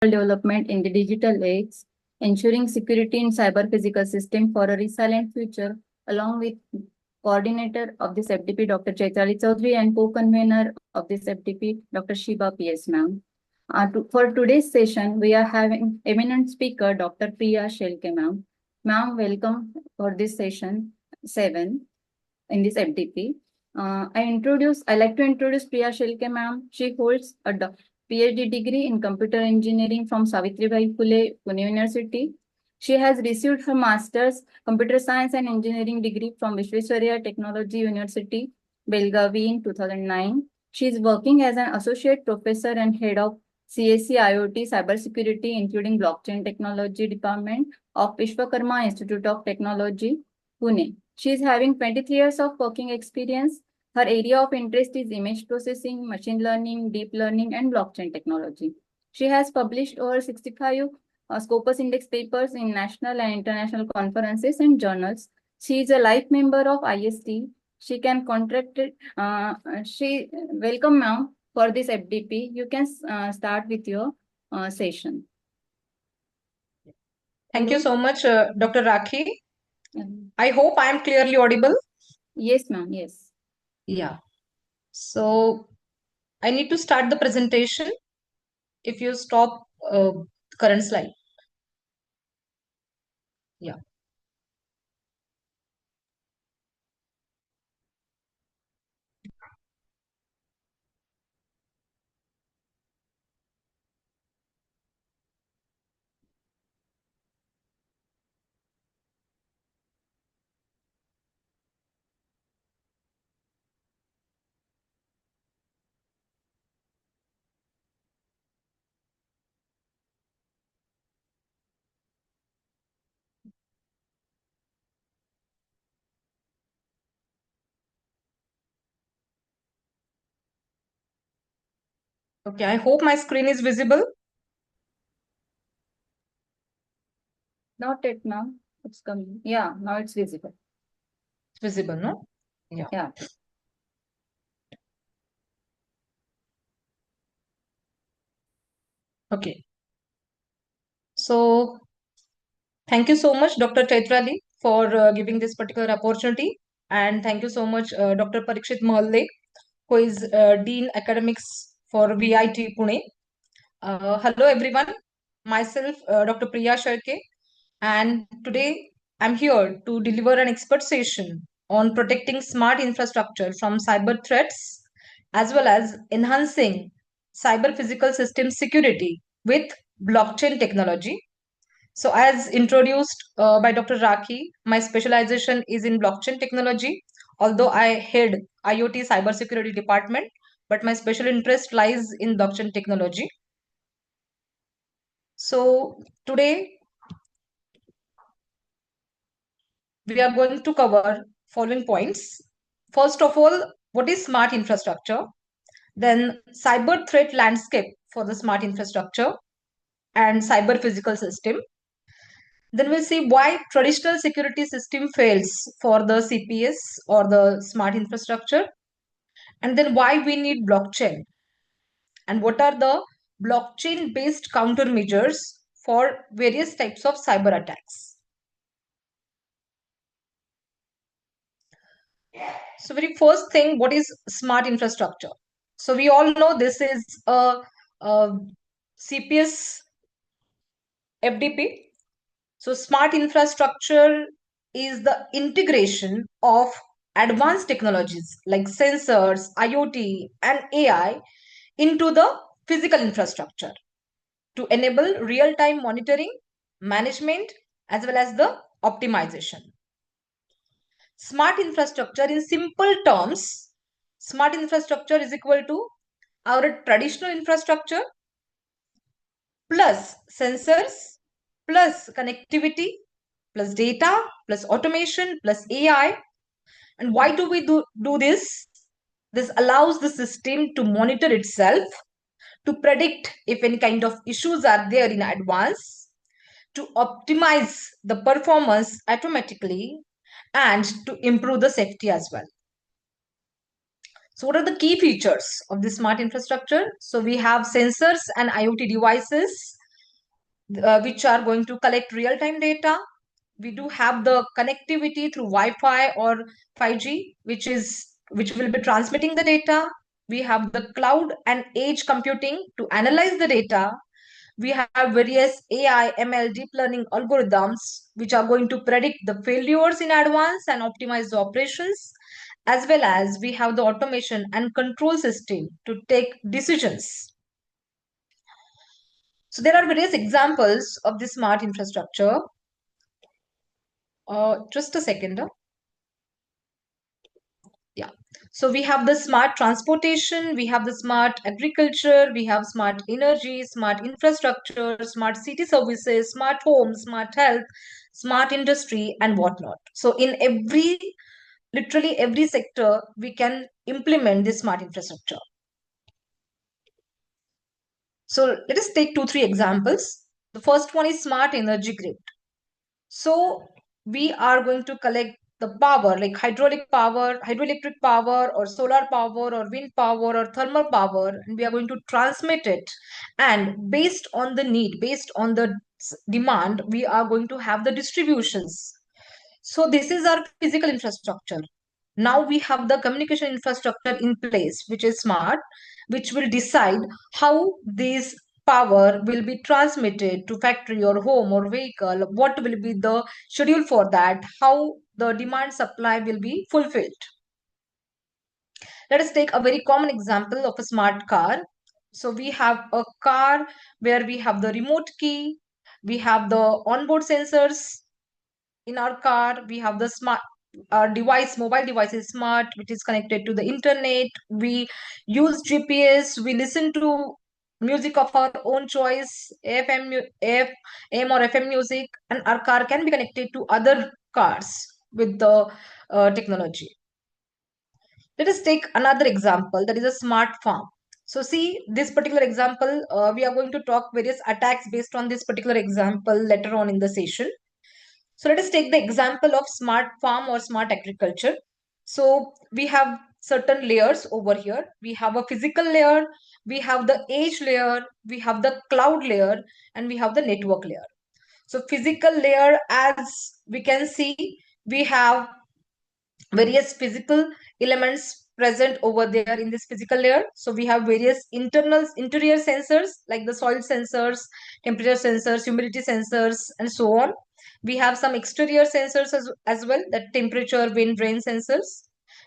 development in the digital age, ensuring security in cyber physical system for a resilient future, along with coordinator of this FDP, Dr. Chaitali Chaudhary, and co-convener of this FDP, Dr. Shiba PS ma'am. For today's session, we are having eminent speaker, Dr. Priya Shelke ma'am. Ma'am, welcome for this session 7 in this FDP. I like to introduce Priya Shelke ma'am. She holds a PhD degree in computer engineering from Savitribai Phule Pune University. She has received her master's computer science and engineering degree from Vishwesvaraya Technology University, Belgavi in 2009. She is working as an associate professor and head of CSC IoT cybersecurity, including blockchain technology department of Vishwakarma Institute of Technology, Pune. She is having 23 years of working experience. Her area of interest is image processing, machine learning, deep learning, and blockchain technology. She has published over 65 Scopus Index papers in national and international conferences and journals. She is a life member of IST. She can contract it. Welcome, ma'am, for this FDP. You can start with your session. Thank you so much, Dr. Rakhi. Mhm. I hope I am clearly audible. Yes, ma'am. Yes. Yeah. So I need to start the presentation. If you stop current slide. Yeah. Okay, I hope my screen is visible. Not yet, ma'am. It's coming. Yeah, now it's visible. It's visible, no? Yeah. Yeah. Okay. So thank you so much, Dr. Chaitrali, for giving this particular opportunity. And thank you so much, Dr. Parikshit Mahalle, who is Dean Academics for VIT Pune. Hello, everyone. Myself, Dr. Priya Sharke, and today I'm here to deliver an expert session on protecting smart infrastructure from cyber threats as well as enhancing cyber physical system security with blockchain technology. So, as introduced by Dr. Rakhi, my specialization is in blockchain technology, although I head IoT cybersecurity department, but my special interest lies in blockchain technology. So, today we are going to cover following points. First of all, what is smart infrastructure? Then cyber threat landscape for the smart infrastructure and cyber physical system. Then we'll see why traditional security system fails for the CPS or the smart infrastructure. And then why we need blockchain and what are the blockchain based countermeasures for various types of cyber attacks. So, very first thing, what is smart infrastructure? So, we all know this is a CPS FDP. So, smart infrastructure is the integration of advanced technologies like sensors, IoT, and AI into the physical infrastructure to enable real time monitoring, management, as well as the optimization. Smart infrastructure, in simple terms, smart infrastructure is equal to our traditional infrastructure plus sensors plus connectivity plus data plus automation plus AI. And why do we do this? This allows the system to monitor itself, to predict if any kind of issues are there in advance, to optimize the performance automatically, and to improve the safety as well. So, what are the key features of the smart infrastructure? So, we have sensors and IoT devices which are going to collect real-time data. We do have the connectivity through Wi-Fi or 5G, which will be transmitting the data. We have the cloud and edge computing to analyze the data. We have various AI, ML, deep learning algorithms, which are going to predict the failures in advance and optimize the operations, as well as we have the automation and control system to take decisions. So there are various examples of this smart infrastructure. Just a second. Yeah. So we have the smart transportation, we have the smart agriculture, we have smart energy, smart infrastructure, smart city services, smart homes, smart health, smart industry, and whatnot. So in literally every sector, we can implement this smart infrastructure. So let us take 2, 3 examples. The first one is smart energy grid. So we are going to collect the power like hydraulic power, hydroelectric power, or solar power, or wind power, or thermal power, and we are going to transmit it. And based on the need, based on the demand, we are going to have the distributions. So this is our physical infrastructure. Now we have the communication infrastructure in place, which is smart, which will decide how this power will be transmitted to factory or home or vehicle, what will be the schedule for that, how the demand supply will be fulfilled. Let us take a very common example of a smart car. So we have a car where we have the remote key, we have the onboard sensors, in our car. We have the smart our device, mobile device is smart, which is connected to the internet. We use GPS, we listen to music of our own choice, AM or FM music, and our car can be connected to other cars with the technology. Let us take another example, that is a smart farm. So see this particular example, we are going to talk various attacks based on this particular example later on in the session. So let us take the example of smart farm or smart agriculture. So we have certain layers over here. We have a physical layer, we have the edge layer, we have the cloud layer, and we have the network layer. So physical layer, as we can see, we have various physical elements present over there in this physical layer. So we have various interior sensors like the soil sensors, temperature sensors, humidity sensors, and so on. We have some exterior sensors as well, that temperature, wind, rain sensors.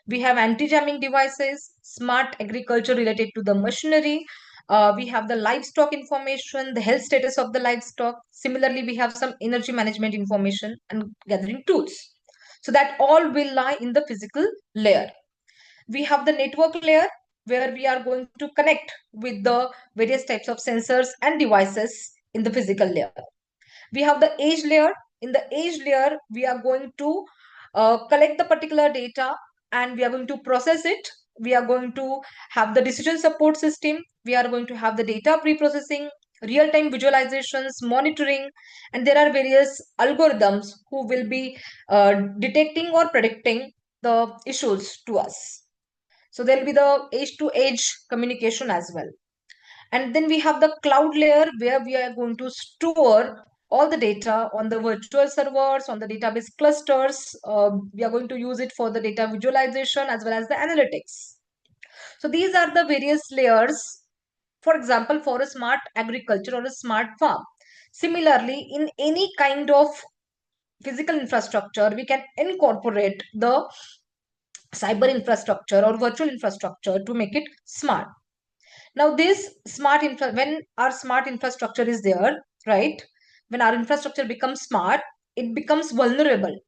We have anti-jamming devices, smart agriculture related to the machinery. We have the livestock information, the health status of the livestock. Similarly, we have some energy management information and gathering tools. So that all will lie in the physical layer. We have the network layer where we are going to connect with the various types of sensors and devices in the physical layer. We have the edge layer. In the edge layer, we are going to collect the particular data and we are going to process it. We are going to have the decision support system. We are going to have the data pre-processing, real-time visualizations, monitoring, and there are various algorithms who will be detecting or predicting the issues to us. So there will be the edge-to-edge communication as well. And then we have the cloud layer where we are going to store all the data on the virtual servers, on the database clusters. We are going to use it for the data visualization as well as the analytics. So these are the various layers, for example, for a smart agriculture or a smart farm. Similarly, in any kind of physical infrastructure, we can incorporate the cyber infrastructure or virtual infrastructure to make it smart. Now, when our smart infrastructure is there, right? When our infrastructure becomes smart, it becomes vulnerable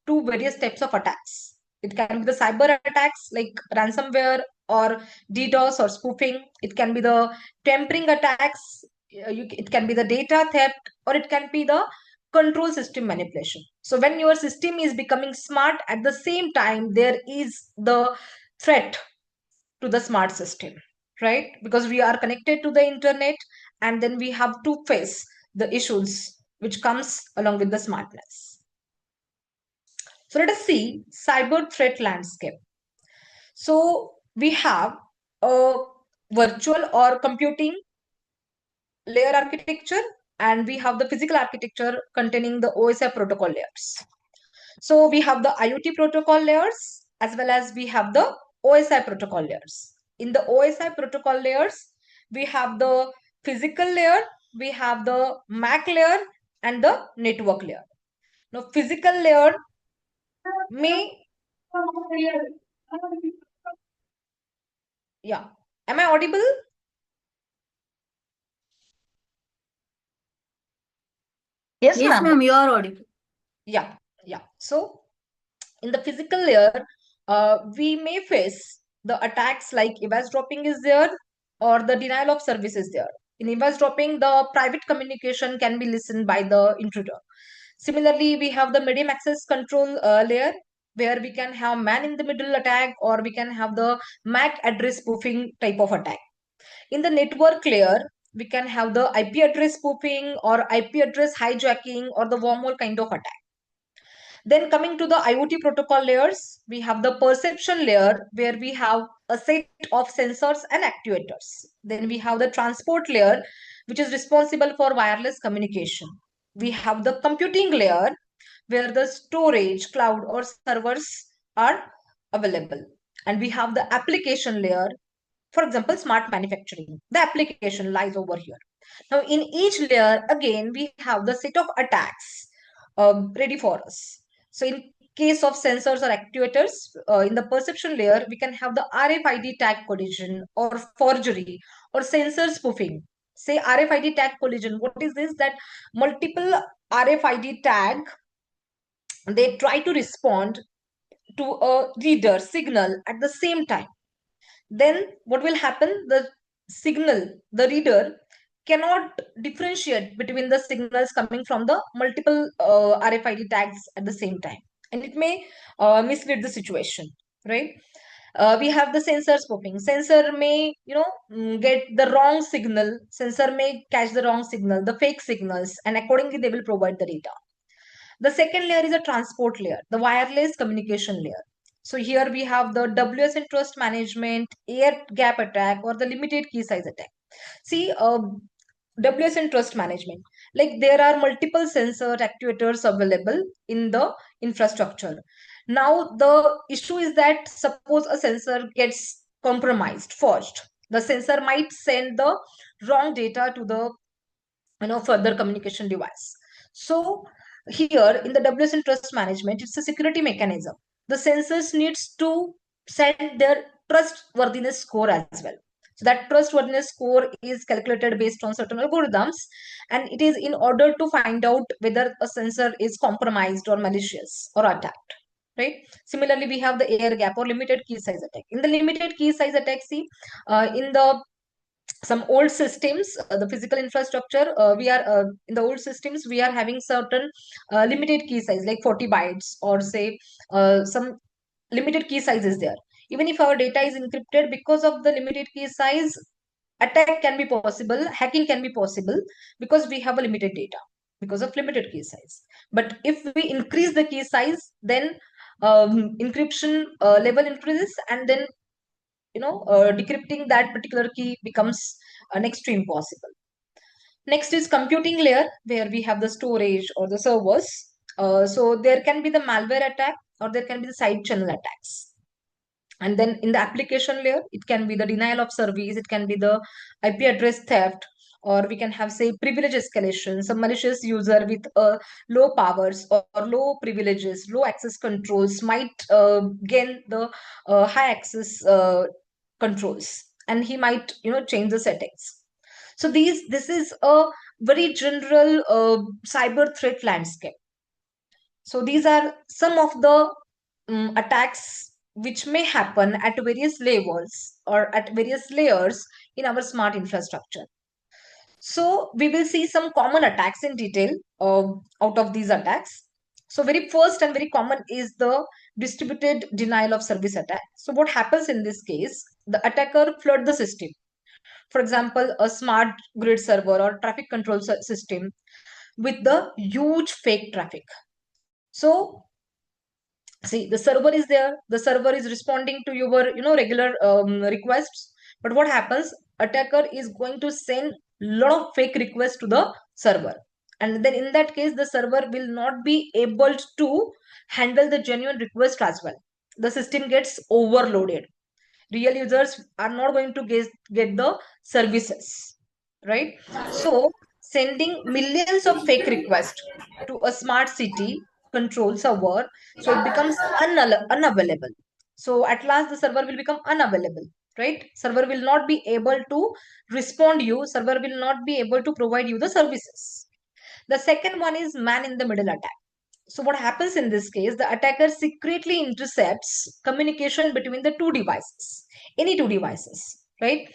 to various types of attacks. It can be the cyber attacks like ransomware or DDoS or spoofing. It can be the tampering attacks. It can be the data theft, or it can be the control system manipulation. So when your system is becoming smart, at the same time, there is the threat to the smart system, right? Because we are connected to the internet, and then we have to face the issues which comes along with the smartness. So let us see cyber threat landscape. So we have a virtual or computing layer architecture, and we have the physical architecture containing the OSI protocol layers. So we have the IoT protocol layers as well as we have the OSI protocol layers. In the OSI protocol layers, we have the physical layer, we have the MAC layer and the network layer. Now, physical layer may, yeah. Am I audible? Yes, Yes, ma'am. ma'am, you are audible. Yeah, yeah. So in the physical layer, we may face the attacks like EVAS dropping is there or the denial of service is there. In EVAS dropping, the private communication can be listened by the intruder. Similarly, we have the medium access control layer where we can have man in the middle attack or we can have the MAC address spoofing type of attack. In the network layer, we can have the IP address spoofing or IP address hijacking or the wormhole kind of attack. Then coming to the IoT protocol layers, we have the perception layer where we have a set of sensors and actuators. Then we have the transport layer, which is responsible for wireless communication. We have the computing layer where the storage, cloud or servers are available. And we have the application layer, for example, smart manufacturing. The application lies over here. Now, in each layer, again, we have the set of attacks ready for us. So, in case of sensors or actuators, in the perception layer, we can have the RFID tag collision or forgery or sensor spoofing. Say RFID tag collision. What is this? That multiple RFID tag, they try to respond to a reader signal at the same time. Then what will happen? The signal, the reader cannot differentiate between the signals coming from the multiple RFID tags at the same time. And it may mislead the situation, right? We have the sensor spoofing. Sensor may, get the wrong signal. Sensor may catch the wrong signal, the fake signals, and accordingly they will provide the data. The second layer is a transport layer, the wireless communication layer. So here we have the WSN trust management, air gap attack, or the limited key size attack. See, WSN trust management, like there are multiple sensor actuators available in the infrastructure. Now the issue is that suppose a sensor gets compromised, forged, the sensor might send the wrong data to the further communication device. So here in the WSN trust management, it's a security mechanism. The sensors needs to send their trustworthiness score as well. So that trustworthiness score is calculated based on certain algorithms, and it is in order to find out whether a sensor is compromised or malicious or attacked. Right. Similarly, we have the air gap or limited key size attack. In the limited key size attack, see, in the some old systems, the physical infrastructure, we are in the old systems we are having certain limited key size like 40 bytes or say some limited key size is there. Even if our data is encrypted, because of the limited key size, attack can be possible, hacking can be possible, because we have a limited data because of limited key size. But if we increase the key size, then encryption level increases, and then decrypting that particular key becomes next to impossible. Next is computing layer, where we have the storage or the servers. So there can be the malware attack or there can be the side channel attacks. And then in the application layer, it can be the denial of service, it can be the IP address theft, or we can have say privilege escalation. Some malicious user with low powers or low privileges, low access controls might gain the high access controls, and he might change the settings. So this is a very general cyber threat landscape. So these are some of the attacks which may happen at various levels or at various layers in our smart infrastructure. So we will see some common attacks in detail out of these attacks. So very first and very common is the distributed denial of service attack. So what happens in this case? The attacker flood the system. For example, a smart grid server or traffic control system with the huge fake traffic. So see, the server is there, the server is responding to your regular requests, but what happens? Attacker is going to send lot of fake requests to the server. And then in that case, the server will not be able to handle the genuine request as well. The system gets overloaded. Real users are not going to get the services, right? So sending millions of fake requests to a smart city control server, so it becomes unavailable. So at last the server will become unavailable, right? Server will not be able to respond you, server will not be able to provide you the services. The second one is man in the middle attack. So what happens in this case, the attacker secretly intercepts communication between the two devices, any two devices, right?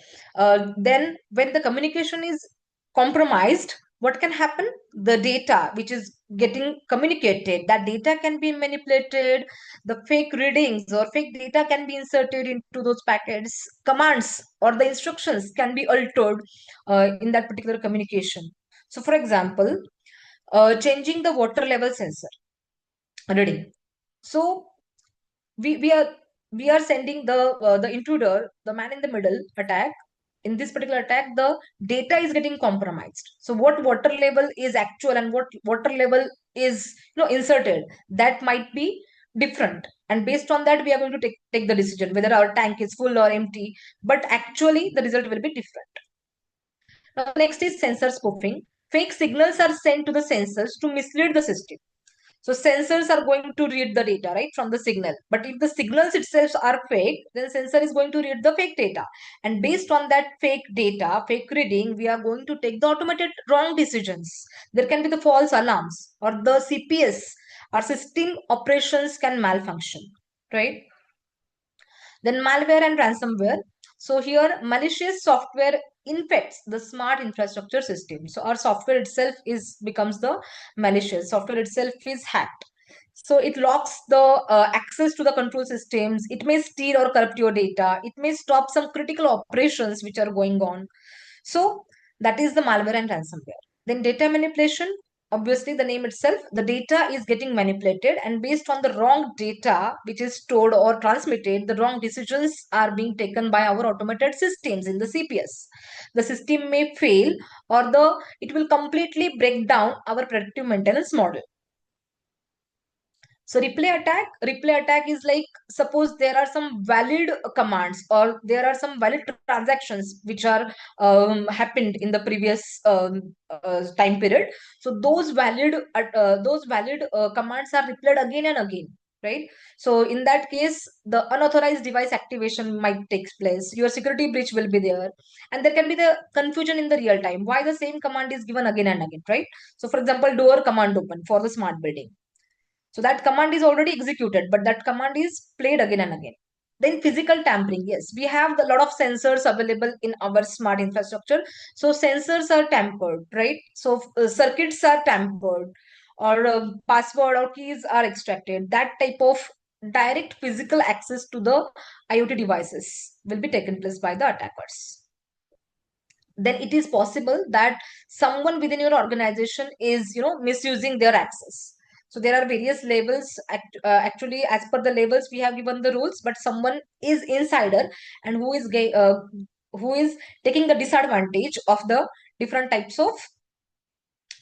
Then when the communication is compromised, what can happen? The data which is getting communicated, that data can be manipulated, the fake readings or fake data can be inserted into those packets, commands or the instructions can be altered in that particular communication. So for example, changing the water level sensor reading. So we we are sending the intruder, the man in the middle attack. In this particular attack, the data is getting compromised. So what water level is actual and what water level is inserted, that might be different. And based on that, we are going to take the decision whether our tank is full or empty. But actually, the result will be different. Now, next is sensor spoofing. Fake signals are sent to the sensors to mislead the system. So sensors are going to read the data, right, from the signal. But if the signals itself are fake, then sensor is going to read the fake data. And based on that fake data, fake reading, we are going to take the automated wrong decisions. There can be the false alarms or the CPS, our system operations can malfunction, right? Then malware and ransomware. So here malicious software infects the smart infrastructure system. So our software itself becomes the malicious. Software itself is hacked. So it locks the access to the control systems. It may steal or corrupt your data. It may stop some critical operations which are going on. So that is the malware and ransomware. Then data manipulation. Obviously, the name itself, the data is getting manipulated, and based on the wrong data which is stored or transmitted, the wrong decisions are being taken by our automated systems in the CPS. The system may fail, or it will completely break down our predictive maintenance model. So replay attack is like, suppose there are some valid commands or there are some valid transactions which are happened in the previous time period. So those valid commands are replayed again and again, right? So in that case, the unauthorized device activation might take place. Your security breach will be there, and there can be the confusion in the real time. Why the same command is given again and again, right? So for example, door command open for the smart building. So that command is already executed, but that command is played again and again. Then physical tampering. Yes, we have a lot of sensors available in our smart infrastructure. So sensors are tampered, right? So circuits are tampered, or password or keys are extracted. That type of direct physical access to the IoT devices will be taken place by the attackers. Then it is possible that someone within your organization is misusing their access. So there are various levels. Actually, as per the levels, we have given the rules, but someone is insider and who is taking the disadvantage of the different types of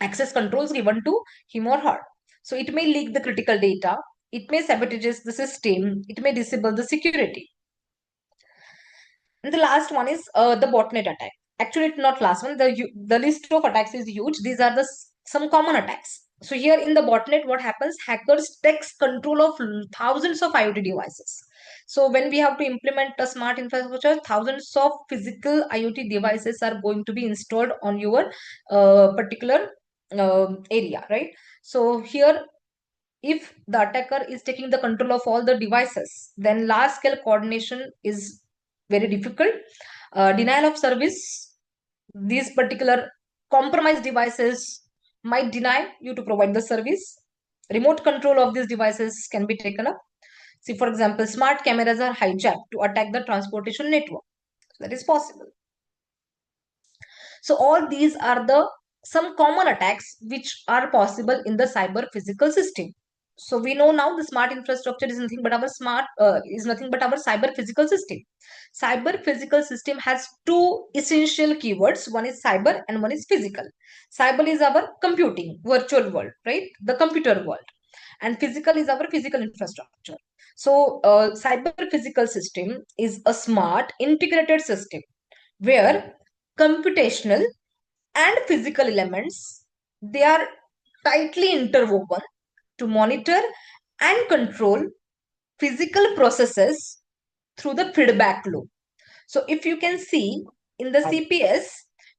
access controls given to him or her. So it may leak the critical data, it may sabotages the system, it may disable the security. And the last one is the botnet attack. Actually, it's not last one. The list of attacks is huge. These are some common attacks. So here in the botnet, what happens? Hackers takes control of thousands of IoT devices. So when we have to implement a smart infrastructure, thousands of physical IoT devices are going to be installed on your particular area, right? So here, if the attacker is taking the control of all the devices, then large scale coordination is very difficult. Denial of service, these particular compromised devices might deny you to provide the service. Remote control of these devices can be taken up. See, for example, smart cameras are hijacked to attack the transportation network. So that is possible. So all these are some common attacks which are possible in the cyber physical system. So we know now the smart infrastructure is nothing but our cyber physical system. Cyber physical system has two essential keywords. One is cyber and one is physical. Cyber is our computing, virtual world, right? The computer world. And physical is our physical infrastructure. So cyber physical system is a smart integrated system where computational and physical elements, they are tightly interwoven to monitor and control physical processes through the feedback loop. So if you can see in the CPS,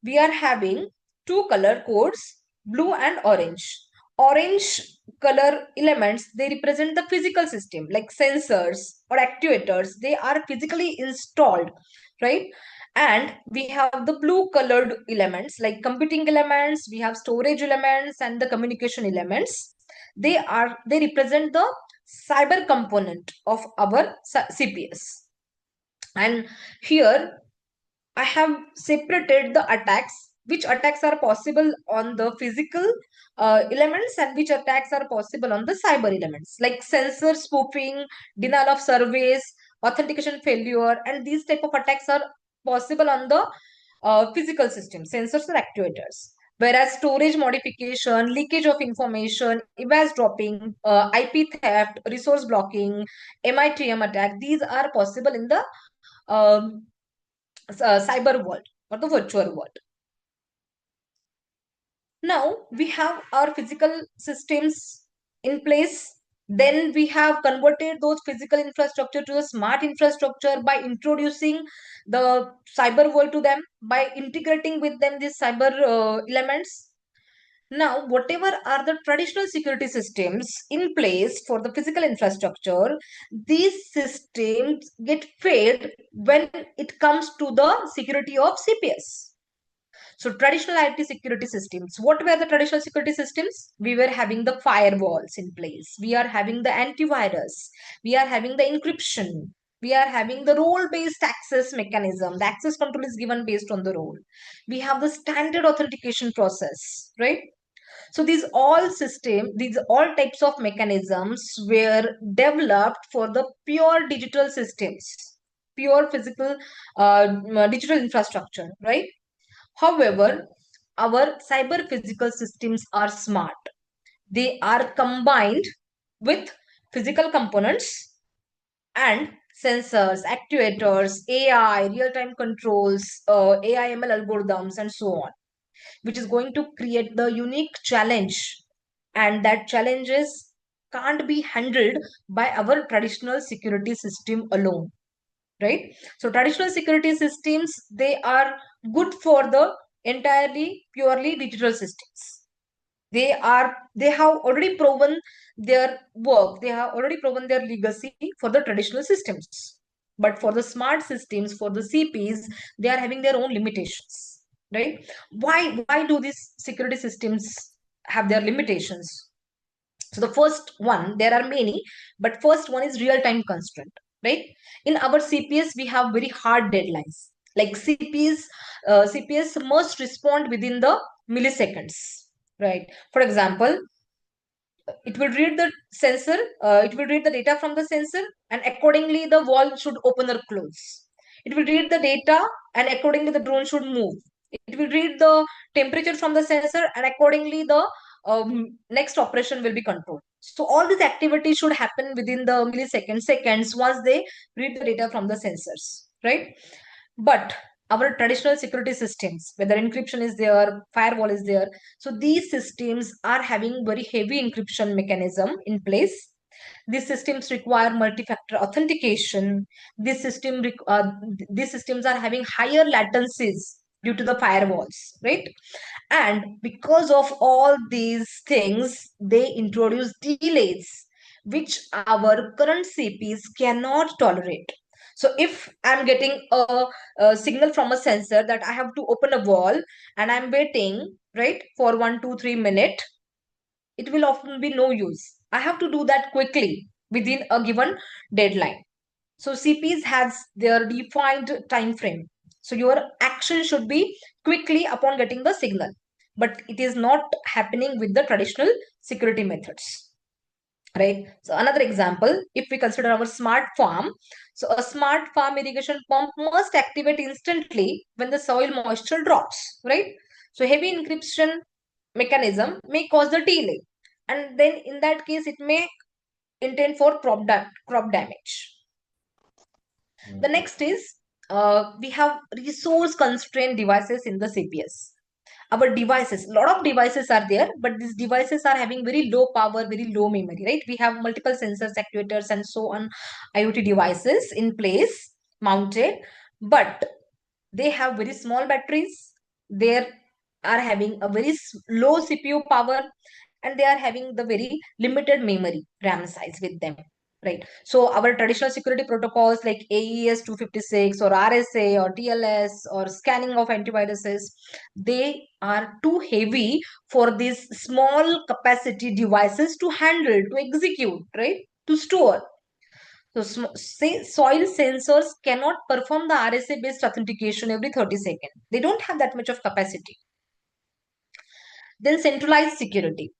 we are having two color codes, blue and orange. Orange color elements, they represent the physical system like sensors or actuators. They are physically installed, right? And we have the blue colored elements like computing elements, we have storage elements and the communication elements. They represent the cyber component of our CPS. And here I have separated the attacks, which attacks are possible on the physical elements and which attacks are possible on the cyber elements, like sensor spoofing, denial of service, authentication failure, and these type of attacks are possible on the physical system, sensors or actuators. Whereas storage modification, leakage of information, EVAS dropping, IP theft, resource blocking, MITM attack, these are possible in the um, cyber world or the virtual world. Now we have our physical systems in place. Then we have converted those physical infrastructure to a smart infrastructure by introducing the cyber world to them, by integrating with them these cyber elements. Now, whatever are the traditional security systems in place for the physical infrastructure, these systems get failed when it comes to the security of CPS. So traditional IT security systems, what were the traditional security systems? We were having the firewalls in place. We are having the antivirus. We are having the encryption. We are having the role-based access mechanism. The access control is given based on the role. We have the standard authentication process, right? So these all types of mechanisms were developed for the pure digital systems, pure physical digital infrastructure, right? However, our cyber physical systems are smart. They are combined with physical components and sensors, actuators, AI, real-time controls, AI ML algorithms, and so on, which is going to create the unique challenge. And that challenges can't be handled by our traditional security system alone, right? So traditional security systems, they are good for the entirely purely digital systems. They have already proven their work, they have already proven their legacy for the traditional systems. But for the smart systems, for the CPs, they are having their own limitations, right? Why do these security systems have their limitations? So the first one, there are many, but first one is real-time constraint, right? In our CPS, we have very hard deadlines. Like CPS must respond within the milliseconds, right? For example, it will read the sensor, it will read the data from the sensor, and accordingly the wall should open or close. It will read the data, and accordingly the drone should move. It will read the temperature from the sensor, and accordingly the next operation will be controlled. So all these activities should happen within the seconds once they read the data from the sensors, right? But our traditional security systems, whether encryption is there, firewall is there, so these systems are having very heavy encryption mechanism in place. These systems require multi-factor authentication. These systems are having higher latencies due to the firewalls, right? And because of all these things, they introduce delays which our current CPs cannot tolerate. So if I'm getting a signal from a sensor that I have to open a wall and I'm waiting, right, for 1, 2, 3 minutes, it will often be no use. I have to do that quickly within a given deadline. So CPs has their defined time frame. So your action should be quickly upon getting the signal. But it is not happening with the traditional security methods. right? So another example, if we consider our smart farm, so a smart farm irrigation pump must activate instantly when the soil moisture drops, right? So heavy encryption mechanism may cause the delay, and then in that case it may intend for crop damage. The next is we have resource constrained devices in the CPS. Our devices, a lot of devices are there, but these devices are having very low power, very low memory, right? We have multiple sensors, actuators, and so on, IoT devices in place, mounted, but they have very small batteries. They are having a very low CPU power, and they are having the very limited memory RAM size with them. Right. So our traditional security protocols like AES 256 or RSA or TLS or scanning of antiviruses, they are too heavy for these small capacity devices to handle, to execute, right? To store. So say soil sensors cannot perform the RSA based authentication every 30 seconds. They don't have that much of capacity. Then centralized security.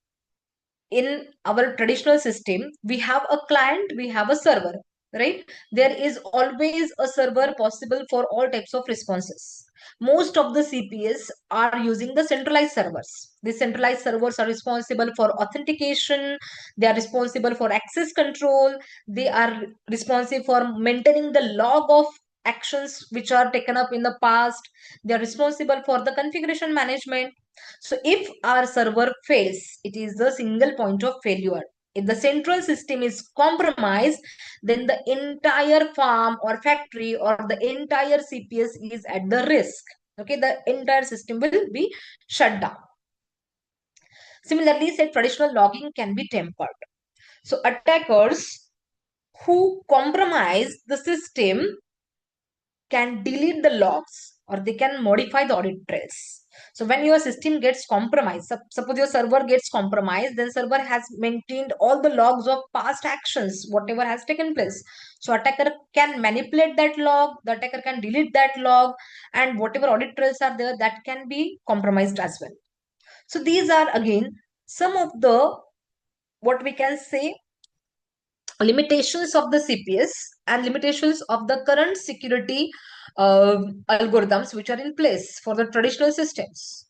In our traditional system, we have a client, we have a server, right? There is always a server possible for all types of responses. Most of the CPS are using the centralized servers. The centralized servers are responsible for authentication, they are responsible for access control, they are responsible for maintaining the log of actions which are taken up in the past, they are responsible for the configuration management. So if our server fails, it is the single point of failure. If the central system is compromised, then the entire farm or factory or the entire CPS is at the risk. Okay, the entire system will be shut down. Similarly, say traditional logging can be tampered. So attackers who compromise the system can delete the logs or they can modify the audit trails. So when your system gets compromised, suppose your server gets compromised, then server has maintained all the logs of past actions, whatever has taken place. So attacker can manipulate that log, the attacker can delete that log, and whatever audit trails are there, that can be compromised as well. So these are again some of the, what we can say, limitations of the CPS and limitations of the current security algorithms which are in place for the traditional systems.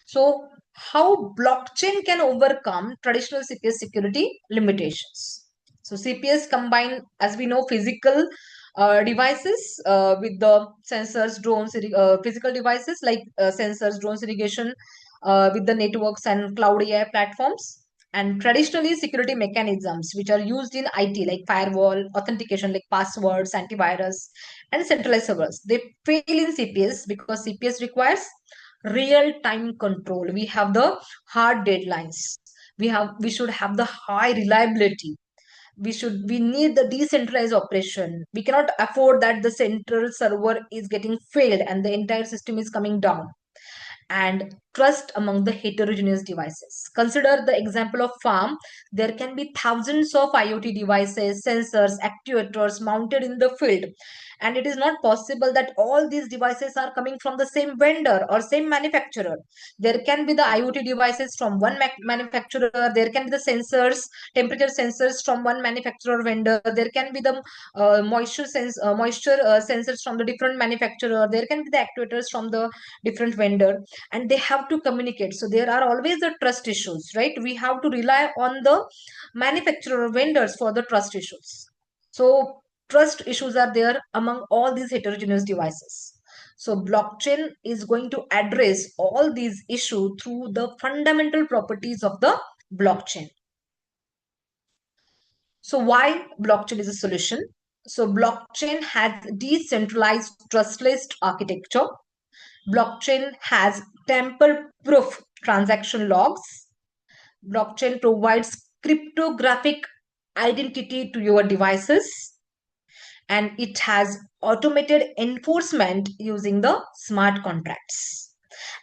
So, how blockchain can overcome traditional CPS security limitations? So, CPS combine, as we know, physical devices with the sensors, drones, physical devices like sensors, drones, irrigation with the networks and cloud AI platforms, and traditionally security mechanisms which are used in IT like firewall, authentication like passwords, antivirus, and centralized servers. They fail in CPS because CPS requires real time control. We have the hard deadlines. We should have the high reliability. We need the decentralized operation. We cannot afford that the central server is getting failed and the entire system is coming down. And trust among the heterogeneous devices. Consider the example of farm. There can be thousands of IoT devices, sensors, actuators mounted in the field. And it is not possible that all these devices are coming from the same vendor or same manufacturer. There can be the IoT devices from one manufacturer. There can be the sensors, temperature sensors from one manufacturer vendor. There can be the moisture sensors from the different manufacturer. There can be the actuators from the different vendor, and they have to communicate. So there are always the trust issues, right? We have to rely on the manufacturer vendors for the trust issues. So trust issues are there among all these heterogeneous devices. So blockchain is going to address all these issues through the fundamental properties of the blockchain. So why blockchain is a solution? So blockchain has decentralized trustless architecture. Blockchain has tamper-proof transaction logs. Blockchain provides cryptographic identity to your devices. And it has automated enforcement using the smart contracts.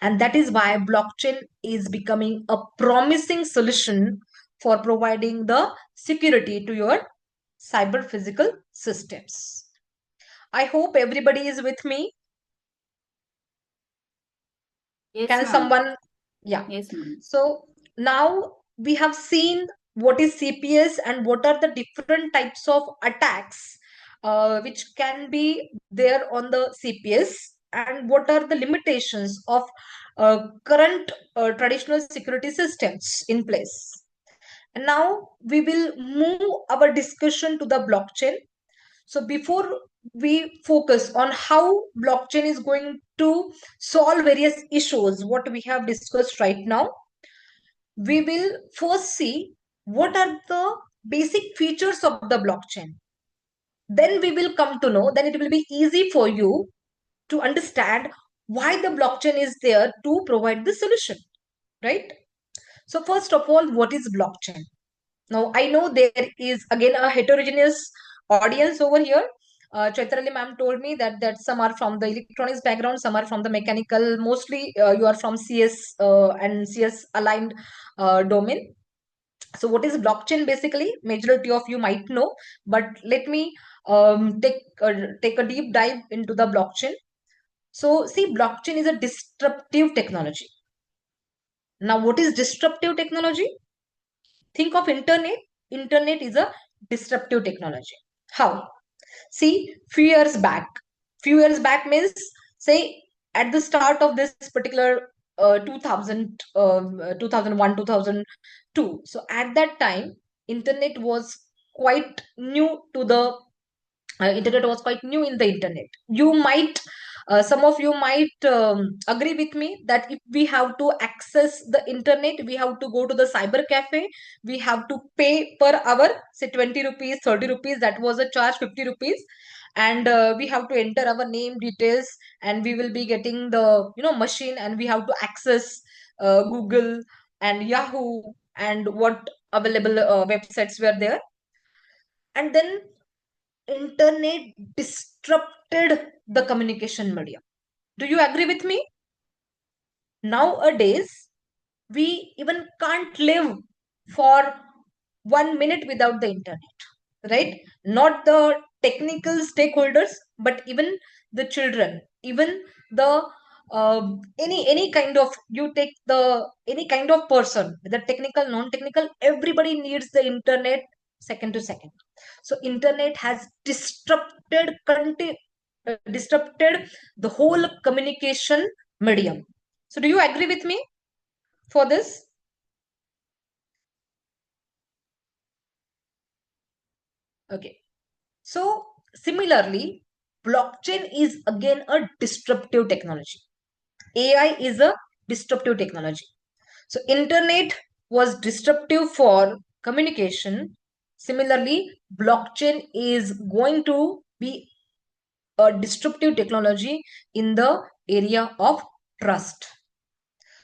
And that is why blockchain is becoming a promising solution for providing the security to your cyber physical systems. I hope everybody is with me. Yes, Can ma'am. someone, yeah. Yes, ma'am. So now we have seen what is CPS and what are the different types of attacks which can be there on the CPS, and what are the limitations of current traditional security systems in place. And now we will move our discussion to the blockchain. So before we focus on how blockchain is going to solve various issues, what we have discussed right now, we will first see what are the basic features of the blockchain. Then we will come to know, then it will be easy for you to understand why the blockchain is there to provide the solution, right? So first of all, what is blockchain? Now, I know there is again a heterogeneous audience over here. Chaitrali ma'am told me that some are from the electronics background, some are from the mechanical. Mostly, you are from CS and CS aligned domain. So, what is blockchain basically? Majority of you might know, but let me take a deep dive into the blockchain. So, see, blockchain is a disruptive technology. Now, what is disruptive technology? Think of internet. Internet is a disruptive technology. How? See, few years back means, say, at the start of this particular 2001, 2002. So at that time, internet was quite new to the internet was quite new in the internet. You might some of you might agree with me that if we have to access the internet, we have to go to the cyber cafe, we have to pay per hour, say 20 rupees, 30 rupees, that was a charge, 50 rupees, and we have to enter our name details, and we will be getting the machine, and we have to access Google and Yahoo and what available websites were there. And then internet disrupted the communication medium. Do you agree with me? Nowadays, we even can't live for 1 minute without the internet, right? Not the technical stakeholders, but even the children, even the any kind of, you take the any kind of person, whether technical, non-technical, everybody needs the internet second to second. So internet has disrupted the whole communication medium. So do you agree with me for this? Okay. So similarly, blockchain is again a disruptive technology. AI is a disruptive technology. So internet was disruptive for communication. Similarly, blockchain is going to be a disruptive technology in the area of trust.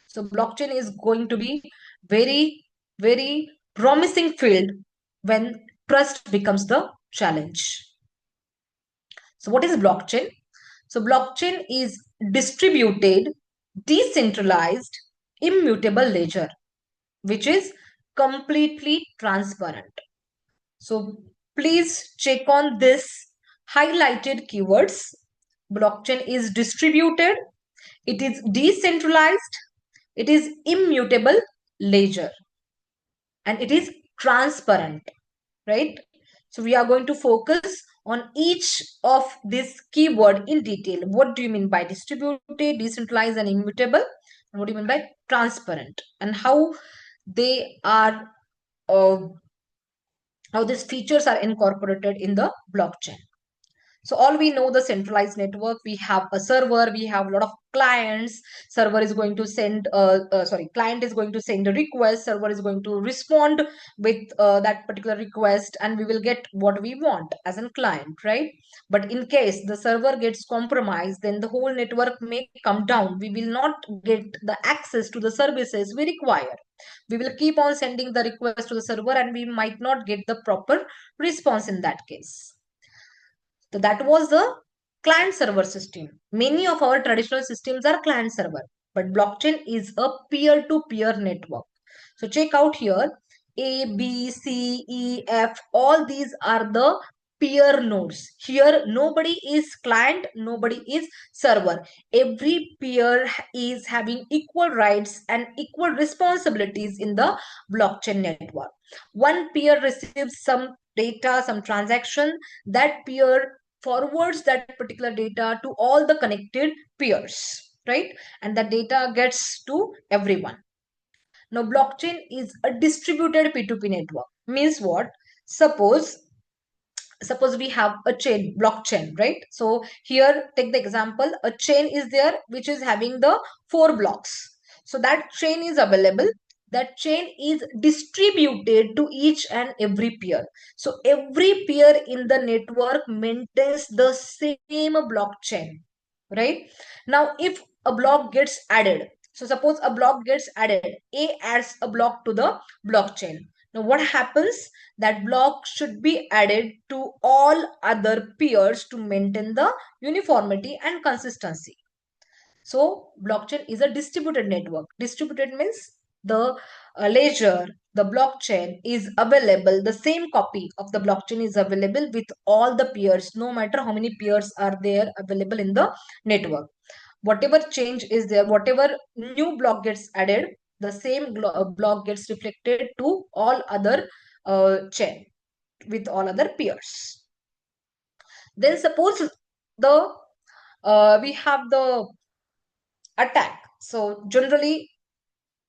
So blockchain is going to be very, very promising field when trust becomes the challenge. So what is blockchain? So blockchain is distributed, decentralized, immutable ledger, which is completely transparent. So please check on this highlighted keywords. Blockchain is distributed, it is decentralized, it is immutable ledger, and it is transparent, right? So we are going to focus on each of this keyword in detail. What do you mean by distributed, decentralized, and immutable? And what do you mean by transparent? And how they are, how these features are incorporated in the blockchain. So all we know, the centralized network, we have a server, we have a lot of clients. Server is going to send, client is going to send a request, server is going to respond with that particular request, and we will get what we want as a client, right? But in case the server gets compromised, then the whole network may come down. We will not get the access to the services we require. We will keep on sending the request to the server, and we might not get the proper response in that case. So that was the client server system. Many of our traditional systems are client server, but blockchain is a peer-to-peer network. So check out here, A, B, C, E, F, all these are the peer nodes. Here, nobody is client, nobody is server. Every peer is having equal rights and equal responsibilities in the blockchain network. One peer receives some data, some transaction, that peer forwards that particular data to all the connected peers, right? And that data gets to everyone. Now, blockchain is a distributed P2P network. Means what? Suppose we have a chain, blockchain, right? So here, take the example, a chain is there which is having the 4 blocks. So that chain is available, that chain is distributed to each and every peer. So every peer in the network maintains the same blockchain, right? Now if a block gets added, so suppose a block gets added, A adds a block to the blockchain. Now what happens? That block should be added to all other peers to maintain the uniformity and consistency. So blockchain is a distributed network. Distributed means the ledger, the blockchain is available, the same copy of the blockchain is available with all the peers, no matter how many peers are there available in the network. Whatever change is there, whatever new block gets added, the same block gets reflected to all other chain with all other peers. Then suppose the we have the attack. So generally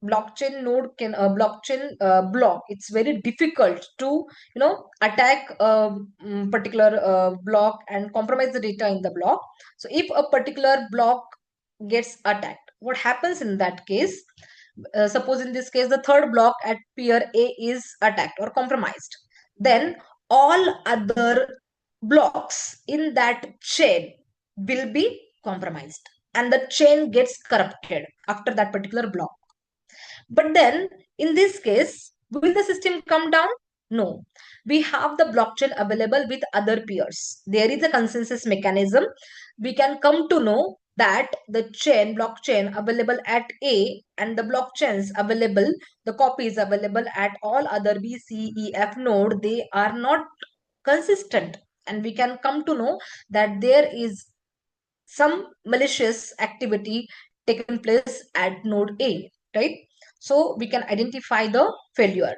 blockchain node can blockchain block, it's very difficult to attack a particular block and compromise the data in the block. So if a particular block gets attacked, what happens in that case? Suppose in this case the third block at peer A is attacked or compromised, then all other blocks in that chain will be compromised and the chain gets corrupted after that particular block. But then in this case, will the system come down? No. We have the blockchain available with other peers. There is a consensus mechanism. We can come to know that the blockchain available at A and the blockchains available, the copies available at all other B, C, E, F node, they are not consistent. And we can come to know that there is some malicious activity taken place at node A, right? So we can identify the failure.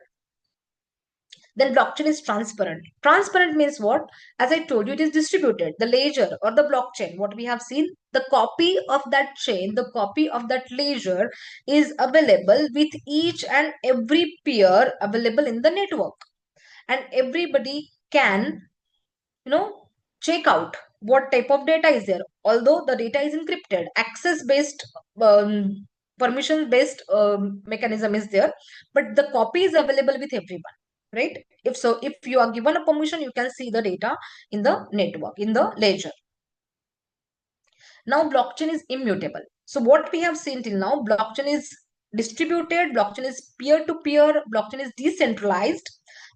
Then blockchain is transparent. Transparent means what? As I told you, it is distributed. The ledger or the blockchain, what we have seen, the copy of that chain, the copy of that ledger is available with each and every peer available in the network. And everybody can, check out what type of data is there. Although the data is encrypted, access based permission based mechanism is there, but the copy is available with everyone, right? If you are given a permission, you can see the data in the network, in the ledger. Now blockchain is immutable. So what we have seen till now, blockchain is distributed, blockchain is peer-to-peer, blockchain is decentralized,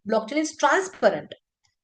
blockchain is transparent,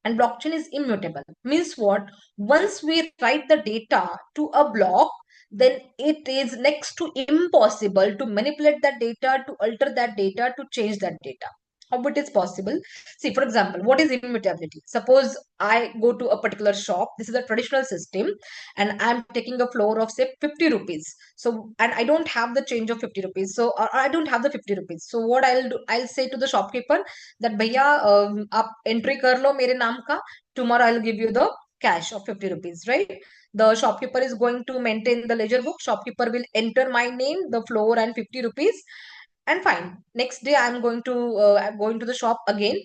and blockchain is immutable. Means what? Once we write the data to a block, then it is next to impossible to manipulate that data, to alter that data, to change that data. How it is possible? See, for example, what is immutability? Suppose I go to a particular shop. This is a traditional system, and I'm taking a floor of say 50 rupees. So, and I don't have the change of 50 rupees. So, I don't have the 50 rupees. So, what I'll do, I'll say to the shopkeeper that, Bhaiya, aap entry kar lo mere naam ka. Tomorrow I'll give you the cash of 50 rupees, right? The shopkeeper is going to maintain the ledger book. Shopkeeper will enter my name, the floor, and 50 rupees. And fine. Next day I'm going to the shop again.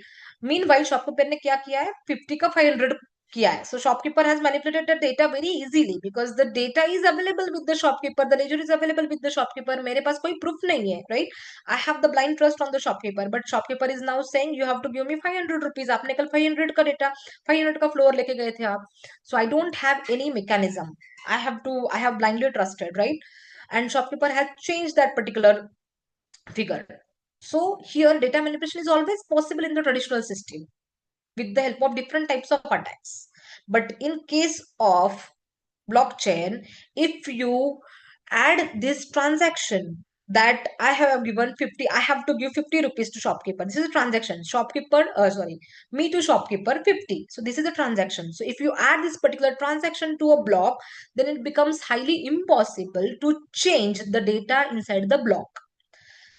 Meanwhile, shopkeeper ने क्या किया है? 50 का 500 किया है. So shopkeeper has manipulated the data very easily because the data is available with the shopkeeper. The ledger is available with the shopkeeper. मेरे पास कोई proof नहीं है, right? I have the blind trust on the shopkeeper, but shopkeeper is now saying you have to give me 500 rupees. आपने कल 500 का data, 500 का floor लेके गए थे आप. So I don't have any mechanism. I have blindly trusted, right? And shopkeeper has changed that particular figure. So here data manipulation is always possible in the traditional system with the help of different types of attacks. But in case of blockchain, if you add this transaction, that I have given 50, I have to give 50 rupees to shopkeeper. This is a transaction. Shopkeeper, sorry, me to shopkeeper 50. So this is a transaction. So if you add this particular transaction to a block, then it becomes highly impossible to change the data inside the block.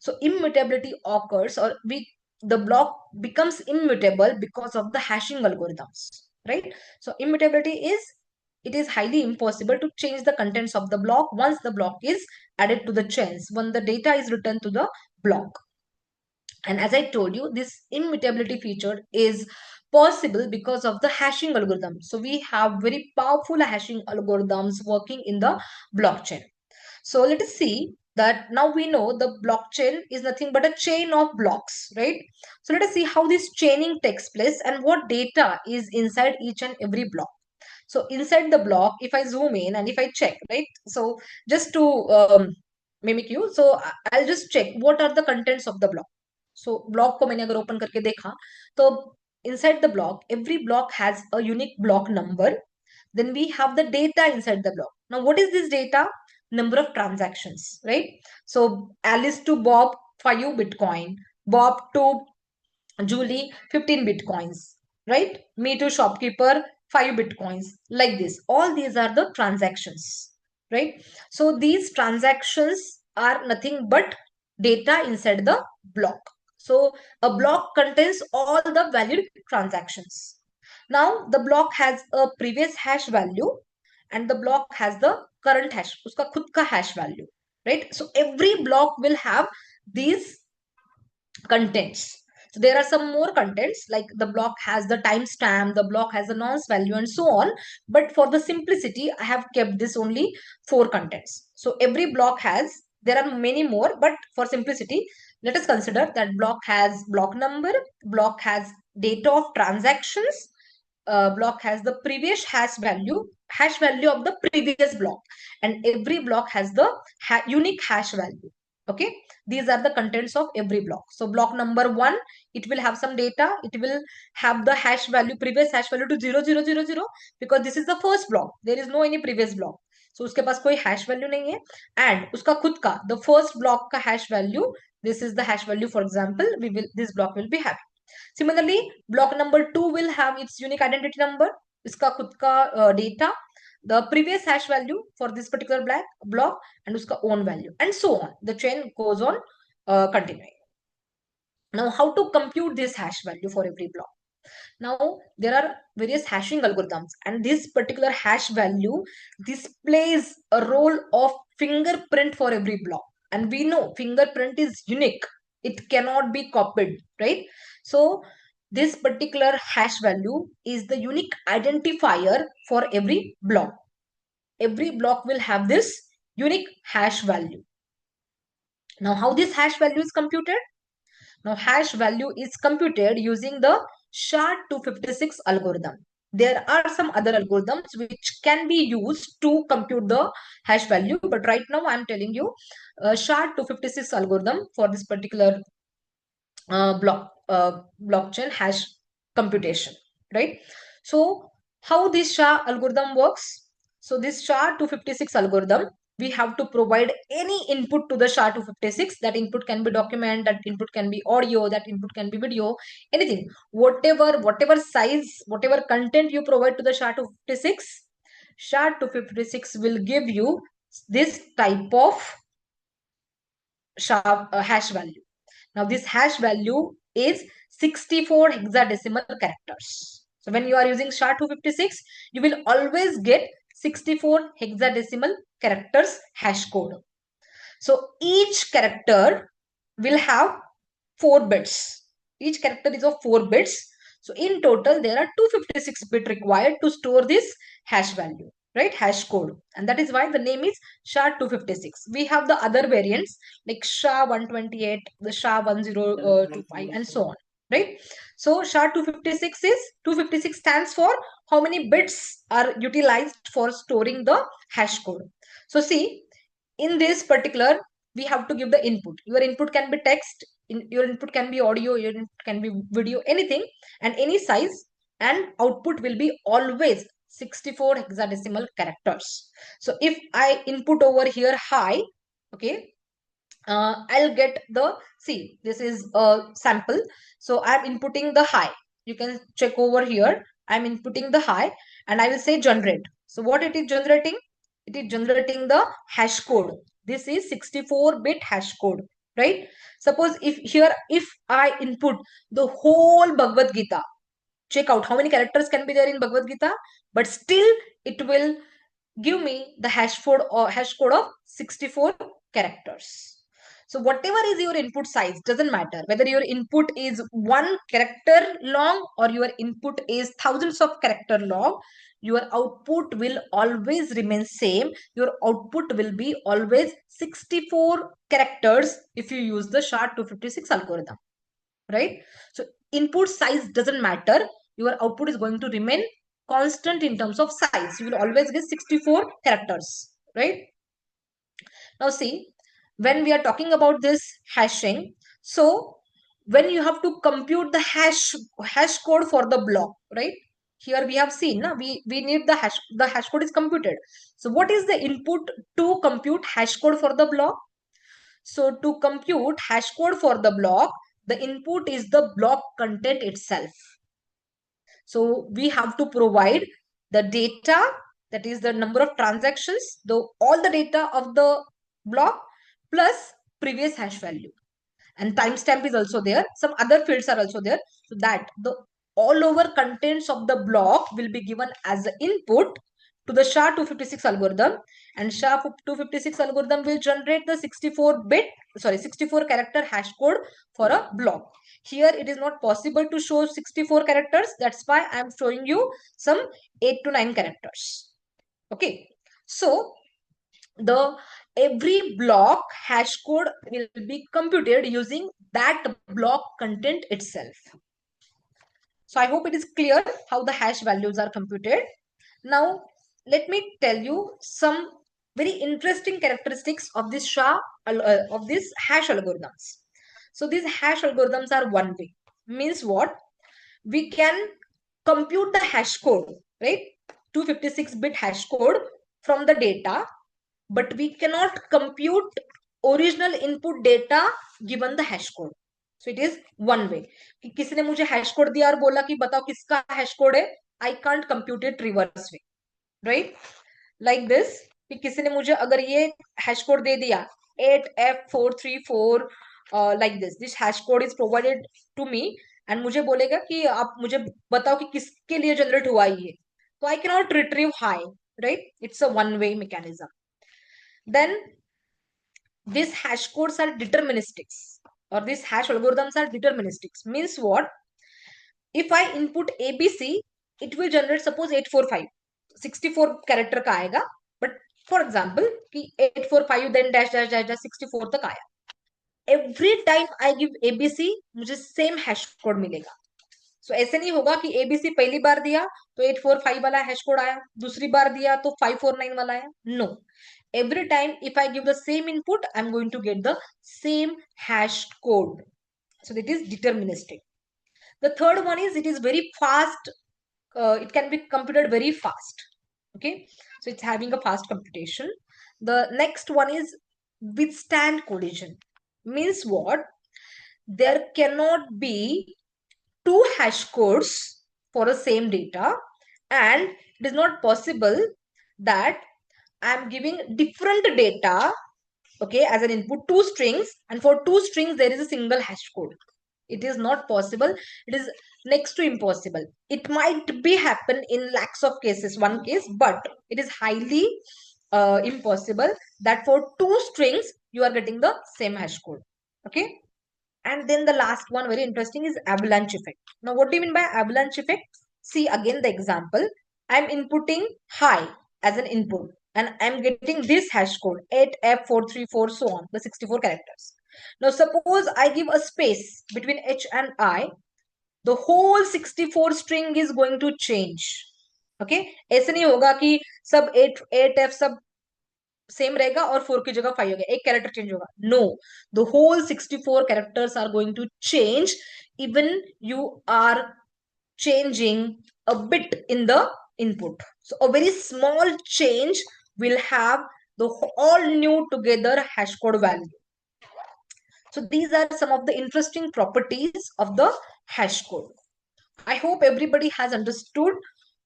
So immutability occurs, or the block becomes immutable because of the hashing algorithms, right? So immutability is, it is highly impossible to change the contents of the block once the block is added to the chains, when the data is returned to the block. And as I told you, this immutability feature is possible because of the hashing algorithm. So we have very powerful hashing algorithms working in the blockchain. So let us see that now we know the blockchain is nothing but a chain of blocks, right? So let us see how this chaining takes place and what data is inside each and every block. So inside the block, if I zoom in and if I check, right? So just to mimic you, so I'll just check what are the contents of the block. So block को मैंने अगर open करके देखा, तो inside the block, every block has a unique block number. Then we have the data inside the block. Now, what is this data? Number of transactions, right? So Alice to Bob, 5 Bitcoin. Bob to Julie, 15 Bitcoins, right? Me to shopkeeper, 5 Bitcoins. Like this. All these are the transactions, right? So these transactions are nothing but data inside the block. So a block contains all the valid transactions. Now the block has a previous hash value and the block has the current hash, uska khud ka hash value, right? So every block will have these contents. So there are some more contents, like the block has the timestamp, the block has a nonce value and so on. But for the simplicity, I have kept this only 4 contents. So every block has, there are many more, but for simplicity, let us consider that block has block number, block has date of transactions, block has the previous hash value of the previous block, and every block has the unique hash value. Okay, these are the contents of every block. So block number 1, it will have some data, it will have the hash value, previous hash value to 0000, because this is the first block, there is no any previous block, so उसके पास कोई hash value नहीं है. And उसका खुद का, the first block का hash value, this is the hash value, for example, this block will be having. Similarly, block number 2 will have its unique identity number, इसका खुद का data, the previous hash value for this particular block, and uska own value, and so on. The chain goes on continuing. Now, how to compute this hash value for every block? Now, there are various hashing algorithms, and this particular hash value displays a role of fingerprint for every block. And we know fingerprint is unique. It cannot be copied, right? So, this particular hash value is the unique identifier for every block. Every block will have this unique hash value. Now, how this hash value is computed? Now, hash value is computed using the SHA-256 algorithm. There are some other algorithms which can be used to compute the hash value, but right now I am telling you SHA-256 algorithm for this particular blockchain hash computation, right? So how this SHA algorithm works? So this SHA-256 algorithm, we have to provide any input to the SHA-256. That input can be document, that input can be audio, that input can be video, anything. Whatever size, whatever content you provide to the SHA-256, SHA-256 will give you this type of hash value. Now this hash value is 64 hexadecimal characters. So when you are using SHA-256, you will always get 64 hexadecimal characters hash code. So each character will have 4 bits. Each character is of 4 bits. So in total, there are 256 bits required to store this hash value, right? Hash code. And that is why the name is SHA-256. We have the other variants like SHA-128, the SHA-1025, and so on, right? So SHA-256 is, 256 stands for how many bits are utilized for storing the hash code. So see, in this particular, we have to give the input. Your input can be text, your input can be audio, your input can be video, anything, and any size, and output will be always 64 hexadecimal characters. So if I input over here high, okay, I'll get the, see, this is a sample. So I'm inputting the high. You can check over here. I'm inputting the high and I will say generate. So what it is generating? It is generating the hash code. This is 64-bit hash code, right? Suppose if I input the whole Bhagavad Gita, check out how many characters can be there in Bhagavad Gita, but still it will give me the hash code of 64 characters. So whatever is your input size, doesn't matter whether your input is 1 character long or your input is thousands of character long, your output will always remain same. Your output will be always 64 characters if you use the SHA-256 algorithm, right? So input size doesn't matter. Your output is going to remain constant in terms of size. You will always get 64 characters, right? Now see, when we are talking about this hashing, so when you have to compute the hash code for the block, right? Here we have seen, we need the hash code is computed. So what is the input to compute hash code for the block? So to compute hash code for the block, the input is the block content itself. So we have to provide the data, that is the number of transactions, all the data of the block plus previous hash value. And timestamp is also there. Some other fields are also there. So that the all over contents of the block will be given as the input to the SHA-256 algorithm, and SHA-256 algorithm will generate the 64 character hash code for a block. Here it is not possible to show 64 characters. That's why I am showing you some 8 to 9 characters. Okay. So the every block hash code will be computed using that block content itself. So I hope it is clear how the hash values are computed. Now, let me tell you some very interesting characteristics of this of these hash algorithms. So these hash algorithms are one way. Means what? We can compute the hash code, right? 256-bit hash code from the data, but we cannot compute original input data given the hash code. So it is one way. कि किसी ने मुझे hash code दिया और बोला कि बताओ किसका hash code है, I can't compute it reverse way, right? Like this, कि किसी ने मुझे अगर ये hash code दे दिया 8F434 like this hash code is provided to me and मुझे बोलेगा कि आप मुझे बताओ कि किसके लिए जनरेट हुआ ये, तो I cannot retrieve high, right? It's a one way mechanism. Then these hash codes are deterministics, or these hash algorithms are deterministics. Means what? If I input ABC, it will generate suppose 845, 64 character का आएगा. But for example, कि 845 then dash dash dash dash 64 तक आया. Every time I give ABC, मुझे same hash code मिलेगा. So ऐसे नहीं होगा कि ABC पहली बार दिया तो 845 वाला हैश कोड आया, दूसरी बार दिया तो 549 वाला आया. No. Every time if I give the same input, I'm going to get the same hash code. So that is deterministic. The third one is it is very fast. It can be computed very fast. Okay. So it's having a fast computation. The next one is withstand collision. Means what? There cannot be two hash codes for the same data, and it is not possible that I am giving different data, okay, as an input, two strings, and for two strings there is a single hash code. It is not possible. It is next to impossible. It might be happen in lakhs of cases, one case, but it is highly impossible that for two strings you are getting the same hash code. Okay. And then the last one, very interesting, is avalanche effect. Now, what do you mean by avalanche effect? See again the example. I'm inputting high as an input and I'm getting this hash code 8F434 so on, the 64 characters. Now, suppose I give a space between H and I, the whole 64 string is going to change. Okay, ऐसे नहीं होगा कि सब 8F सब same रहेगा और 4 की जगह 5 हो गया, एक कैरेक्टर चेंज होगा. No, the whole 64 characters are going to change even you are changing a bit in the input. So a very small change will have the all new together hash code value. So these are some of the interesting properties of the hash code. I hope everybody has understood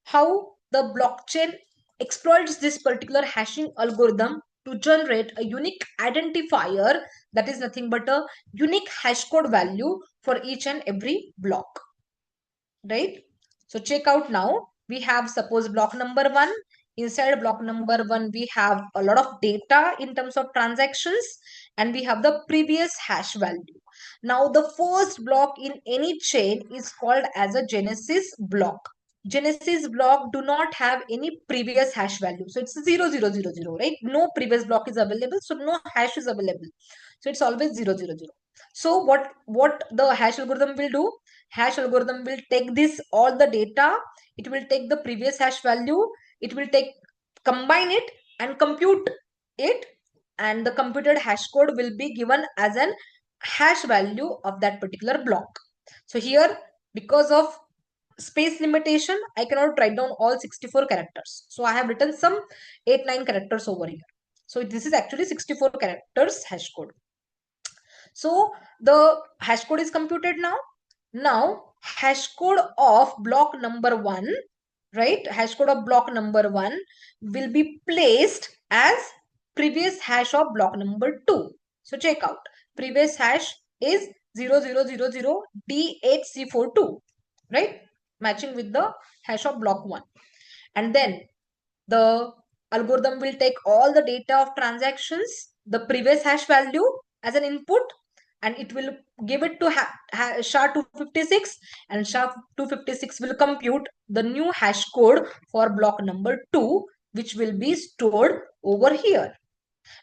how the blockchain exploits this particular hashing algorithm to generate a unique identifier that is nothing but a unique hash code value for each and every block. Right? So check out now. We have suppose block number 1. Inside block number 1, we have a lot of data in terms of transactions, and we have the previous hash value. Now the first block in any chain is called as a genesis block. Genesis block do not have any previous hash value. So it's 0000, right? No previous block is available. So no hash is available. So it's always 000. So what the hash algorithm will do? Hash algorithm will take this all the data. It will take the previous hash value. It will combine it and compute it. And the computed hash code will be given as an hash value of that particular block. So here, because of space limitation, I cannot write down all 64 characters. So I have written some 8-9 characters over here. So this is actually 64 characters hash code. So the hash code is computed now. Now hash code of block number 1, right? Hash code of block number 1 will be placed as previous hash of block number 2. So check out. Previous hash is 0000 D8C42, right? Matching with the hash of block 1. And then the algorithm will take all the data of transactions, the previous hash value as an input, and it will give it to SHA-256, and SHA-256 will compute the new hash code for block number 2, which will be stored over here.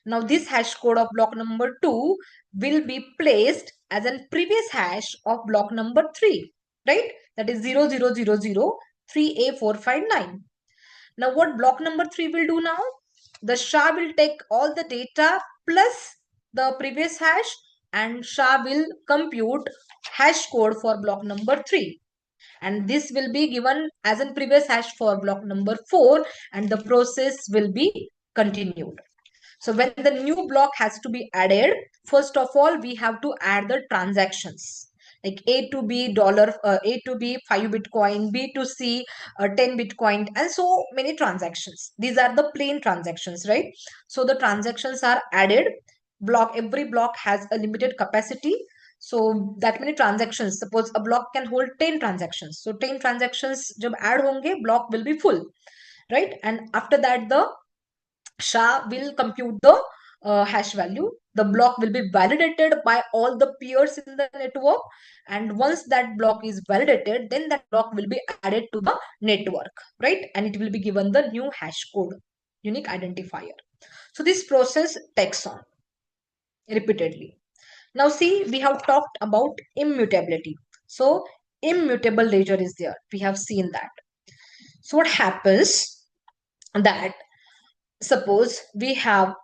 Now this hash code of block number 2 will be placed as a previous hash of block number 3, right? That is 00003A459. Now what block number 3 will do now? The SHA will take all the data plus the previous hash, and SHA will compute hash code for block number 3. And this will be given as a previous hash for block number 4, and the process will be continued. So when the new block has to be added, first of all, we have to add the transactions. Like A to B dollar, A to B 5 Bitcoin, B to C 10 Bitcoin, and so many transactions. These are the plain transactions, right? So the transactions are added. Every block has a limited capacity. So that many transactions, suppose a block can hold 10 transactions. So 10 transactions जब add होंगे, block will be full, right? And after that, the SHA will compute the hash value. The block will be validated by all the peers in the network. And once that block is validated, then that block will be added to the network, right? And it will be given the new hash code, unique identifier. So this process takes on repeatedly. Now see, we have talked about immutability. So immutable ledger is there. We have seen that. So what happens that suppose we have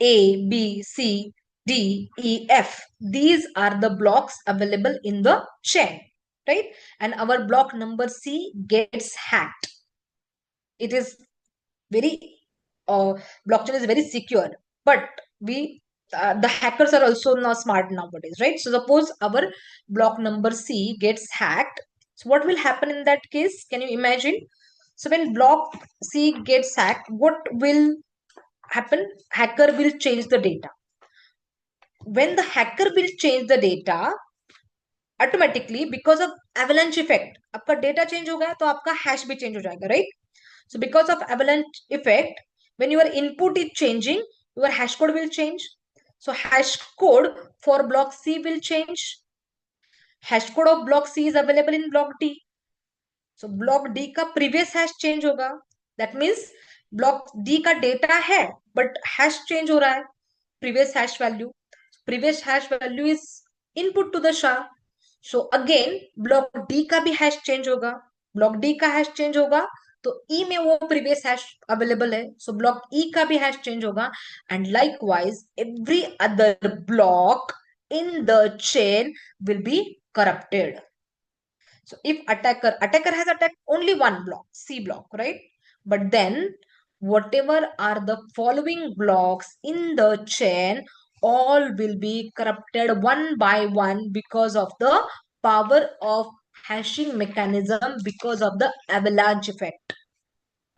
A, B, C, D, E, F. These are the blocks available in the chain, right? And our block number C gets hacked. It is very, blockchain is very secure, but the hackers are also not smart nowadays, right? So suppose our block number C gets hacked. So what will happen in that case? Can you imagine? So when block C gets hacked, what will happen? Hacker will change the data. When the hacker will change the data, automatically because of avalanche effect, आपका data change हो गया तो आपका hash भी change हो जाएगा, right? So because of avalanche effect, when your input is changing, your hash code will change. So hash code for block C will change. Hash code of block C is available in block D. So block D का previous hash change होगा. That means block D का data है, but hash change हो रहा है. Previous hash value. Previous hash value is input to the SHA. So again block D का भी hash change होगा. Block D का hash change होगा तो E में वो previous hash available है. So block E का भी hash change होगा. And likewise every other block in the chain will be corrupted. So if attacker has attacked only one block, C block, right? But then whatever are the following blocks in the chain, all will be corrupted one by one because of the power of hashing mechanism, because of the avalanche effect,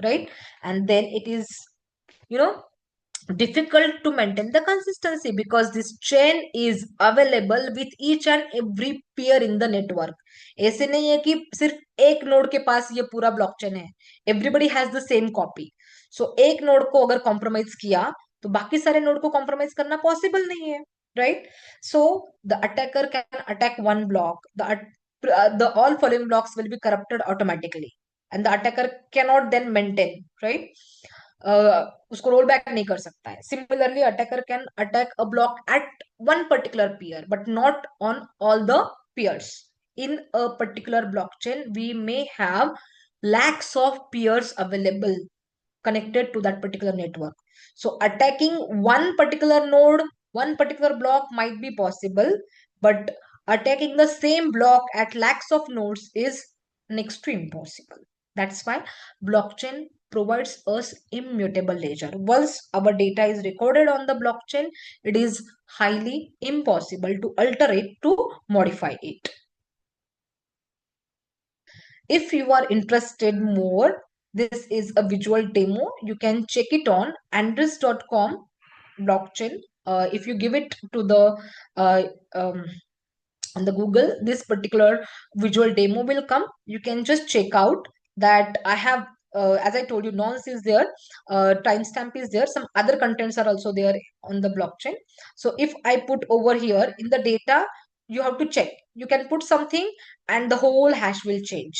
right? And then it is, you know, difficult to maintain the consistency because this chain is available with each and every peer in the network. ऐसे नहीं है कि सिर्फ एक node के पास ये पूरा blockchain है, everybody has the same copy. So एक नोड को अगर कॉम्प्रोमाइज किया तो बाकी सारे नोड को कॉम्प्रोमाइज करना पॉसिबल नहीं है, right? So the attacker can attack one block, the all following blocks will be corrupted automatically and the attacker cannot then maintain, right? उसको रोल बैक नहीं कर सकता है. Similarly attacker can attack a block at one particular peer but not on all the peers. In a particular blockchain we may have lakhs of peers available connected to that particular network. So attacking one particular node, one particular block might be possible, but attacking the same block at lakhs of nodes is next to impossible. That's why blockchain provides us immutable ledger. Once our data is recorded on the blockchain, it is highly impossible to alter it, to modify it. If you are interested more, this is a visual demo. You can check it on andres.com blockchain. If you give it to the uh, um, on the Google, this particular visual demo will come. You can just check out that I have, as I told you, nonce is there, timestamp is there, some other contents are also there on the blockchain. So if I put over here in the data, you have to check. You can put something and the whole hash will change.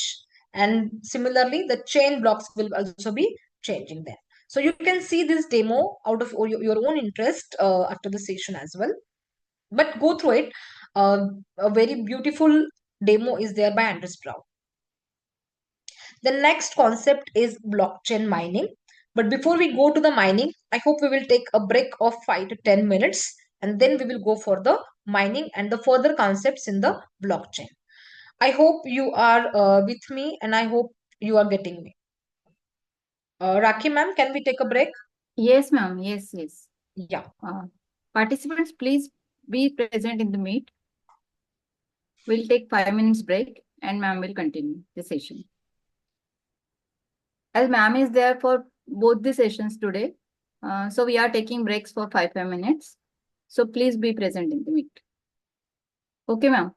And similarly, the chain blocks will also be changing there. So you can see this demo out of your own interest after the session as well. But go through it. A very beautiful demo is there by Andres Brown. The next concept is blockchain mining. But before we go to the mining, I hope we will take a break of 5 to 10 minutes and then we will go for the mining and the further concepts in the blockchain. I hope you are with me and I hope you are getting me. Rakhi ma'am, can we take a break? Yes, ma'am. Yes, yes. Yeah. Participants, please be present in the meet. We'll take 5 minutes break and ma'am will continue the session. As ma'am is there for both the sessions today, so we are taking breaks for 5 minutes. So please be present in the meet. Okay, ma'am.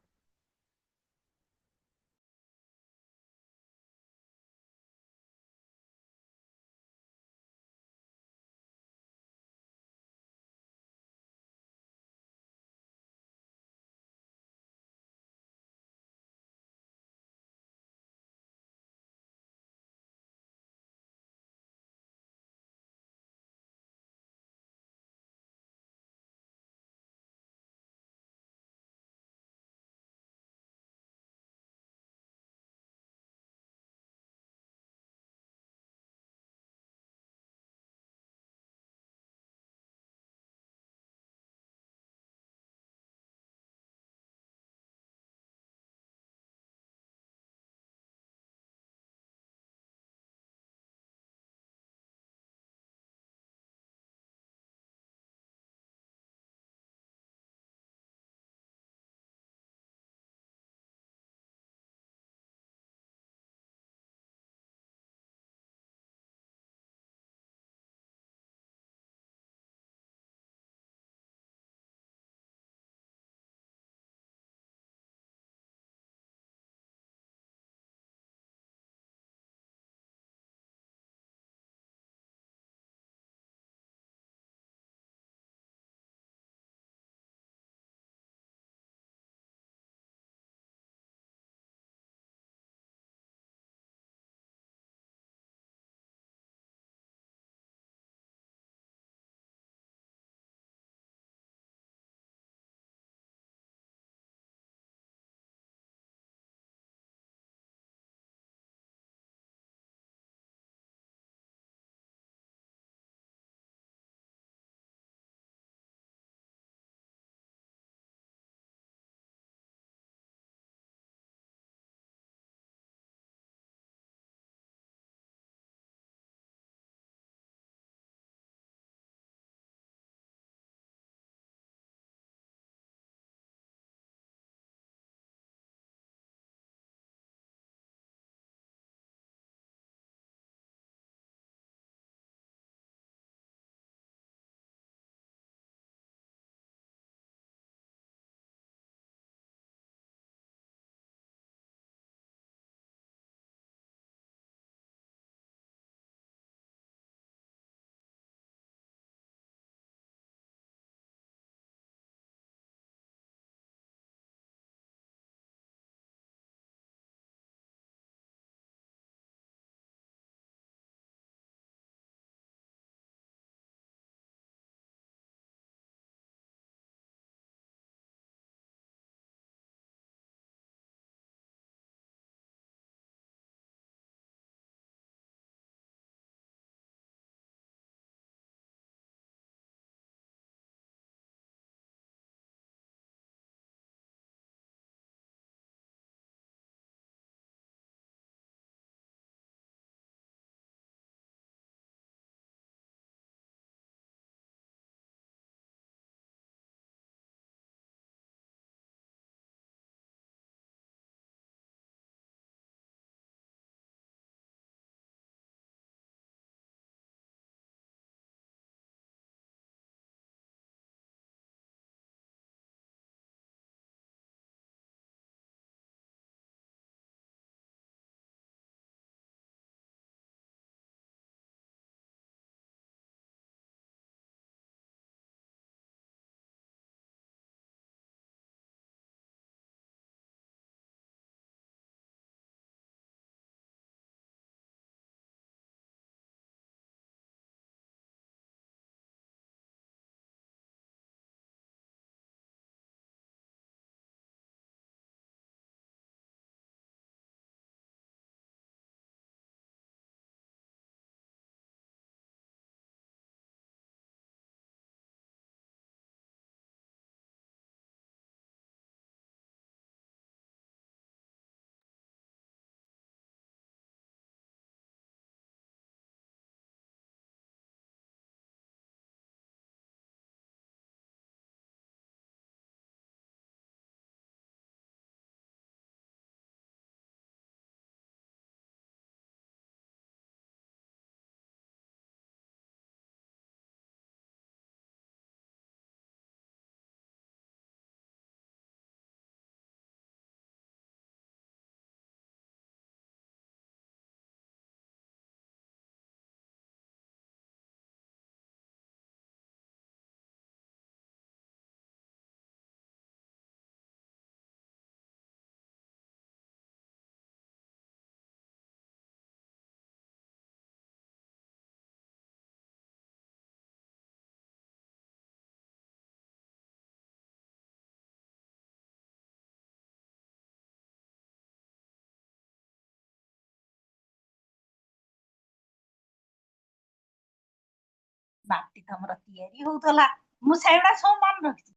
ବାଟି ତମର ତିଆରି ହଉଥିଲା ମୁଁ ସେଇଗୁଡା ସବୁ ମନେ ରଖିଛି।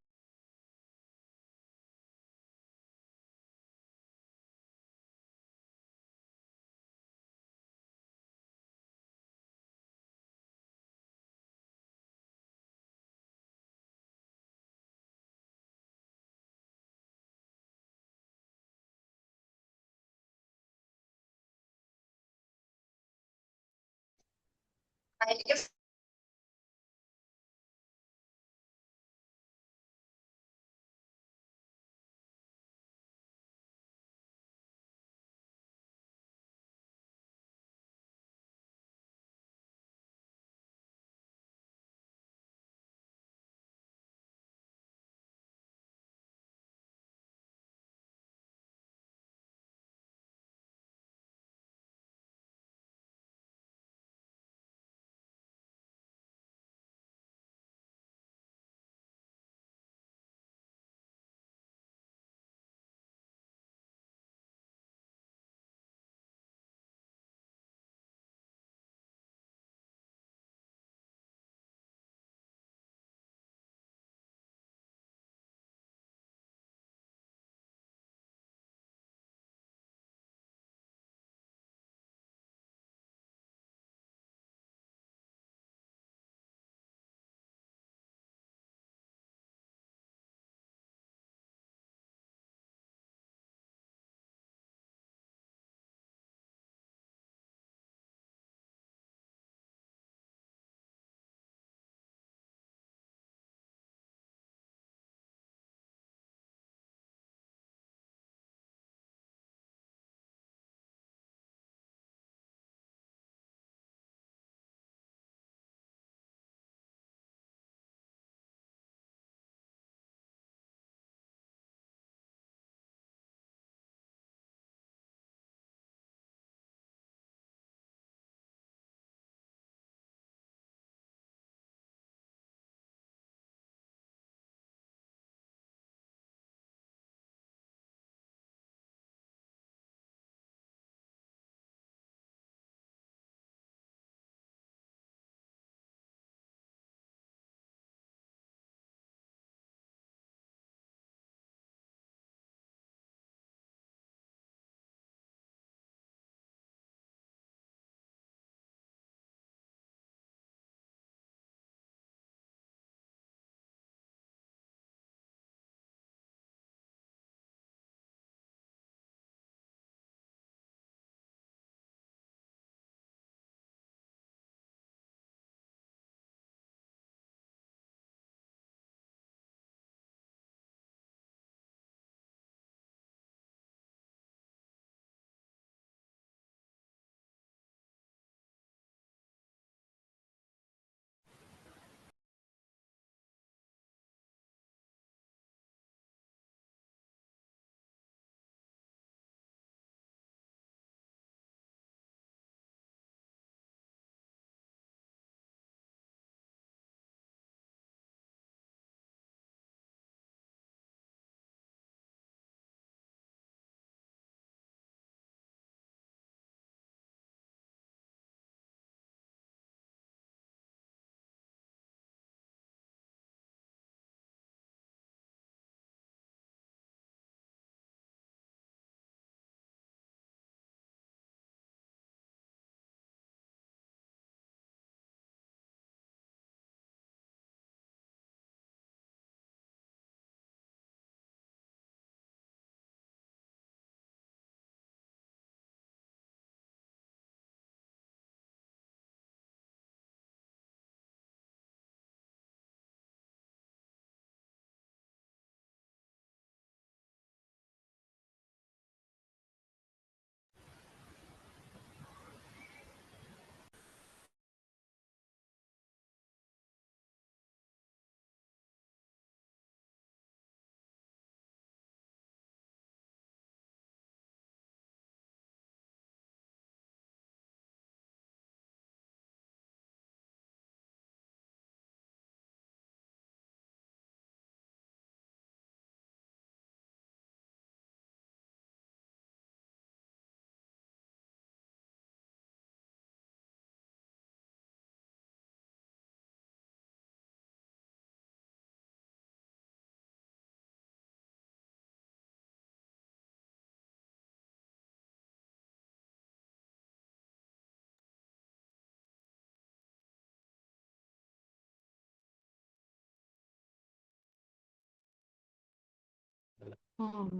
Hello.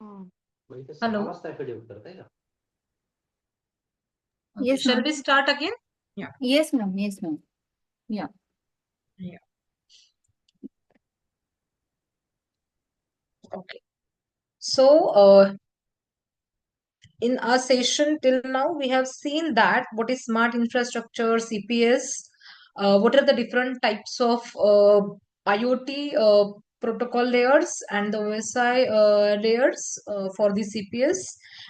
Okay, Yes, shall ma'am. we start again? Yeah. Yes, ma'am. Yes, ma'am. Yeah. Yeah. Okay. So, in our session till now, we have seen that what is smart infrastructure, CPS, what are the different types of IoT protocol layers and the OSI layers for the CPS,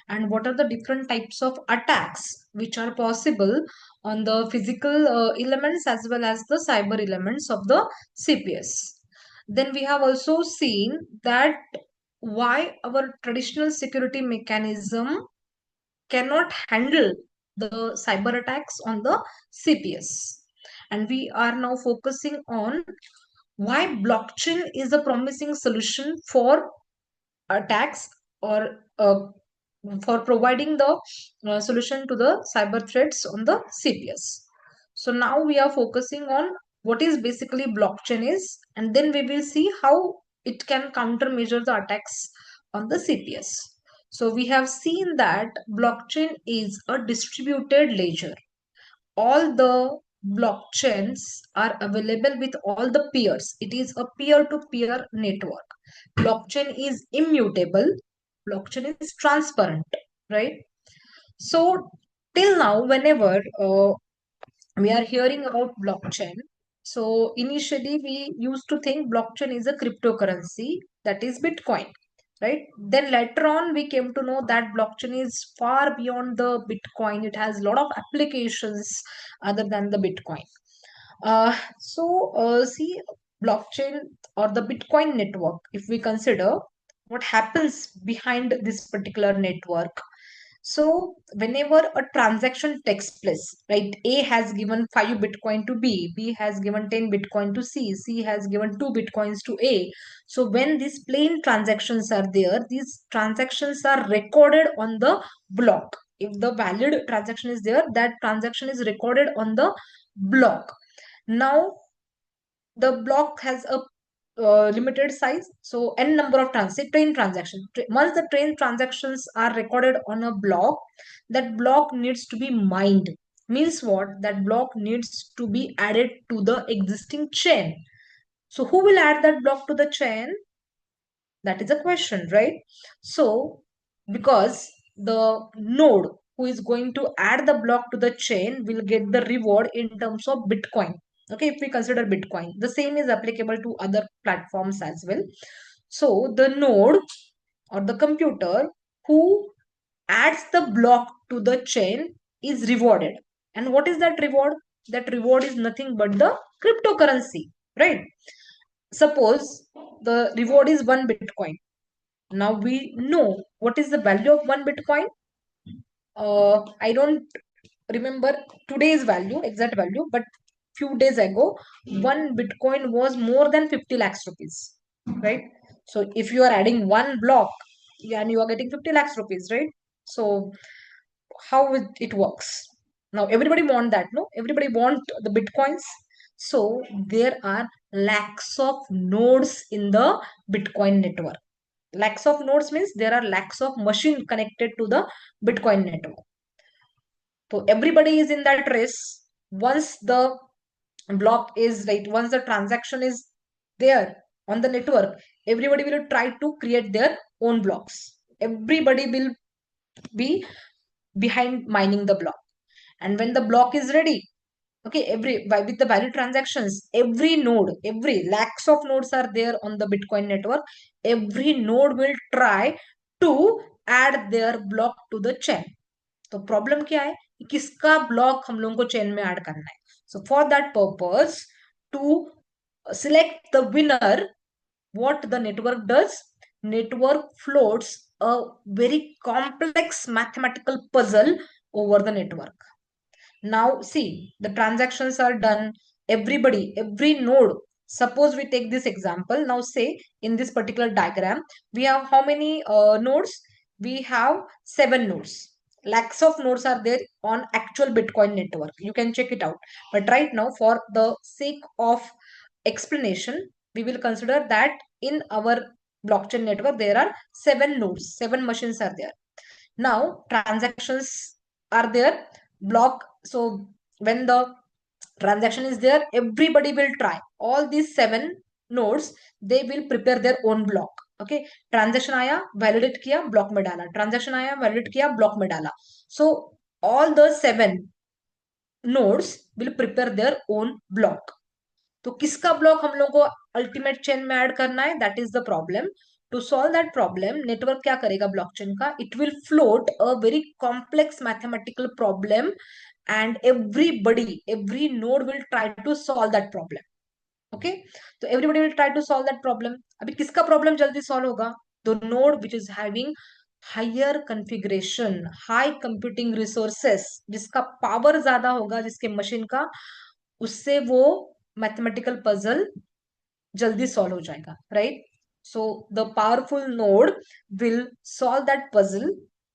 and what are the different types of attacks which are possible on the physical elements as well as the cyber elements of the CPS. Then we have also seen that why our traditional security mechanism cannot handle the cyber attacks on the CPS. And we are now focusing on why blockchain is a promising solution for attacks or for providing the solution to the cyber threats on the CPS. So now we are focusing on what is basically blockchain is, and then we will see how it can countermeasure the attacks on the CPS. So we have seen that blockchain is a distributed ledger. All the blockchains are available with all the peers. It is a peer-to-peer network. Blockchain is immutable. Blockchain is transparent, right? So till now, whenever we are hearing about blockchain, so initially we used to think blockchain is a cryptocurrency, that is Bitcoin, right? Then later on we came to know that blockchain is far beyond the Bitcoin. It has a lot of applications other than the Bitcoin. See, blockchain or the Bitcoin network, if we consider what happens behind this particular network. So, whenever a transaction takes place, right, A has given 5 Bitcoin to B, B has given 10 Bitcoin to C, C has given 2 Bitcoins to A. So, when these plain transactions are there, these transactions are recorded on the block. If the valid transaction is there, that transaction is recorded on the block. Now, the block has a limited size, so n number of train transactions. Once the train transactions are recorded on a block, that block needs to be mined. Means what? That block needs to be added to the existing chain. So who will add that block to the chain? That is a question, right? So, because the node who is going to add the block to the chain will get the reward in terms of Bitcoin. Okay, if we consider Bitcoin, the same is applicable to other platforms as well. So, the node or the computer who adds the block to the chain is rewarded. And what is that reward? That reward is nothing but the cryptocurrency, right? Suppose the reward is 1 Bitcoin. Now we know what is the value of 1 Bitcoin. I don't remember today's value, exact value, but few days ago, 1 Bitcoin was more than 50 lakhs rupees, right? So if you are adding one block, and you are getting 50 lakhs rupees, right? So how it works? Now everybody want that, no? Everybody want the Bitcoins. So there are lakhs of nodes in the Bitcoin network. Lakhs of nodes means there are lakhs of machine connected to the Bitcoin network. So everybody is in that race. Once the block is right, once the transaction is there on the network, everybody will try to create their own blocks. Everybody will be behind mining the block. And when the block is ready, okay, with the valid transactions, every node, every lakhs of nodes are there on the Bitcoin network. Every node will try to add their block to the chain. तो problem क्या है कि किसका block हम लोगों को chain में add करना है. So for that purpose, to select the winner, what the network does, network floats a very complex mathematical puzzle over the network. Now see, the transactions are done. Everybody, every node. Suppose we take this example. Now say in this particular diagram, we have how many nodes? We have 7 nodes. Lakhs of nodes are there on actual Bitcoin network. You can check it out. But right now, for the sake of explanation, we will consider that in our blockchain network there are 7 nodes, 7 machines are there. Now transactions are there, block. So when the transaction is there, everybody will try. All these 7 nodes, they will prepare their own block. Okay, transaction आया, validate किया, block में डाला, transaction आया, validate किया, block में डाला. So all the 7 nodes will prepare their own block. तो किसका ब्लॉक हम लोग को अल्टीमेट चेन में ऐड करना है, that is the problem. To solve that problem, network क्या करेगा ब्लॉकचेन का, it will float a very complex mathematical problem and every node will try to solve that problem. Okay, तो everybody will try to solve that problem. अभी किसका problem जल्दी solve होगा, the node which is having higher configuration, high computing resources, जिसका power ज्यादा होगा जिसके machine का, उससे वो मैथमेटिकल पजल जल्दी सॉल्व हो जाएगा, right. So the powerful node will solve that puzzle.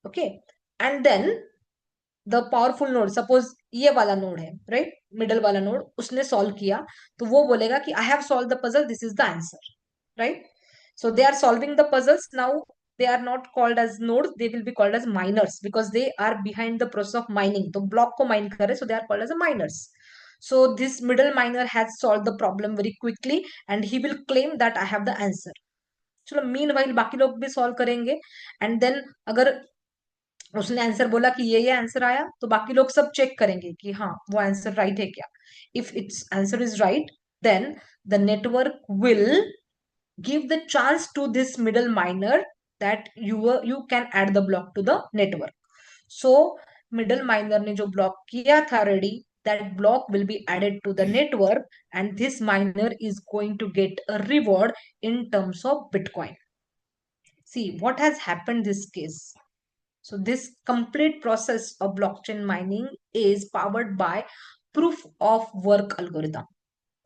Okay, and then the powerful node, suppose ये वाला नोड है, राइट, मिडल वाला नोड, उसने सॉल्व किया, तो वो बोलेगा कि I have solve the puzzle, this is the answer, right. So they are solving the puzzles. Now they are not called as nodes, they will be called as miners because they are behind the process of mining. तो block को mine कर रहे, so they are called as a miners. So this middle miner has solved the problem very quickly and he will claim that I have the answer. चलो meanwhile बाकी लोग भी solve करेंगे, and then अगर उसने answer बोला कि ये आंसर आया, तो बाकी लोग सब चेक करेंगे कि हाँ वो आंसर राइट है क्या. If it's answer is right, then the network will give the chance to this middle miner that you can add the block to the network. So middle miner ने जो block किया था ready, that block will be added to the network and this miner is going to get a reward in terms of Bitcoin. See what has happened this case. So this complete process of blockchain mining is powered by proof of work algorithm,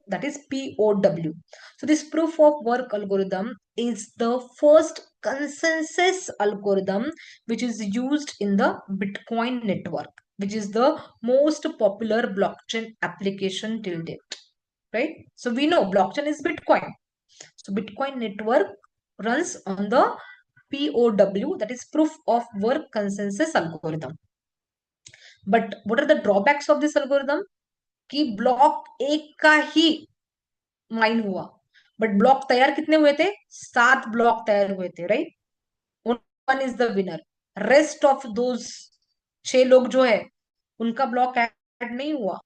that is POW. So this proof of work algorithm is the first consensus algorithm which is used in the Bitcoin network, which is the most popular blockchain application till date, right? So we know blockchain is Bitcoin. So Bitcoin network runs on the POW, that is proof of work consensus algorithm. But what are the drawbacks of this algorithm? कि block एक का ही mine हुआ, but block तैयार कितने हुए थे, 7 block तैयार हुए थे, right. One is the winner, rest of those 6 लोग जो है उनका ब्लॉक ऐड नहीं हुआ.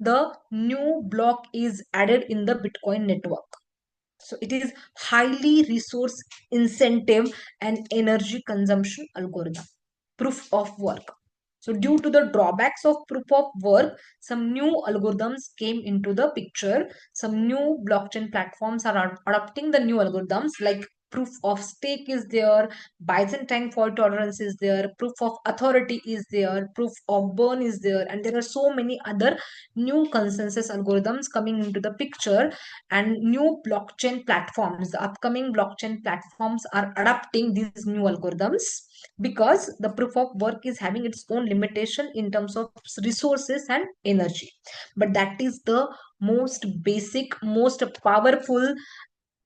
The new block is added in the Bitcoin network. So it is highly resource incentive and energy consumption algorithm. Proof of work. So due to the drawbacks of proof of work, some new algorithms came into the picture. Some new blockchain platforms are adopting the new algorithms, like proof of stake is there, Byzantine fault tolerance is there, proof of authority is there, proof of burn is there, and there are so many other new consensus algorithms coming into the picture. And new blockchain platforms, the upcoming blockchain platforms are adopting these new algorithms because the proof of work is having its own limitation in terms of resources and energy. But that is the most basic, most powerful,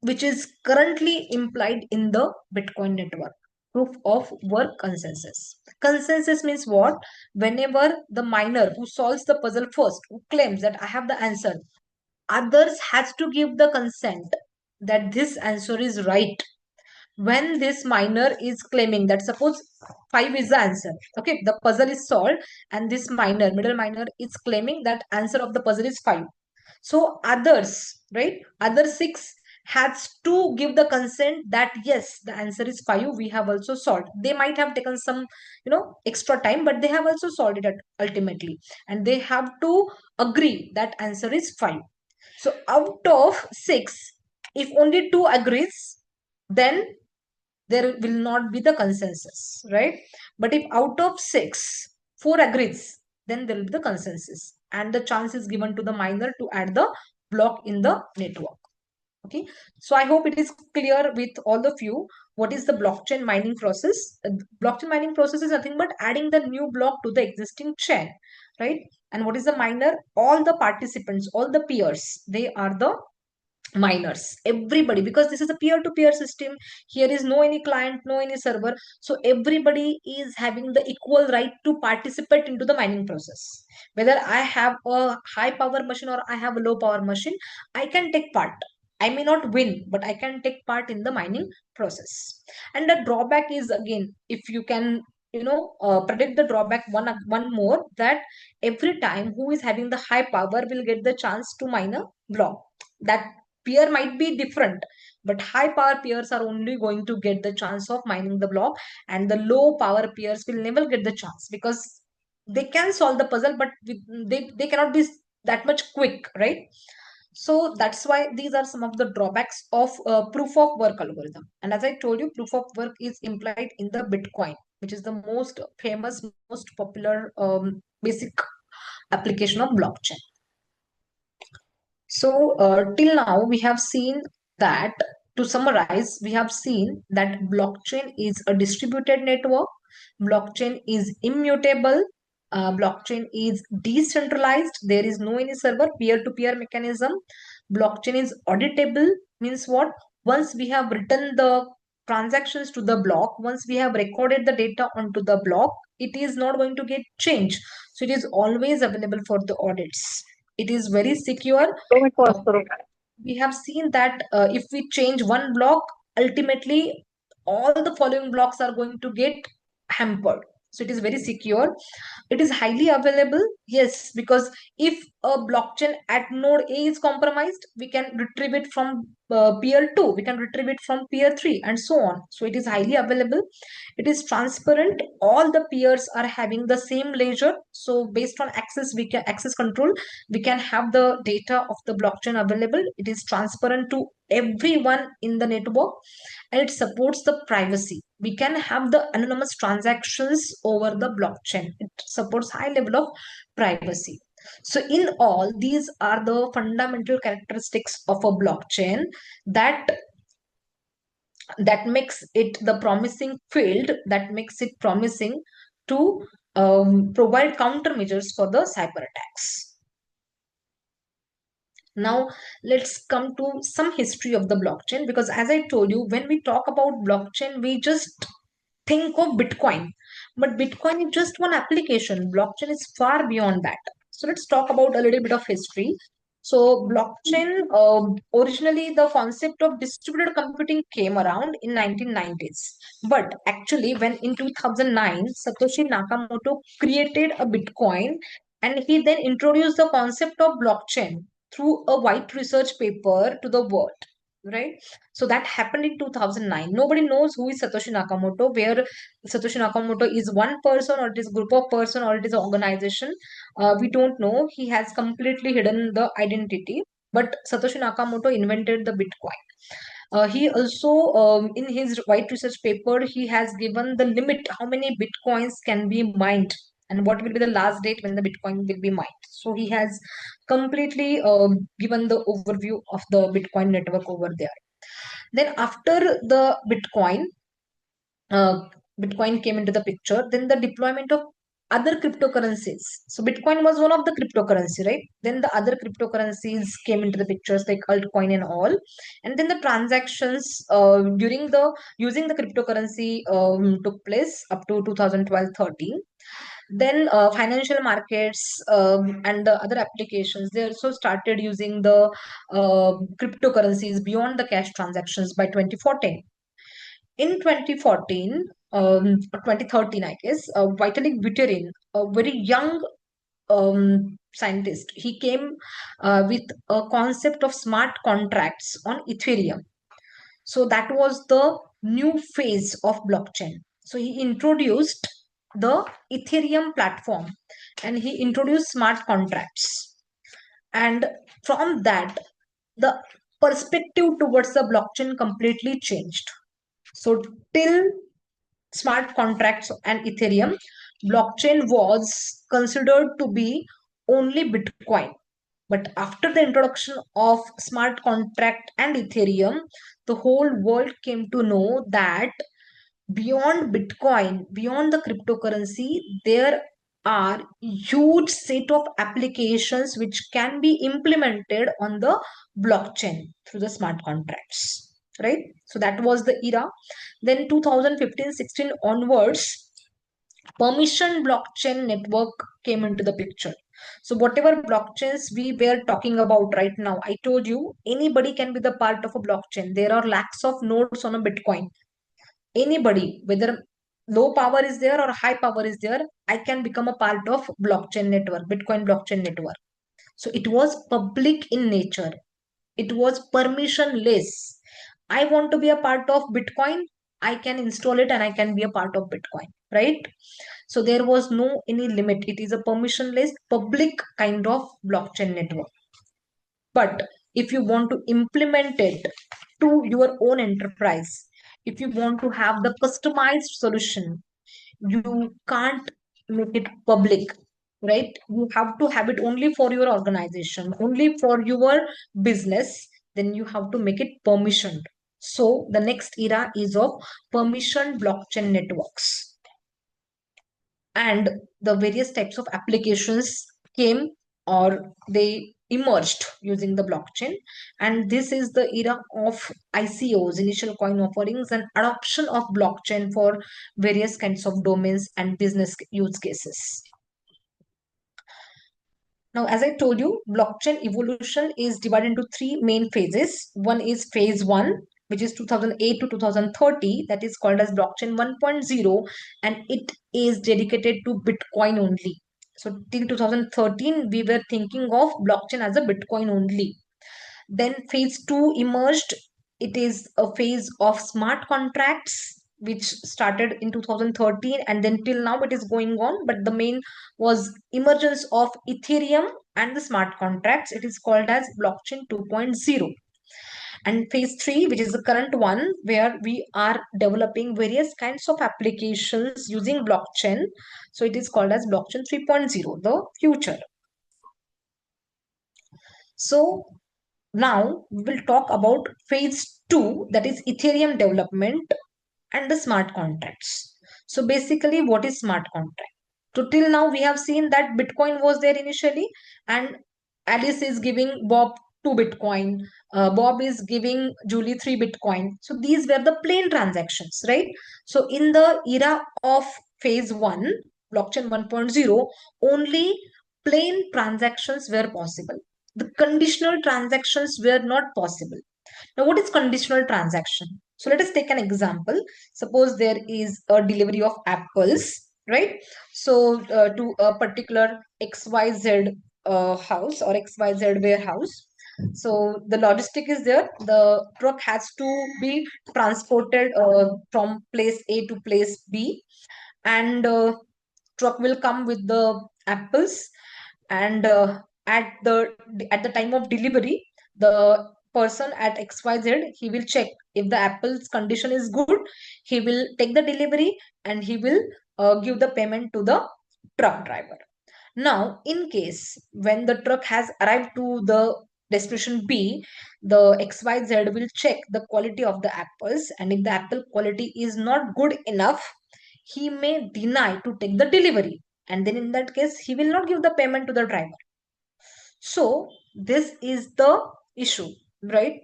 which is currently implied in the Bitcoin network. Proof of work consensus. Consensus means what? Whenever the miner who solves the puzzle first, who claims that I have the answer, others has to give the consent that this answer is right. When this miner is claiming that, suppose 5 is the answer, okay, the puzzle is solved and this miner, middle miner, is claiming that answer of the puzzle is 5. So others, right, other 6 has to give the consent that yes, the answer is 5, we have also solved. They might have taken some extra time, but they have also solved it ultimately, and they have to agree that answer is 5. So out of 6, if only 2 agrees, then there will not be the consensus, right? But if out of 6, 4 agrees, then there will be the consensus, and the chance is given to the miner to add the block in the network. Okay, so I hope it is clear with all of you what is the blockchain mining process. Blockchain mining process is nothing but adding the new block to the existing chain, right? And what is the miner? All the participants, all the peers, they are the miners, everybody, because this is a peer-to-peer system. Here is no any client, no any server, so everybody is having the equal right to participate into the mining process. Whether I have a high power machine or I have a low power machine, I can take part. I may not win, but I can take part in the mining process. And the drawback is, again, if you can predict the drawback, one more, that every time who is having the high power will get the chance to mine a block. That peer might be different, but high power peers are only going to get the chance of mining the block, and the low power peers will never get the chance, because they can solve the puzzle, but they cannot be that much quick, right? So that's why these are some of the drawbacks of proof of work algorithm. And as I told you, proof of work is implied in the Bitcoin, which is the most famous, most popular basic application of blockchain. So till now we have seen that, to summarize, we have seen that blockchain is a distributed network, blockchain is immutable, blockchain is decentralized, there is no any server, peer-to-peer mechanism, blockchain is auditable, means what? Once we have written the transactions to the block, once we have recorded the data onto the block, it is not going to get changed. So it is always available for the audits. It is very secure. We have seen that if we change one block, ultimately all the following blocks are going to get hampered. So it is very secure. It is highly available. Yes, because if a blockchain at node A is compromised, we can retrieve it from peer 2, we can retrieve it from peer 3, and so on. So it is highly available. It is transparent. All the peers are having the same ledger. So based on access, we can access control, we can have the data of the blockchain available. It is transparent to everyone in the network, and it supports the privacy. We can have the anonymous transactions over the blockchain. It supports high level of privacy. So in all, these are the fundamental characteristics of a blockchain that makes it the promising field, that makes it promising to provide countermeasures for the cyber attacks. Now, let's come to some history of the blockchain, because as I told you, when we talk about blockchain, we just think of Bitcoin. But Bitcoin is just one application. Blockchain is far beyond that. So let's talk about a little bit of history. So blockchain, originally the concept of distributed computing came around in 1990s. But actually, when in 2009, Satoshi Nakamoto created a Bitcoin, and he then introduced the concept of blockchain through a white research paper to the world, right? So that happened in 2009. Nobody knows who is Satoshi Nakamoto, where Satoshi Nakamoto is one person, or it is a group of person, or it is an organization. We don't know. He has completely hidden the identity. But Satoshi Nakamoto invented the Bitcoin. He also, in his white research paper, he has given the limit how many Bitcoins can be mined and what will be the last date when the Bitcoin will be mined. So he has completely given the overview of the Bitcoin network over there. Then after the uh, Bitcoin came into the picture, then the deployment of other cryptocurrencies. So Bitcoin was one of the cryptocurrency, right? Then the other cryptocurrencies came into the pictures like altcoin and all. And then the transactions during the using the cryptocurrency took place up to 2012-13. Then financial markets and the other applications, they also started using the cryptocurrencies beyond the cash transactions by 2014. In 2014, 2013, I guess, Vitalik Buterin, a very young scientist, he came with a concept of smart contracts on Ethereum. So that was the new phase of blockchain. So he introduced the Ethereum platform, and he introduced smart contracts. And from that, the perspective towards the blockchain completely changed. So till smart contracts and Ethereum, blockchain was considered to be only Bitcoin. But after the introduction of smart contract and Ethereum, the whole world came to know that beyond Bitcoin, beyond the cryptocurrency, there are huge set of applications which can be implemented on the blockchain through the smart contracts, right? So that was the era. Then 2015-16 onwards, permission blockchain network came into the picture. So whatever blockchains we were talking about right now, I told you anybody can be the part of a blockchain. There are lakhs of nodes on a Bitcoin. Anybody, whether low power is there or high power is there, I can become a part of blockchain network, Bitcoin blockchain network. So it was public in nature. It was permissionless. I want to be a part of Bitcoin, I can install it and I can be a part of Bitcoin, right? So there was no any limit. It is a permissionless public kind of blockchain network. But if you want to implement it to your own enterprise, if you want to have the customized solution, you can't make it public, right? You have to have it only for your organization, only for your business. Then you have to make it permissioned. So the next era is of permissioned blockchain networks. And the various types of applications came or they emerged using the blockchain. And this is the era of ICOs, initial coin offerings, and adoption of blockchain for various kinds of domains and business use cases. Now, as I told you, blockchain evolution is divided into three main phases. One is phase one, which is 2008 to 2030, that is called as blockchain 1.0, and it is dedicated to Bitcoin only. So till 2013, we were thinking of blockchain as a Bitcoin only. Then phase two emerged. It is a phase of smart contracts, which started in 2013, and then till now it is going on. But the main was emergence of Ethereum and the smart contracts. It is called as blockchain 2.0. And phase three, which is the current one, where we are developing various kinds of applications using blockchain. So it is called as blockchain 3.0, the future. So now we will talk about phase two, that is Ethereum development and the smart contracts. So basically, what is smart contract? So till now we have seen that Bitcoin was there initially, and Alice is giving Bob 2 Bitcoin. Bob is giving Julie 3 Bitcoin. So these were the plain transactions, right? So in the era of phase one, blockchain 1.0, only plain transactions were possible. The conditional transactions were not possible. Now, what is conditional transaction? So let us take an example. Suppose there is a delivery of apples, right? So to a particular XYZ house or XYZ warehouse. So the logistic is there. The truck has to be transported from place A to place B, and truck will come with the apples, and at the time of delivery, the person at XYZ, he will check if the apple's condition is good. He will take the delivery and he will give the payment to the truck driver. Now, in case when the truck has arrived to the destination B, the XYZ will check the quality of the apples, and if the apple quality is not good enough, he may deny to take the delivery, and then in that case he will not give the payment to the driver. So this is the issue, right?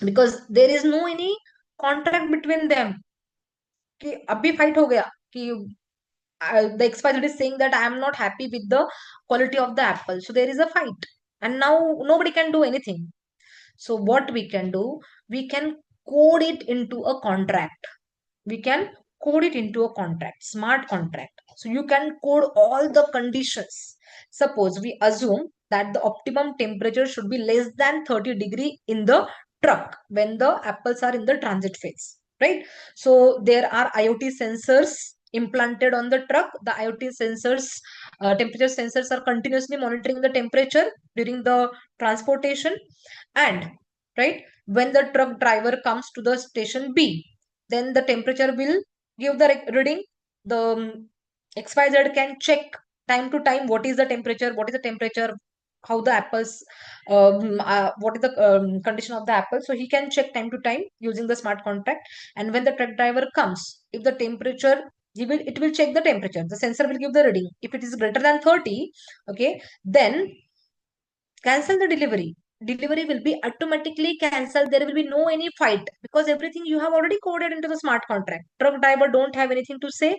Because there is no any contract between them कि अभी fight हो गया कि the XYZ is saying that I am not happy with the quality of the apple, so there is a fight, and now nobody can do anything. So what we can do, we can code it into a contract. We can code it into a contract, smart contract. So you can code all the conditions. Suppose we assume that the optimum temperature should be less than 30 degree in the truck when the apples are in the transit phase, right? So there are IoT sensors implanted on the truck. The IoT sensors, temperature sensors, are continuously monitoring the temperature during the transportation. And right, when the truck driver comes to the station B, then the temperature will give the reading. The XYZ can check time to time what is the temperature, how the apples, what is the condition of the apple. So he can check time to time using the smart contract. And when the truck driver comes, if the temperature, it will check the temperature. The sensor will give the reading. If it is greater than 30, okay, then cancel the delivery. Delivery will be automatically cancelled. There will be no any fight because everything you have already coded into the smart contract. Truck driver don't have anything to say.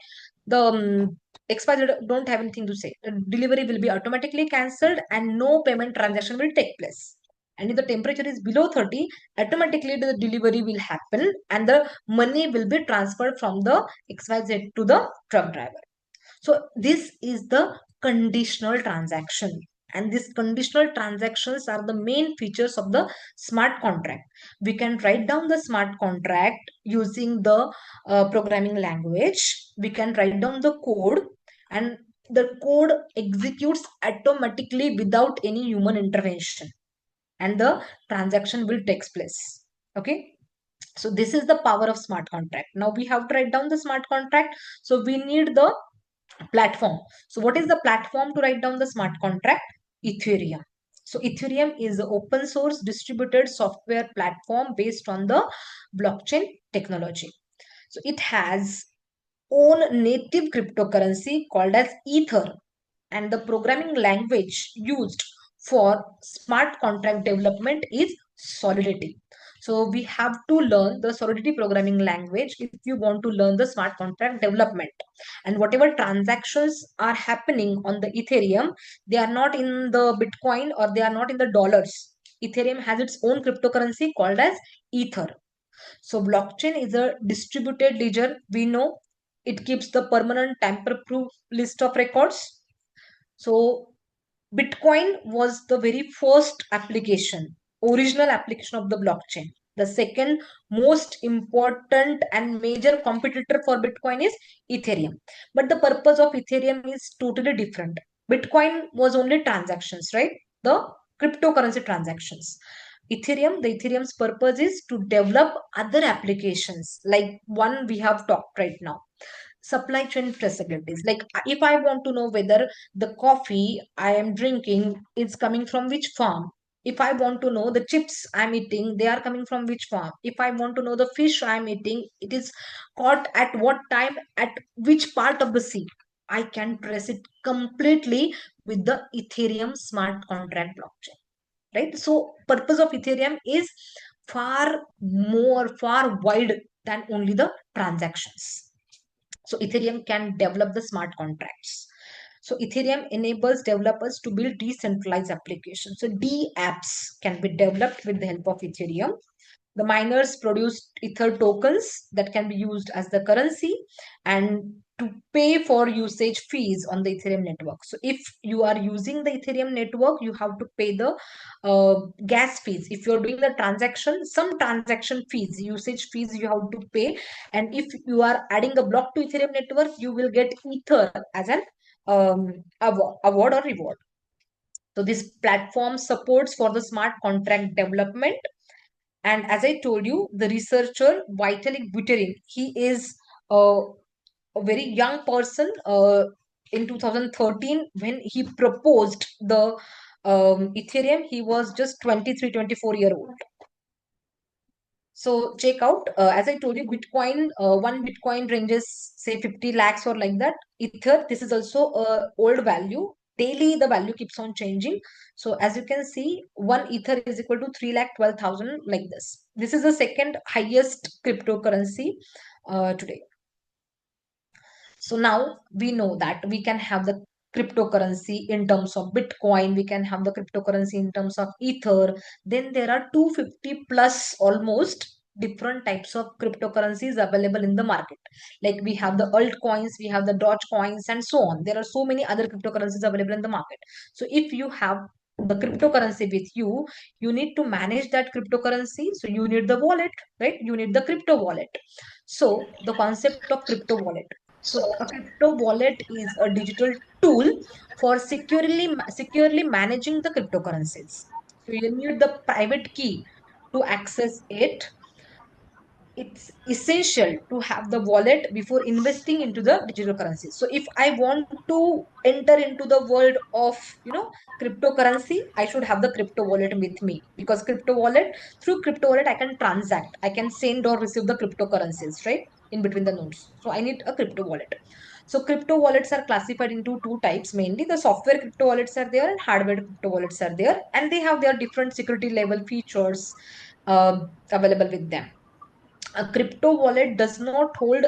The expired don't have anything to say. Delivery will be automatically cancelled and no payment transaction will take place. And if the temperature is below 30, automatically the delivery will happen and the money will be transferred from the XYZ to the truck driver. So this is the conditional transaction. And these conditional transactions are the main features of the smart contract. We can write down the smart contract using the programming language. We can write down the code and the code executes automatically without any human intervention. And the transaction will take place. Okay. So this is the power of smart contract. Now we have to write down the smart contract. So we need the platform. So what is the platform to write down the smart contract? Ethereum. So Ethereum is an open source distributed software platform based on the blockchain technology. So it has own native cryptocurrency called as Ether, and the programming language used for smart contract development is Solidity. So we have to learn the Solidity programming language if you want to learn the smart contract development. And whatever transactions are happening on the Ethereum, they are not in the Bitcoin or they are not in the dollars. Ethereum has its own cryptocurrency called as Ether. So blockchain is a distributed ledger. We know it keeps the permanent tamper-proof list of records. So Bitcoin was the very first application, original application of the blockchain. The second most important and major competitor for Bitcoin is Ethereum. But the purpose of Ethereum is totally different. Bitcoin was only transactions, right? The cryptocurrency transactions. Ethereum's purpose is to develop other applications like one we have talked right now, supply chain traceabilities. Like if I want to know whether the coffee I am drinking is coming from which farm, if I want to know the chips I'm eating, they are coming from which farm, if I want to know the fish I'm eating, it is caught at what time, at which part of the sea, I can trace it completely with the Ethereum smart contract blockchain, right? So purpose of Ethereum is far wide than only the transactions. So Ethereum can develop the smart contracts. So Ethereum enables developers to build decentralized applications. So D apps can be developed with the help of Ethereum. The miners produce Ether tokens that can be used as the currency and to pay for usage fees on the Ethereum network. So if you are using the Ethereum network, you have to pay the gas fees. If you're doing the transaction, some transaction fees, usage fees you have to pay. And if you are adding a block to Ethereum network, you will get Ether as an award or reward. So this platform supports for the smart contract development. And as I told you, the researcher Vitalik Buterin, he is a very young person. In 2013, when he proposed the Ethereum, he was just 23, 24-year old. So check out, as I told you, Bitcoin, one Bitcoin ranges say 50 lakhs or like that. Ether, this is also a old value. Daily, the value keeps on changing. So as you can see, one Ether is equal to 3,12,000 like this. This is the second highest cryptocurrency today. So now we know that we can have the cryptocurrency in terms of Bitcoin, we can have the cryptocurrency in terms of Ether. Then there are 250 plus almost different types of cryptocurrencies available in the market. Like we have the altcoins, we have the Doge coins, and so on. There are so many other cryptocurrencies available in the market. So if you have the cryptocurrency with you, you need to manage that cryptocurrency. So you need the wallet, right? You need the crypto wallet. So the concept of crypto wallet. So a crypto wallet is a digital tool for securely managing the cryptocurrencies. So you need the private key to access it. it's essential to have the wallet before investing into the digital currency. So if I want to enter into the world of, cryptocurrency, I should have the crypto wallet with me, because through crypto wallet I can transact, I can send or receive the cryptocurrencies, right, in between the nodes. So I need a crypto wallet. So crypto wallets are classified into two types mainly. The software crypto wallets are there and hardware crypto wallets are there, and they have their different security level features available with them. A crypto wallet does not hold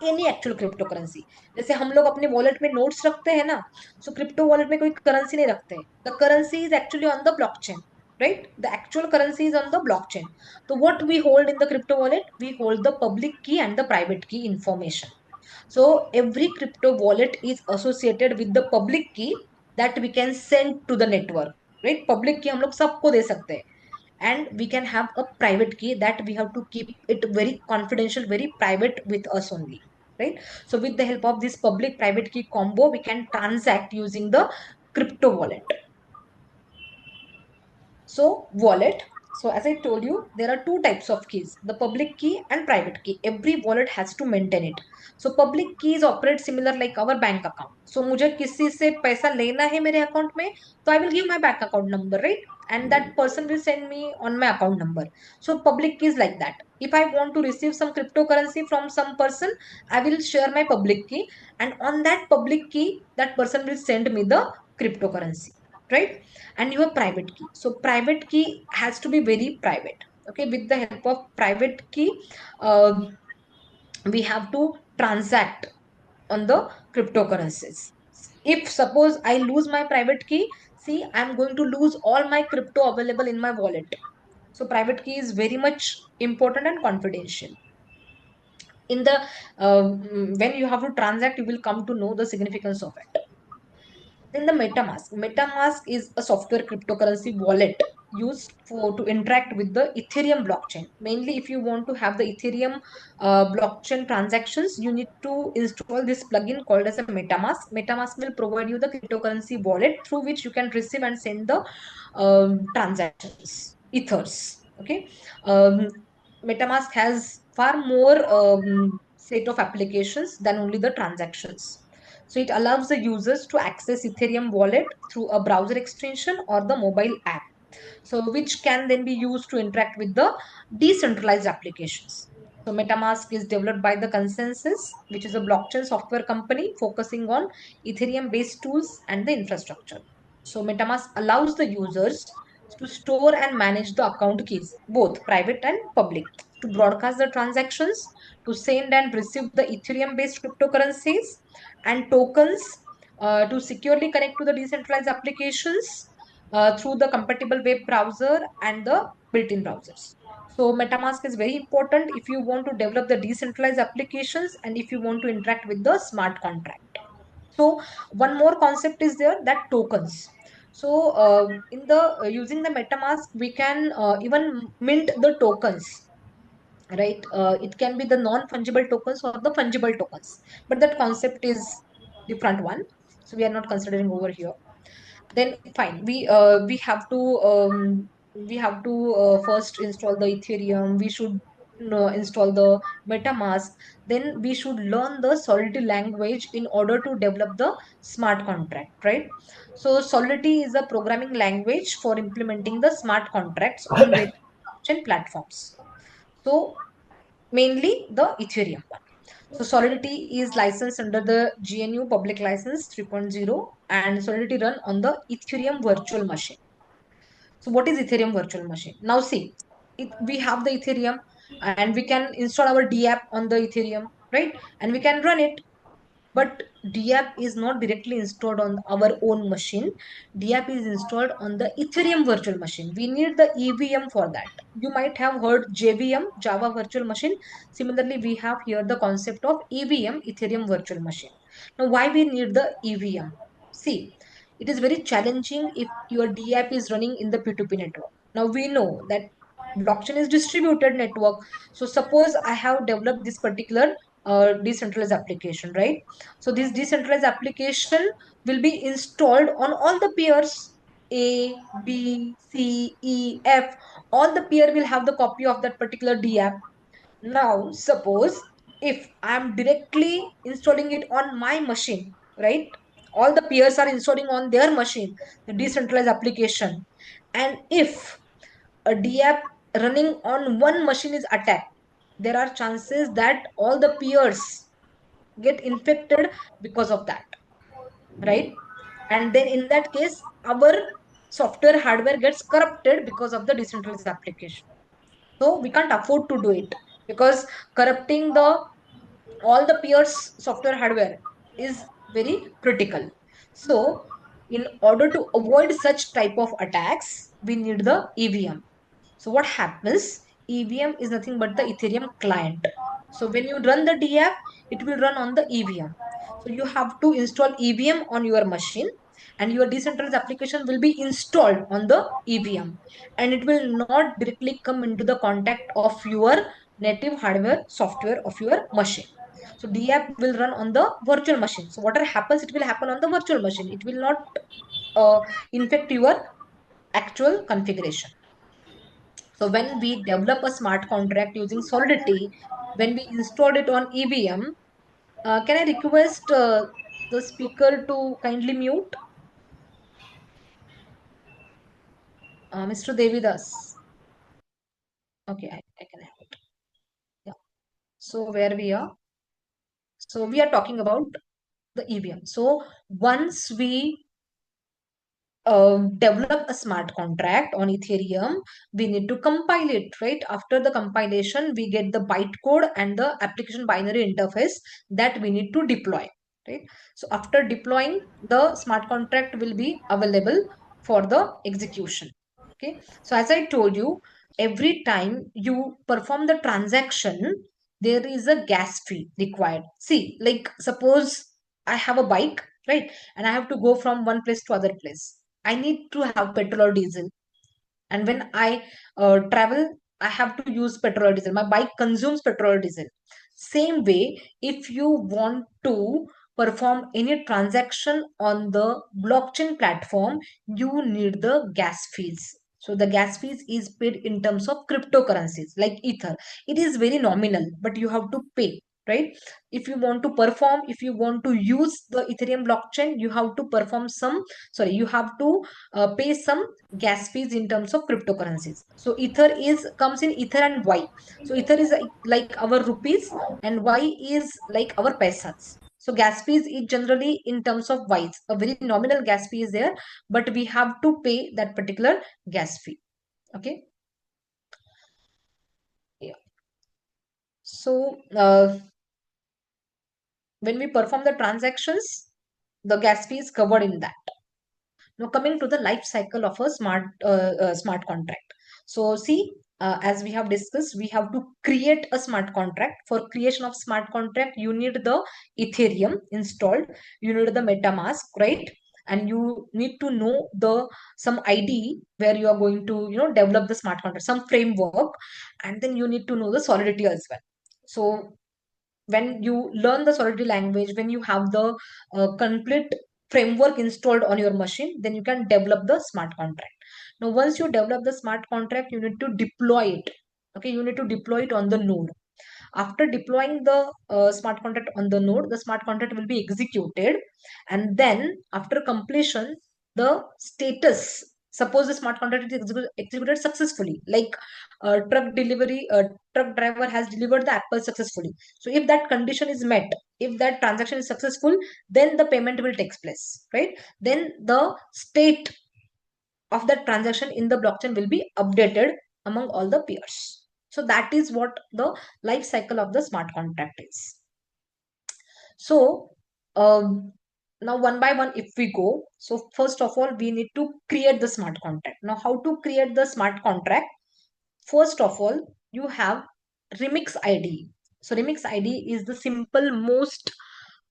any actual crypto currency. जैसे हम लोग अपने wallet में notes रखते हैं ना, so crypto wallet में कोई करेंसी नहीं रखते. The currency is actually on the blockchain, right? The actual currency is on the blockchain. So what we hold in the crypto wallet, we hold the public key and the private key information. So every crypto wallet is associated with the public key that we can send to the network, right? Public key हम लोग सबको दे सकते हैं, and we can have a private key that we have to keep it very confidential, very private with us only, right? So with the help of this public private key combo, we can transact using the crypto wallet. So wallet, so as I told you, there are two types of keys, the public key and private key. Every wallet has to maintain it. So public keys operate similar like our bank account. So मुझे किसी से पैसा लेना है मेरे account में, तो I will give my bank account number, right? And that person will send me on my account number. So public key is like that. If I want to receive some cryptocurrency from some person, I will share my public key, and on that public key, that person will send me the cryptocurrency, right? And your private key, so private key has to be very private. Okay, with the help of private key, uh, we have to transact on the cryptocurrencies. If suppose I lose my private key, see, I'm going to lose all my crypto available in my wallet. So private key is very much important and confidential. In the when you have to transact, you will come to know the significance of it. Then the MetaMask. MetaMask is a software cryptocurrency wallet used to interact with the Ethereum blockchain. Mainly, if you want to have the Ethereum blockchain transactions, you need to install this plugin called as a MetaMask. MetaMask will provide you the cryptocurrency wallet through which you can receive and send the transactions, ethers. Okay. Um, MetaMask has far more set of applications than only the transactions. So it allows the users to access Ethereum wallet through a browser extension or the mobile app. So which can then be used to interact with the decentralized applications. So MetaMask is developed by the Consensus, which is a blockchain software company focusing on Ethereum-based tools and the infrastructure. So MetaMask allows the users to store and manage the account keys, both private and public, to broadcast the transactions, to send and receive the Ethereum-based cryptocurrencies and tokens, to securely connect to the decentralized applications through the compatible web browser and the built-in browsers. So MetaMask is very important if you want to develop the decentralized applications and if you want to interact with the smart contract. So one more concept is there, that tokens. So in the using the MetaMask, we can even mint the tokens, right? It can be the non-fungible tokens or the fungible tokens, but that concept is different one. So we are not considering over here. Then fine, we have to first install the Ethereum. We should install the MetaMask. Then we should learn the Solidity language in order to develop the smart contract, right? So Solidity is a programming language for implementing the smart contracts on various blockchain platforms. So mainly the Ethereum one. So Solidity is licensed under the GNU Public License 3.0, and Solidity run on the Ethereum virtual machine. So what is Ethereum virtual machine? Now see, we have the Ethereum and we can install our DApp on the Ethereum, right? And we can run it. But DApp is not directly installed on our own machine. DApp is installed on the Ethereum virtual machine. We need the EVM for that. You might have heard JVM, Java Virtual Machine. Similarly, we have here the concept of EVM, Ethereum Virtual Machine. Now, why we need the EVM? See, it is very challenging if your DApp is running in the P2P network. Now, we know that blockchain is distributed network. So suppose I have developed this particular decentralized application, right? So this decentralized application will be installed on all the peers, A, B, C, E, F. All the peer will have the copy of that particular DApp. Now, suppose if I'm directly installing it on my machine, right? All the peers are installing on their machine, the decentralized application. And if a DApp running on one machine is attacked, there are chances that all the peers get infected because of that, right? And then in that case, our software hardware gets corrupted because of the decentralized application. So we can't afford to do it, because corrupting the all the peers software hardware is very critical. So in order to avoid such type of attacks, we need the EVM. So what happens? EVM is nothing but the Ethereum client. So when you run the DApp, it will run on the EVM. So you have to install EVM on your machine, and your decentralized application will be installed on the EVM, and it will not directly come into the contact of your native hardware software of your machine. So DApp will run on the virtual machine. So whatever happens, it will happen on the virtual machine. It will not infect your actual configuration. So when we develop a smart contract using Solidity, when we installed it on EVM, can I request the speaker to kindly mute? Mr. Devidas. Okay, I can have it. Yeah. So where we are? So we are talking about the EVM. So once we develop a smart contract on Ethereum, we need to compile it, right? After the compilation, we get the bytecode and the application binary interface that we need to deploy, right? So after deploying, the smart contract will be available for the execution. Okay. So as I told you, every time you perform the transaction, there is a gas fee required. See, like suppose I have a bike, right? And I have to go from one place to other place. I need to have petrol or diesel. And when I travel, I have to use petrol or diesel. My bike consumes petrol or diesel. Same way, if you want to perform any transaction on the blockchain platform, you need the gas fees. So the gas fees is paid in terms of cryptocurrencies like Ether. It is very nominal, but you have to pay, right? If you want to perform, if you want to use the Ethereum blockchain, you have to perform some, sorry, you have to pay some gas fees in terms of cryptocurrencies. So Ether is comes in Ether and Y. So Ether is like our rupees, and Y is like our paisas. So gas fees is generally in terms of Ys. A very nominal gas fee is there, but we have to pay that particular gas fee. Okay. Yeah. So when we perform the transactions, the gas fee is covered in that. Now coming to the life cycle of a smart contract. So see, as we have discussed, we have to create a smart contract. For creation of smart contract, you need the Ethereum installed, you need the MetaMask, right? And you need to know the some ID where you are going to develop the smart contract, some framework, and then you need to know the Solidity as well. So when you learn the Solidity language, when you have the complete framework installed on your machine, then you can develop the smart contract. Now once you develop the smart contract, you need to deploy it. Okay, you need to deploy it on the node. After deploying the smart contract on the node, the smart contract will be executed, and then after completion, the status, suppose the smart contract is executed successfully, like truck driver has delivered the apple successfully. So if that condition is met, if that transaction is successful, then the payment will take place, right? Then the state of that transaction in the blockchain will be updated among all the peers. So that is what the life cycle of the smart contract is. So now one by one, if we go, so first of all, we need to create the smart contract. Now how to create the smart contract? First of all, you have Remix ID. So Remix ID is the simple most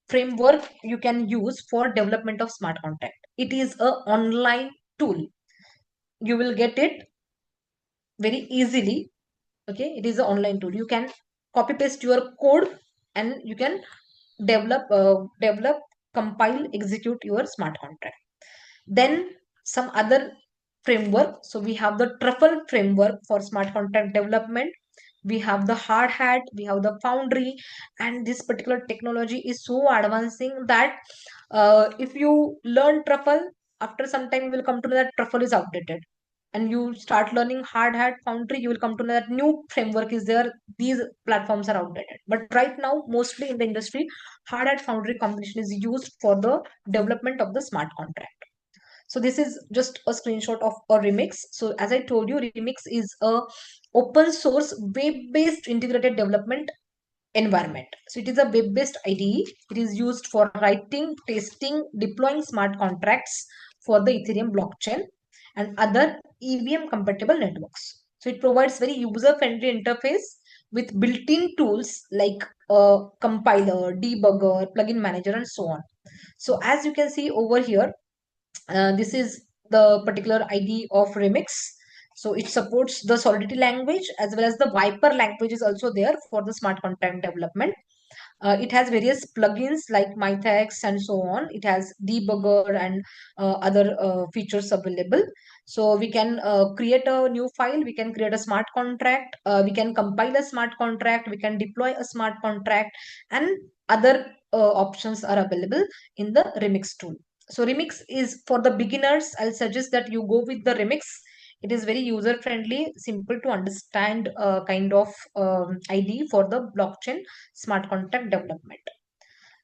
framework you can use for development of smart contract. It is a online tool. You will get it very easily. Okay, it is an online tool. You can copy paste your code, and you can develop, compile, execute your smart contract. Then some other framework. So we have the truffle framework for smart contract development. we have the hard hat, we have the foundry, and this particular technology is so advancing that if you learn truffle, after some time you will come to know that truffle is outdated, and you start learning hard hat foundry, you will come to know that new framework is there, these platforms are outdated. But right now mostly in the industry, hard hat foundry combination is used for the development of the smart contract. So this is just a screenshot of a Remix. So as I told you, Remix is a open source web based integrated development environment. So it is a web based IDE. It is used for writing, testing, deploying smart contracts for the Ethereum blockchain and other EVM compatible networks. So it provides very user friendly interface with built in tools like a compiler, debugger, plugin manager, and so on. So as you can see over here, this is the particular ID of Remix. So it supports the Solidity language as well as the Viper language is also there for the smart contract development. It has various plugins like MyThex and so on. It has debugger and other features available. So we can create a new file, we can create a smart contract, we can compile a smart contract, we can deploy a smart contract, and other options are available in the Remix tool. So Remix is for the beginners. I'll suggest that you go with the Remix. It is very user friendly, simple to understand kind of ID for the blockchain smart contract development.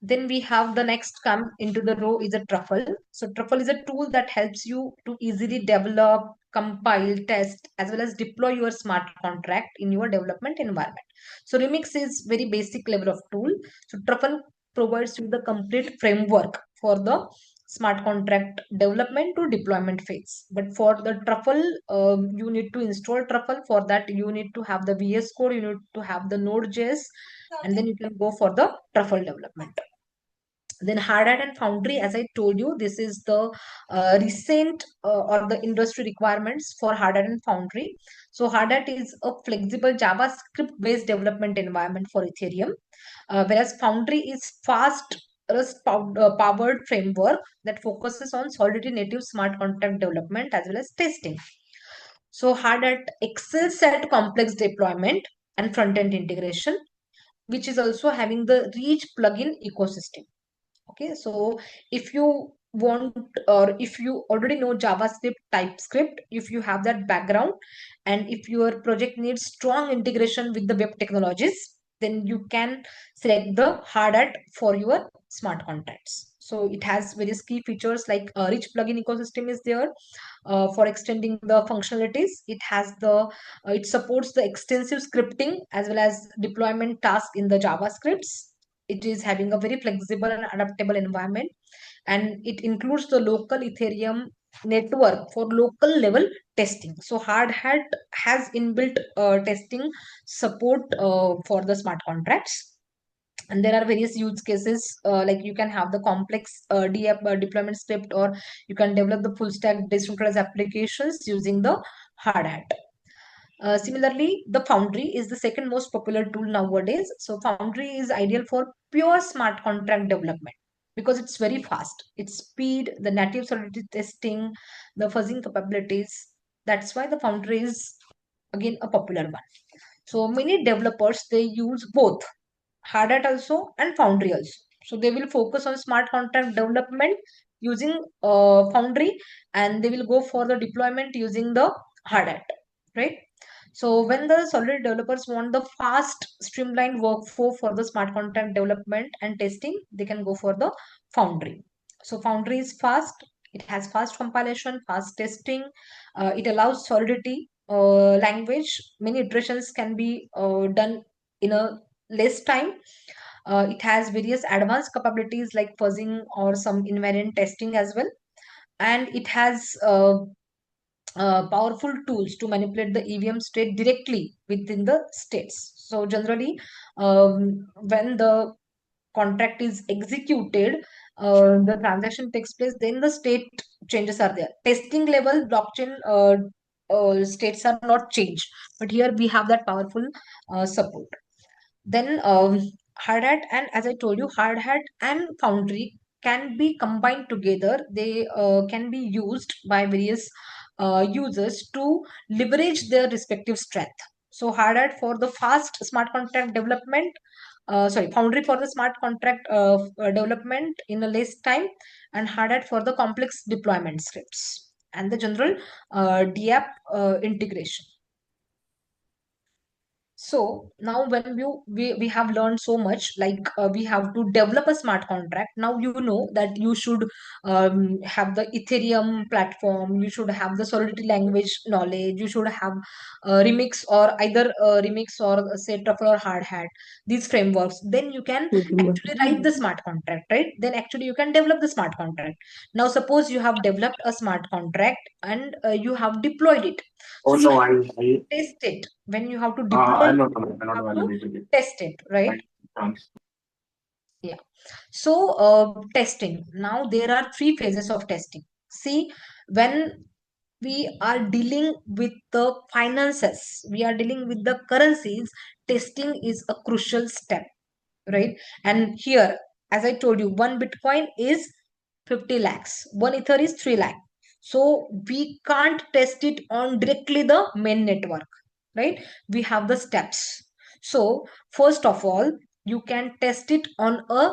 Then we have the next come into the row is a Truffle. So Truffle is a tool that helps you to easily develop, compile, test, as well as deploy your smart contract in your development environment. So Remix is very basic level of tool. So Truffle provides you the complete framework for the smart contract development to deployment phase. But for the Truffle, you need to install Truffle. For that, you need to have the VS Code, you need to have the Node.js, and then you can go for the Truffle development. Then hard hat and foundry, as I told you, this is the recent or the industry requirements for hard hat and foundry. So hard hat is a flexible JavaScript based development environment for Ethereum, whereas foundry is fast powered framework that focuses on Solidity native smart contract development as well as testing. So hard hat excels at complex deployment and front end integration, which is also having the rich plugin ecosystem. Okay, so if you want or if you already know JavaScript, TypeScript, if you have that background, and if your project needs strong integration with the web technologies, then you can select the hard hat for your smart contracts. So it has various key features like a rich plugin ecosystem is there for extending the functionalities. It supports the extensive scripting as well as deployment task in the JavaScripts. It is having a very flexible and adaptable environment, and it includes the local Ethereum network for local level testing. So hard hat has inbuilt testing support for the smart contracts, and there are various use cases like you can have the complex deployment script, or you can develop the full stack decentralized applications using the hard hat. Similarly, the Foundry is the second most popular tool nowadays. So Foundry is ideal for pure smart contract development because it's very fast. Its speed, the native solidity testing, the fuzzing capabilities. That's why the Foundry is again a popular one. So many developers, they use both hard hat also and foundry also. So they will focus on smart contract development using foundry, and they will go for the deployment using the hard hat, right? So when the solid developers want the fast streamlined workflow for the smart contract development and testing, they can go for the foundry. So foundry is fast, it has fast compilation, fast testing, it allows solidity language, many iterations can be done in a less time. It has various advanced capabilities like fuzzing or some invariant testing as well. And it has powerful tools to manipulate the EVM state directly within the states. So generally, when the contract is executed, the transaction takes place, then the state changes are there. Testing level blockchain states are not changed, but here we have that powerful support. Then hard hat, and as I told you, hard hat and foundry can be combined together. They can be used by various users to leverage their respective strength. So hard hat for the fast smart contract development, Foundry for the smart contract development in a less time, and hard hat for the complex deployment scripts and the general DApp integration. So now when we have learned so much, like we have to develop a smart contract. Now you know that you should have the Ethereum platform, you should have the Solidity language knowledge, you should have Remix or either Remix or say Truffle or Hard Hat, these frameworks. Then you can actually write the smart contract, right? Then actually you can develop the smart contract. Now suppose you have developed a smart contract and you have deployed it. So you have to test it. When you have to deploy it, you have to test it, right? Yeah. So testing. Now there are three phases of testing. See, when we are dealing with the finances, we are dealing with the currencies, testing is a crucial step, right? And here, as I told you, one Bitcoin is 50 lakhs, one Ether is 3 lakh. So we can't test it on directly the main network, right? We have the steps. So first of all, you can test it on a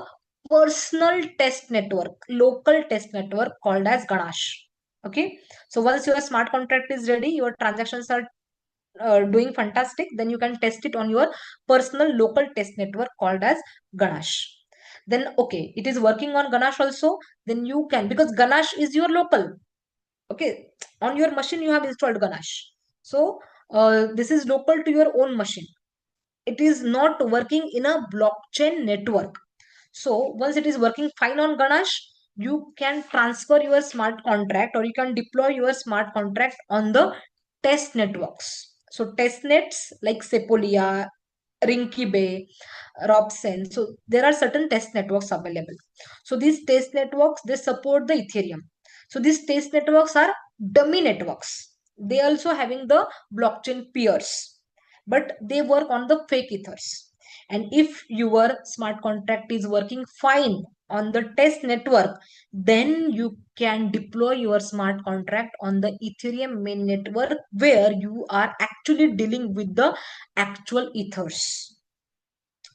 personal test network, local test network called as Ganache. Okay. So once your smart contract is ready, your transactions are doing fantastic, then you can test it on your personal local test network called as Ganache. Then okay, it is working on Ganache also, then you can, because Ganache is your local. Okay, on your machine you have installed Ganache. So this is local to your own machine. It is not working in a blockchain network. So once it is working fine on Ganache, you can transfer your smart contract or you can deploy your smart contract on the test networks. So test nets like Sepolia, Rinkibe, Robson. So there are certain test networks available. So these test networks, they support the Ethereum. So these test networks are dummy networks. They also having the blockchain peers, but they work on the fake ethers. And if your smart contract is working fine on the test network, then you can deploy your smart contract on the Ethereum main network where you are actually dealing with the actual ethers,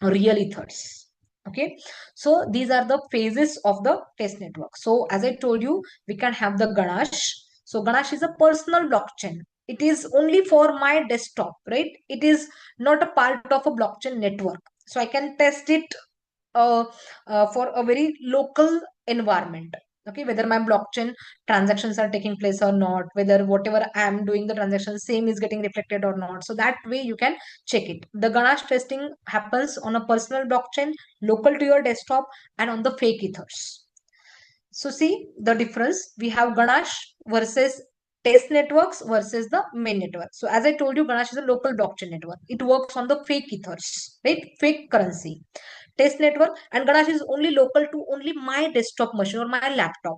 real ethers. Okay, so these are the phases of the test network. So as I told you, we can have the Ganache. So Ganache is a personal blockchain. It is only for my desktop, right? It is not a part of a blockchain network. So I can test it uh, for a very local environment. Okay, whether my blockchain transactions are taking place or not, whether whatever I am doing the transaction same is getting reflected or not. So that way you can check it. The Ganache testing happens on a personal blockchain, local to your desktop, and on the fake ethers. So see the difference. We have Ganache versus test networks versus the main network. So as I told you, Ganache is a local blockchain network. It works on the fake ethers, right? Fake currency. Test network, and Ganache is only local to only my desktop machine or my laptop.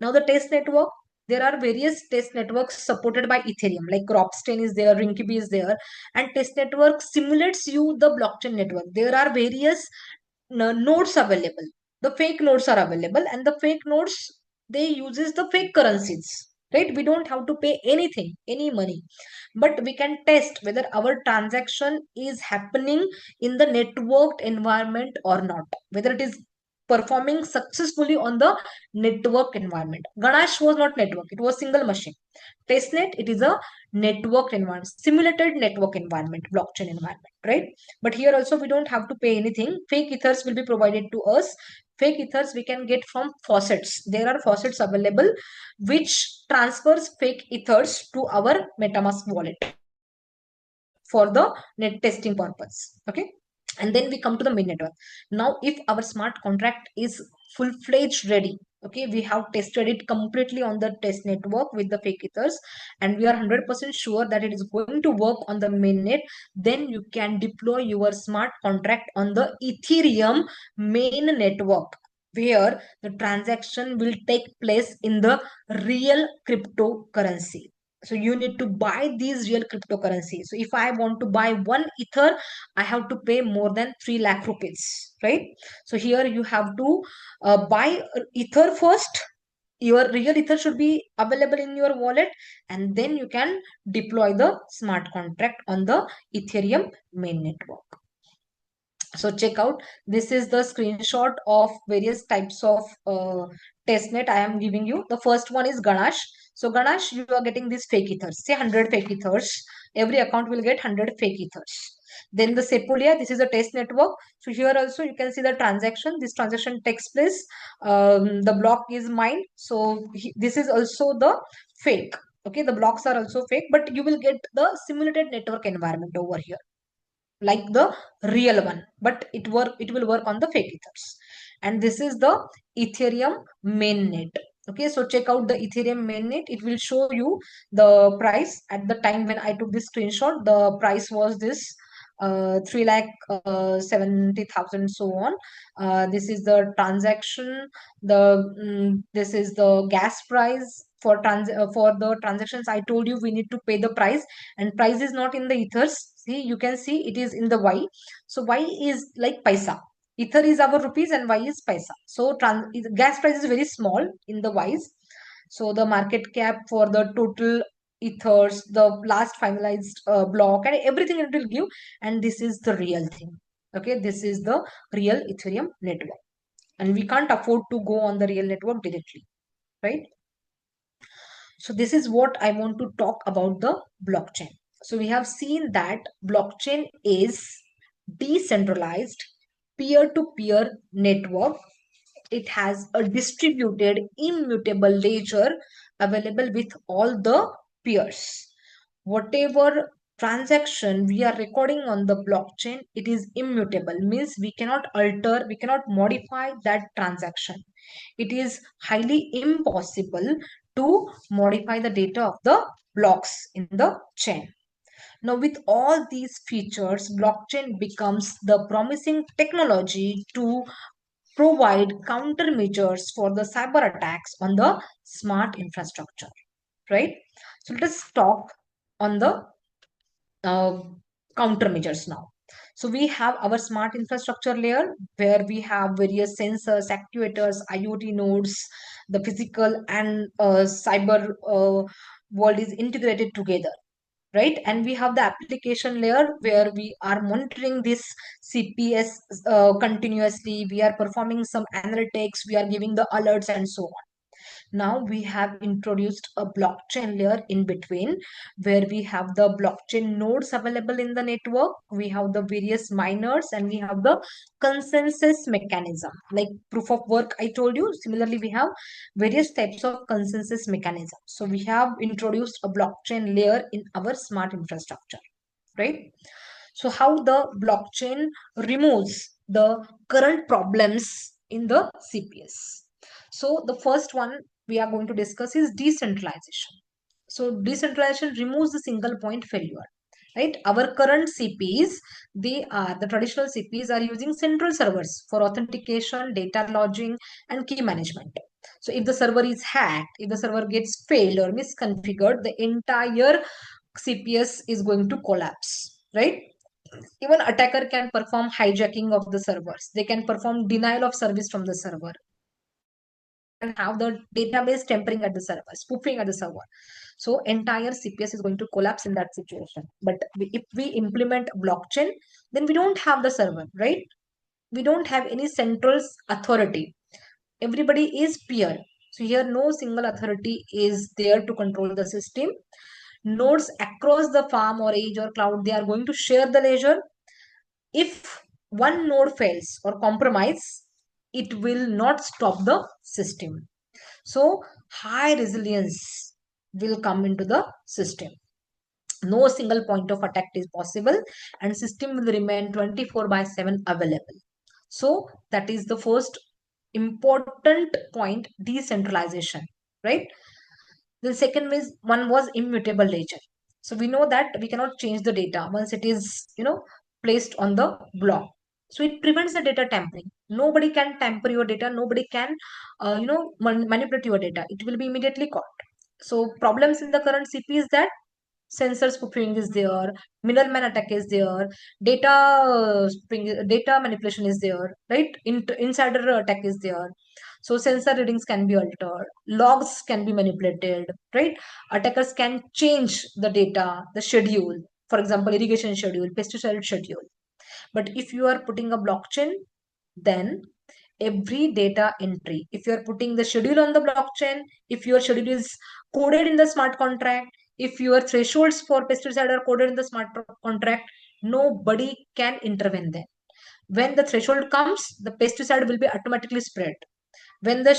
Now the test network, there are various test networks supported by Ethereum, like Ropsten is there, Rinkiby is there, and test network simulates you the blockchain network. There are various nodes available. The fake nodes are available, and the fake nodes, they uses the fake currencies, right? We don't have to pay anything, any money, but we can test whether our transaction is happening in the networked environment or not, whether it is performing successfully on the network environment. Ganache was not network, it was single machine. Testnet, it is a network environment, simulated network environment, blockchain environment, right? But here also we don't have to pay anything. Fake ethers will be provided to us. Fake ethers we can get from faucets. There are faucets available which transfers fake ethers to our MetaMask wallet for the net testing purpose. Okay. And then we come to the main network. Now, if our smart contract is full-fledged ready, okay, we have tested it completely on the test network with the fake ethers, and we are 100% sure that it is going to work on the mainnet, then you can deploy your smart contract on the Ethereum main network, where the transaction will take place in the real cryptocurrency. So you need to buy these real cryptocurrencies. So if I want to buy one ether, I have to pay more than 3 lakh rupees, right? So here you have to buy ether first. your real ether should be available in your wallet, and then you can deploy the smart contract on the Ethereum main network. So check out, this is the screenshot of various types of testnet I am giving you. The first one is Ganache. So Ganache, you are getting these fake ethers, say 100 fake ethers. Every account will get 100 fake ethers. Then the Sepolia, this is a test network. So here also you can see the transaction. This transaction takes place. The block is mined. So this is also the fake. Okay, the blocks are also fake, but you will get the simulated network environment over here, like the real one, but it will work on the fake ethers. And this is the Ethereum mainnet. Okay, so check out the Ethereum mainnet. It will show you the price. At the time when I took this screenshot, the price was this 3,70,000, so on. This is the transaction. This is the gas price for the transactions. I told you we need to pay the price, and price is not in the ethers. See, you can see it is in the Y. So Y is like paisa. Ether is our rupees and Y is paisa. So gas price is very small in the Ys. So the market cap for the total ethers, the last finalized block, and everything it will give. And this is the real thing. Okay, this is the real Ethereum network. And we can't afford to go on the real network directly, right? So this is what I want to talk about the blockchain. So we have seen that blockchain is decentralized peer-to-peer network. It has a distributed immutable ledger available with all the peers. Whatever transaction we are recording on the blockchain, it is immutable, means we cannot alter, we cannot modify that transaction. It is highly impossible to modify the data of the blocks in the chain. Now, with all these features, blockchain becomes the promising technology to provide countermeasures for the cyber attacks on the smart infrastructure, right? So let us talk on the uh, countermeasures now. So we have our smart infrastructure layer where we have various sensors, actuators, IoT nodes, the physical and cyber world is integrated together, right? And we have the application layer where we are monitoring this CPS continuously. We are performing some analytics, we are giving the alerts and so on. Now we have introduced a blockchain layer in between where we have the blockchain nodes available in the network. We have the various miners and we have the consensus mechanism like proof of work. I told you, similarly, we have various types of consensus mechanism. So we have introduced a blockchain layer in our smart infrastructure, right? So how the blockchain removes the current problems in the CPS. So the first one we are going to discuss is decentralization. So decentralization removes the single point failure, right? Our current CPs, the traditional CPs are using central servers for authentication, data lodging, and key management. So if the server is hacked, if the server gets failed or misconfigured, the entire CPS is going to collapse, right? Even attacker can perform hijacking of the servers. They can perform denial of service from the server. Can have the database tampering at the server, spoofing at the server. So entire CPS is going to collapse in that situation. But if we implement blockchain, then we don't have the server, right? We don't have any central authority. Everybody is peer. So here no single authority is there to control the system. Nodes across the farm or edge or cloud, they are going to share the ledger. If one node fails or compromise, it will not stop the system. So high resilience will come into the system. No single point of attack is possible and system will remain 24/7 available. So that is the first important point, decentralization, right? The second one was immutable ledger. So we know that we cannot change the data once it is, placed on the block. So it prevents the data tampering. Nobody can tamper your data. Nobody can, manipulate your data. It will be immediately caught. So problems in the current CP is that sensor spoofing is there, middleman attack is there, data manipulation is there, right? Insider attack is there. So sensor readings can be altered, logs can be manipulated, right? Attackers can change the data, the schedule, for example, irrigation schedule, pesticide schedule. But if you are putting a blockchain, then every data entry, if you are putting the schedule on the blockchain, if your schedule is coded in the smart contract, if your thresholds for pesticide are coded in the smart contract, nobody can intervene there. When the threshold comes, the pesticide will be automatically spread. When the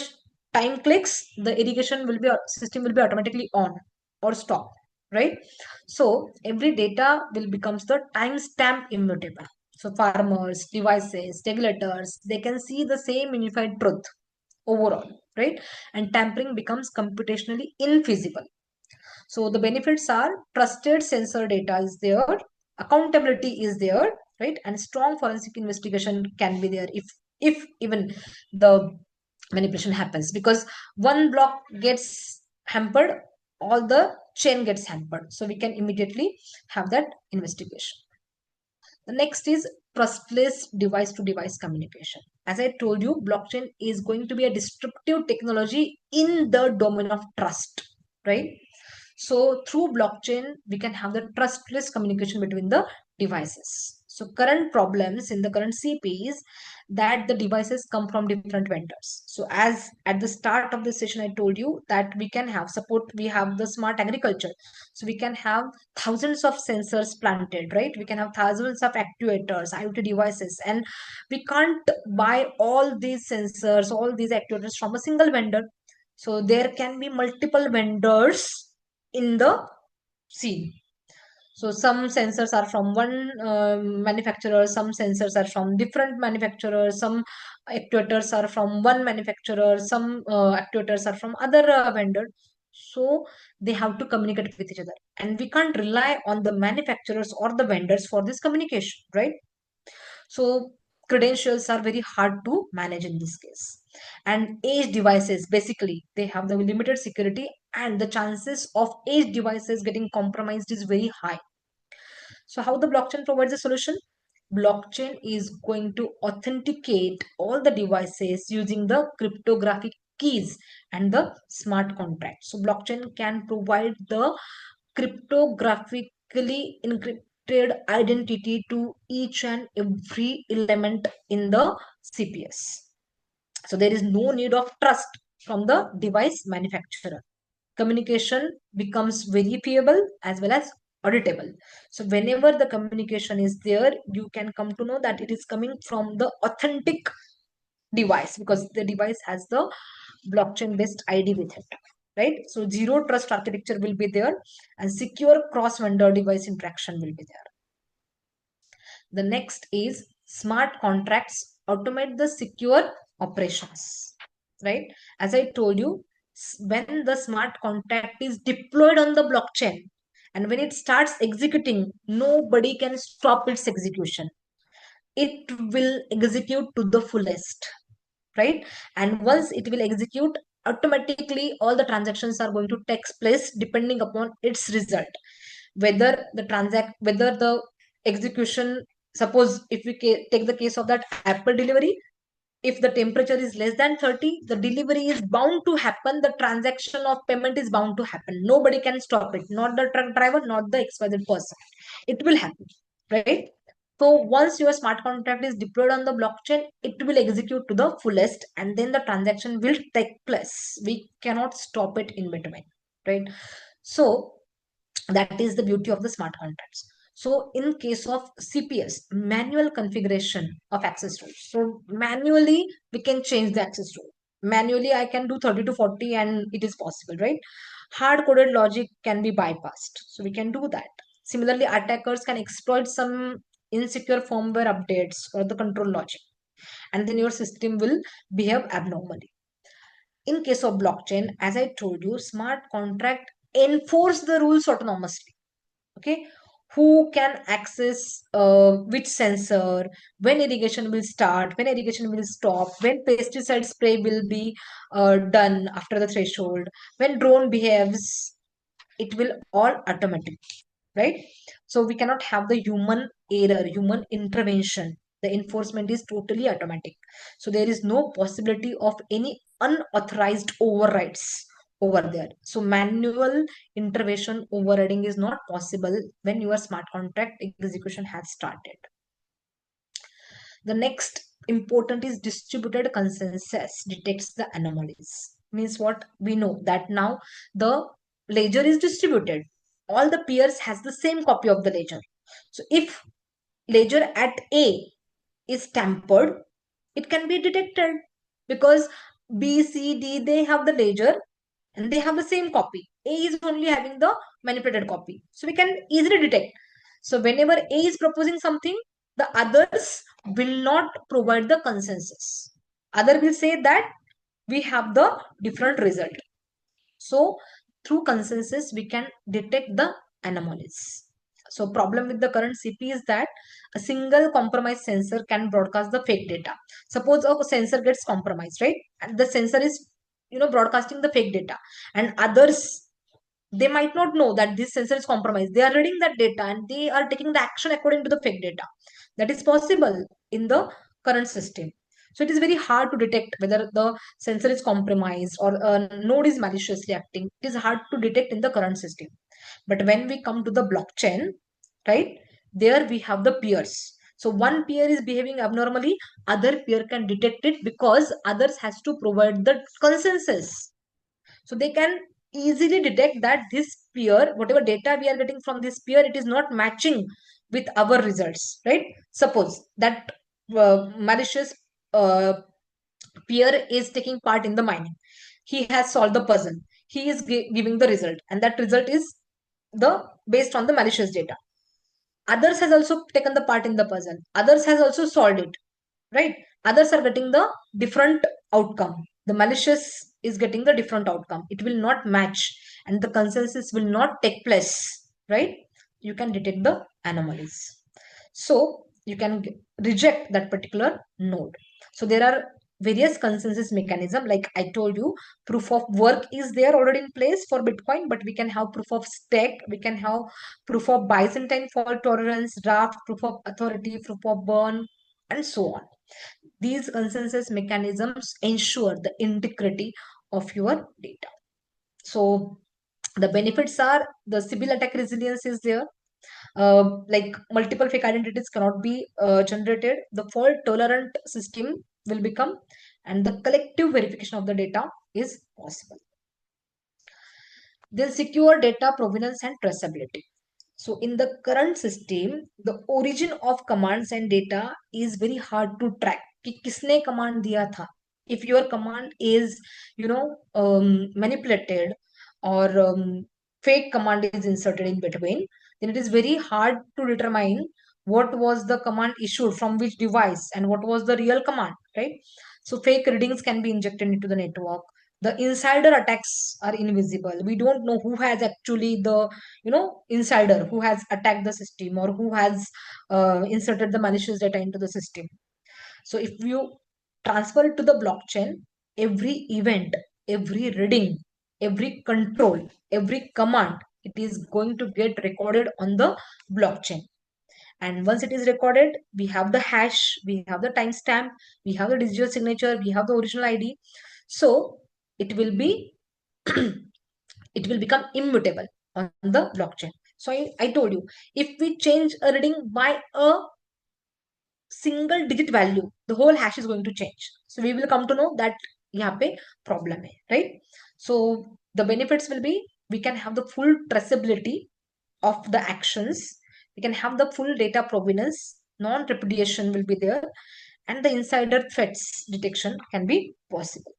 time clicks, the irrigation will be system will be automatically on or stop, right? So every data will becomes the timestamp immutable. So farmers, devices, regulators, they can see the same unified truth overall, right? And tampering becomes computationally infeasible. So the benefits are trusted sensor data is there, accountability is there, right? And strong forensic investigation can be there if even the manipulation happens, because one block gets hampered, all the chain gets hampered. So we can immediately have that investigation. The next is trustless device to device communication. As I told you, blockchain is going to be a disruptive technology in the domain of trust, right? So through blockchain, we can have the trustless communication between the devices. So current problems in the current CP is that the devices come from different vendors. So as at the start of the session, I told you that we can have support, we have the smart agriculture. So we can have thousands of sensors planted, right? We can have thousands of actuators, IoT devices, and we can't buy all these sensors, all these actuators from a single vendor. So there can be multiple vendors in the scene. So some sensors are from one manufacturer, some sensors are from different manufacturers, some actuators are from one manufacturer, some actuators are from other vendor. So they have to communicate with each other, and we can't rely on the manufacturers or the vendors for this communication, right? So credentials are very hard to manage in this case. And edge devices, basically, they have the limited security, and the chances of edge devices getting compromised is very high. So how the blockchain provides a solution? Blockchain is going to authenticate all the devices using the cryptographic keys and the smart contract. So blockchain can provide the cryptographically encrypted identity to each and every element in the CPS. So there is no need of trust from the device manufacturer. Communication becomes verifiable as well as auditable. So whenever the communication is there, you can come to know that it is coming from the authentic device, because the device has the blockchain based ID with it, right? So zero trust architecture will be there, and secure cross vendor device interaction will be there. The next is smart contracts automate the secure operations, right? As I told you, when the smart contract is deployed on the blockchain and when it starts executing, nobody can stop its execution. It will execute to the fullest, right? And once it will execute, automatically all the transactions are going to take place depending upon its result. Whether the execution, suppose if we take the case of that apple delivery, if the temperature is less than 30, the delivery is bound to happen, the transaction of payment is bound to happen. Nobody can stop it, not the truck driver, not the XYZ person. It will happen, right? So once your smart contract is deployed on the blockchain, it will execute to the fullest, and then the transaction will take place. We cannot stop it in between, right? So that is the beauty of the smart contracts. So in case of CPS, manual configuration of access rules. So manually we can change the access rule. Manually I can do 30 to 40 and it is possible, right? Hard coded logic can be bypassed. So we can do that. Similarly, attackers can exploit some insecure firmware updates or the control logic, and then your system will behave abnormally. In case of blockchain, as I told you, smart contract enforce the rules autonomously. Okay, who can access which sensor, when irrigation will start, when irrigation will stop, when pesticide spray will be done after the threshold, when drone behaves, it will all automatic, right? So we cannot have the human error, human intervention. The enforcement is totally automatic. So there is no possibility of any unauthorized overrides over there. So manual intervention overriding is not possible when your smart contract execution has started. The next important is distributed consensus detects the anomalies. Means what? We know that now the ledger is distributed. All the peers has the same copy of the ledger. So if ledger at A is tampered, it can be detected because B, C, D, they have the ledger and they have the same copy. A is only having the manipulated copy. So we can easily detect. So whenever A is proposing something, the others will not provide the consensus. Other will say that we have the different result. So through consensus, we can detect the anomalies. So problem with the current CP is that a single compromised sensor can broadcast the fake data. Suppose a sensor gets compromised, right? And the sensor is, broadcasting the fake data, and others, they might not know that this sensor is compromised. They are reading that data and they are taking the action according to the fake data. That is possible in the current system. So it is very hard to detect whether the sensor is compromised or a node is maliciously acting. It is hard to detect in the current system. But when we come to the blockchain, right, there we have the peers. So one peer is behaving abnormally, other peer can detect it because others has to provide the consensus. So they can easily detect that this peer, whatever data we are getting from this peer, it is not matching with our results, right? Suppose that malicious uh, peer is taking part in the mining. He has solved the puzzle. He is giving the result, and that result is the based on the malicious data. Others has also taken the part in the puzzle. Others has also solved it, right? Others are getting the different outcome. The malicious is getting the different outcome. It will not match and the consensus will not take place, right? You can detect the anomalies. So you can reject that particular node. So there are various consensus mechanism. Like I told you, proof of work is there already in place for Bitcoin, but we can have proof of stake, we can have proof of Byzantine fault tolerance, draft, proof of authority, proof of burn, and so on. These consensus mechanisms ensure the integrity of your data. So the benefits are the Sybil attack resilience is there. Like multiple fake identities cannot be generated. The fault tolerant system will become, and the collective verification of the data is possible. Then secure data provenance and traceability. So in the current system, the origin of commands and data is very hard to track. कि किसने command दिया था? If your command is, manipulated or fake command is inserted in between, then it is very hard to determine what was the command issued from which device and what was the real command, right? So fake readings can be injected into the network. The insider attacks are invisible. We don't know who has actually the insider who has attacked the system or who has inserted the malicious data into the system. So if you transfer it to the blockchain, every event, every reading, every control, every command, it is going to get recorded on the blockchain. And once it is recorded, we have the hash, we have the timestamp, we have the digital signature, we have the original ID. So it will be it will become immutable on the blockchain. So I told you, if we change a reading by a single digit value, the whole hash is going to change. So we will come to know that यहाँ पे problem है, right? So the benefits will be we can have the full traceability of the actions. We can have the full data provenance. Non-repudiation will be there, and the insider threats detection can be possible.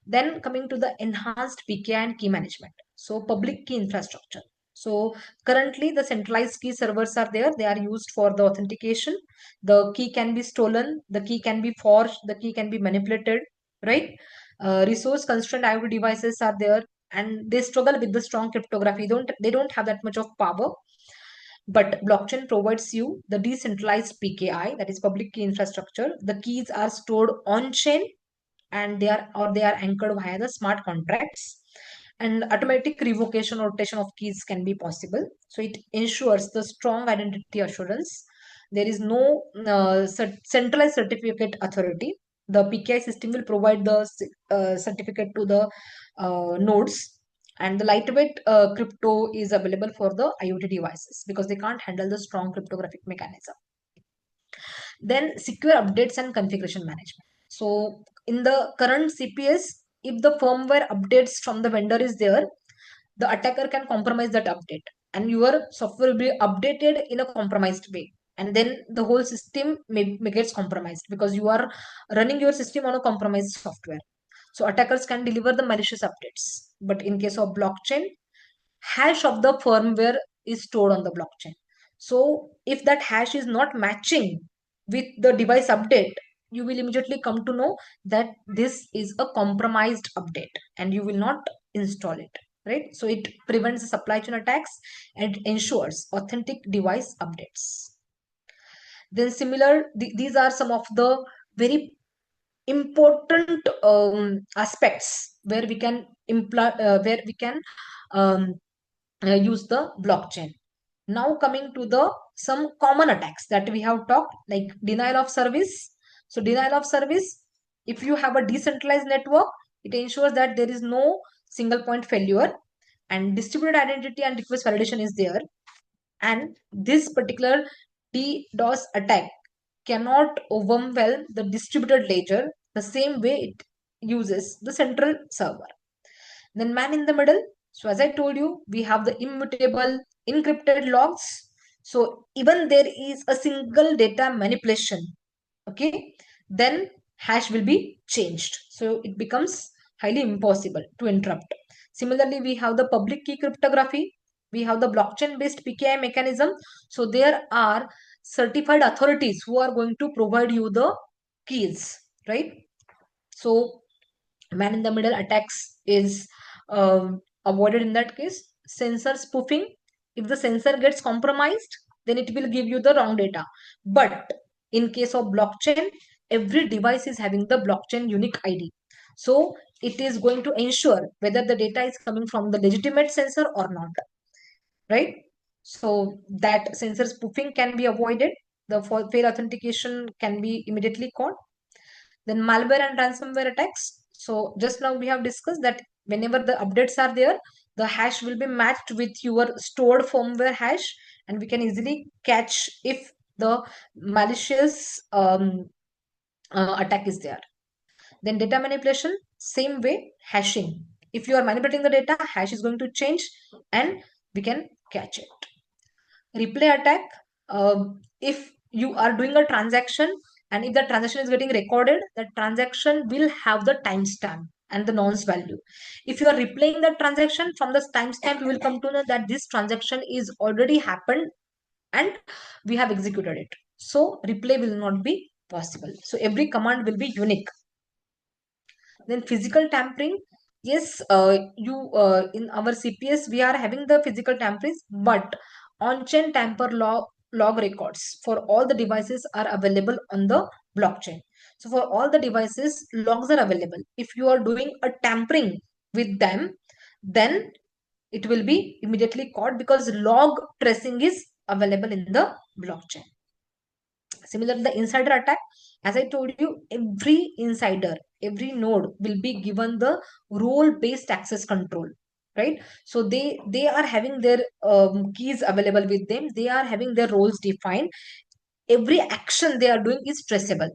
Then coming to the enhanced PKI and key management. So public key infrastructure. So currently the centralized key servers are there. They are used for the authentication. The key can be stolen. The key can be forged. The key can be manipulated, right? Resource constrained IoT devices are there, and they struggle with the strong cryptography. They don't have that much of power. But blockchain provides you the decentralized PKI, that is public key infrastructure. The keys are stored on chain and they are anchored via the smart contracts, and automatic revocation or rotation of keys can be possible. So it ensures the strong identity assurance. There is no centralized certificate authority. The PKI system will provide the certificate to the nodes, and the lightweight crypto is available for the IoT devices because they can't handle the strong cryptographic mechanism. Then secure updates and configuration management. So in the current CPS, if the firmware updates from the vendor is there, the attacker can compromise that update, and your software will be updated in a compromised way, and then the whole system may gets compromised because you are running your system on a compromised software. So attackers can deliver the malicious updates. But in case of blockchain, hash of the firmware is stored on the blockchain. So if that hash is not matching with the device update, you will immediately come to know that this is a compromised update and you will not install it, right? So it prevents the supply chain attacks and ensures authentic device updates. Then these are some of the very important aspects where we can um, use the blockchain. Now coming to the some common attacks that we have talked, like denial of service. So denial of service, if you have a decentralized network, it ensures that there is no single point failure, and distributed identity and request validation is there. And this particular DDoS attack cannot overwhelm the distributed ledger the same way it uses the central server. Then man in the middle. So as I told you, we have the immutable encrypted logs. So even there is a single data manipulation, okay, then hash will be changed. So it becomes highly impossible to interrupt. Similarly, we have the public key cryptography. We have the blockchain based PKI mechanism. So there are certified authorities who are going to provide you the keys, right? So man in the middle attacks is avoided in that case. Sensor spoofing, if the sensor gets compromised, then it will give you the wrong data. But in case of blockchain, every device is having the blockchain unique ID. So it is going to ensure whether the data is coming from the legitimate sensor or not, right? So that sensor spoofing can be avoided. The fail authentication can be immediately caught. Then malware and ransomware attacks. So just now we have discussed that whenever the updates are there, the hash will be matched with your stored firmware hash, and we can easily catch if the malicious attack is there. Then data manipulation, same way, hashing. If you are manipulating the data, hash is going to change and we can catch it. Replay attack, if you are doing a transaction and if the transaction is getting recorded, that transaction will have the timestamp and the nonce value. If you are replaying that transaction, from the timestamp you will come to know that this transaction is already happened and we have executed it. So replay will not be possible. So every command will be unique. Then physical tampering, yes, in our CPS we are having the physical tampering, but on-chain tamper log records for all the devices are available on the blockchain. So for all the devices, logs are available. If you are doing a tampering with them, then it will be immediately caught because log tracing is available in the blockchain. Similarly, the insider attack, as I told you, every insider, every node will be given the role-based access control, right? So they are having their keys available with them. They are having their roles defined. Every action they are doing is traceable.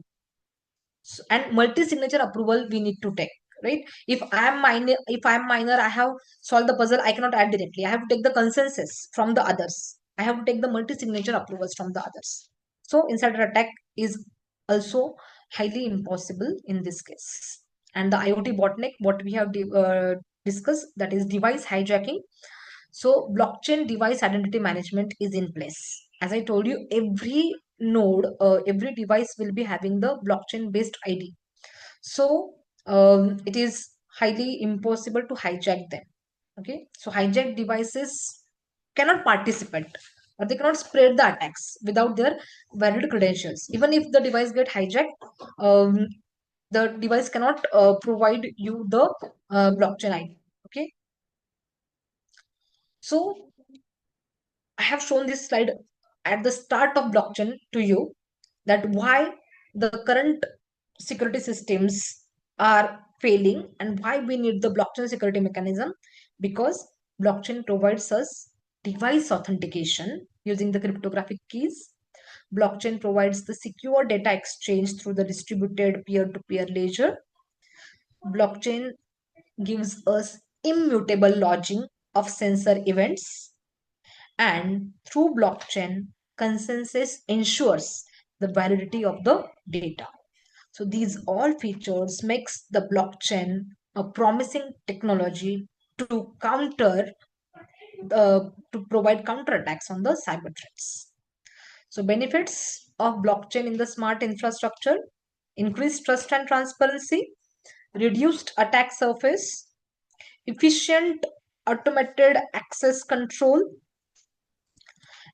So, and multi-signature approval we need to take, right? If I'm minor, I have solved the puzzle, I cannot add directly. I have to take the consensus from the others. I have to take the multi-signature approvals from the others. So insider attack is also highly impossible in this case. And the IoT botnet, what we have discussed, that is device hijacking. So blockchain device identity management is in place. As I told you, every node, every device will be having the blockchain based ID. So it is highly impossible to hijack them. Okay, so hijacked devices cannot participate or they cannot spread the attacks without their valid credentials. Even if the device get hijacked, the device cannot provide you the blockchain ID. Okay, so I have shown this slide at the start of blockchain to you, that why the current security systems are failing and why we need the blockchain security mechanism, because blockchain provides us device authentication using the cryptographic keys. Blockchain provides the secure data exchange through the distributed peer-to-peer ledger. Blockchain gives us immutable logging of sensor events, and through blockchain, consensus ensures the validity of the data. So these all features makes the blockchain a promising technology to provide counterattacks on the cyber threats. So benefits of blockchain in the smart infrastructure: increased trust and transparency, reduced attack surface, efficient automated access control,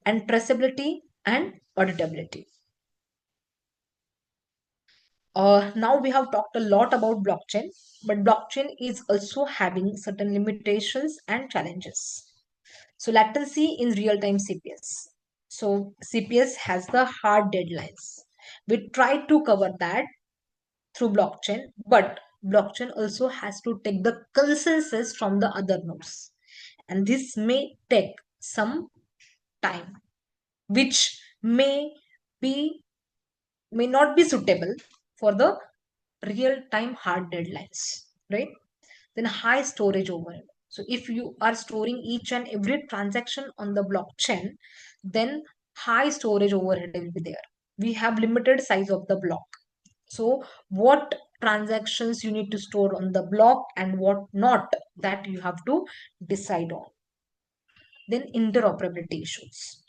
and traceability and auditability. Now we have talked a lot about blockchain, but blockchain is also having certain limitations and challenges. So latency in real-time CPS. So CPS has the hard deadlines. We try to cover that through blockchain, but blockchain also has to take the consensus from the other nodes. And this may take some time, which be may not be suitable for the real-time hard deadlines, right? Then high storage overhead. So if you are storing each and every transaction on the blockchain, then high storage overhead will be there. We have limited size of the block. So what transactions you need to store on the block and what not, that you have to decide on. Then interoperability issues.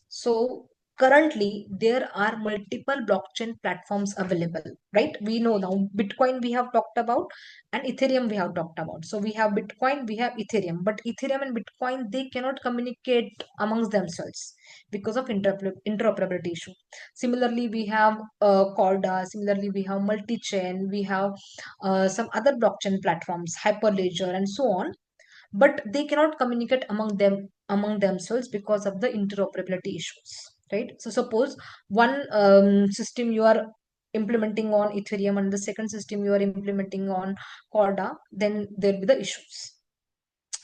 So currently there are multiple blockchain platforms available, right? We know now Bitcoin we have talked about and Ethereum we have talked about. So we have Bitcoin, we have Ethereum, but Ethereum and Bitcoin, they cannot communicate amongst themselves because of interoperability issue. Similarly, we have Corda, similarly we have multi-chain, we have some other blockchain platforms, Hyperledger and so on, but they cannot communicate among themselves because of the interoperability issues, right? So suppose one system you are implementing on Ethereum and the second system you are implementing on Corda, then there will be the issues.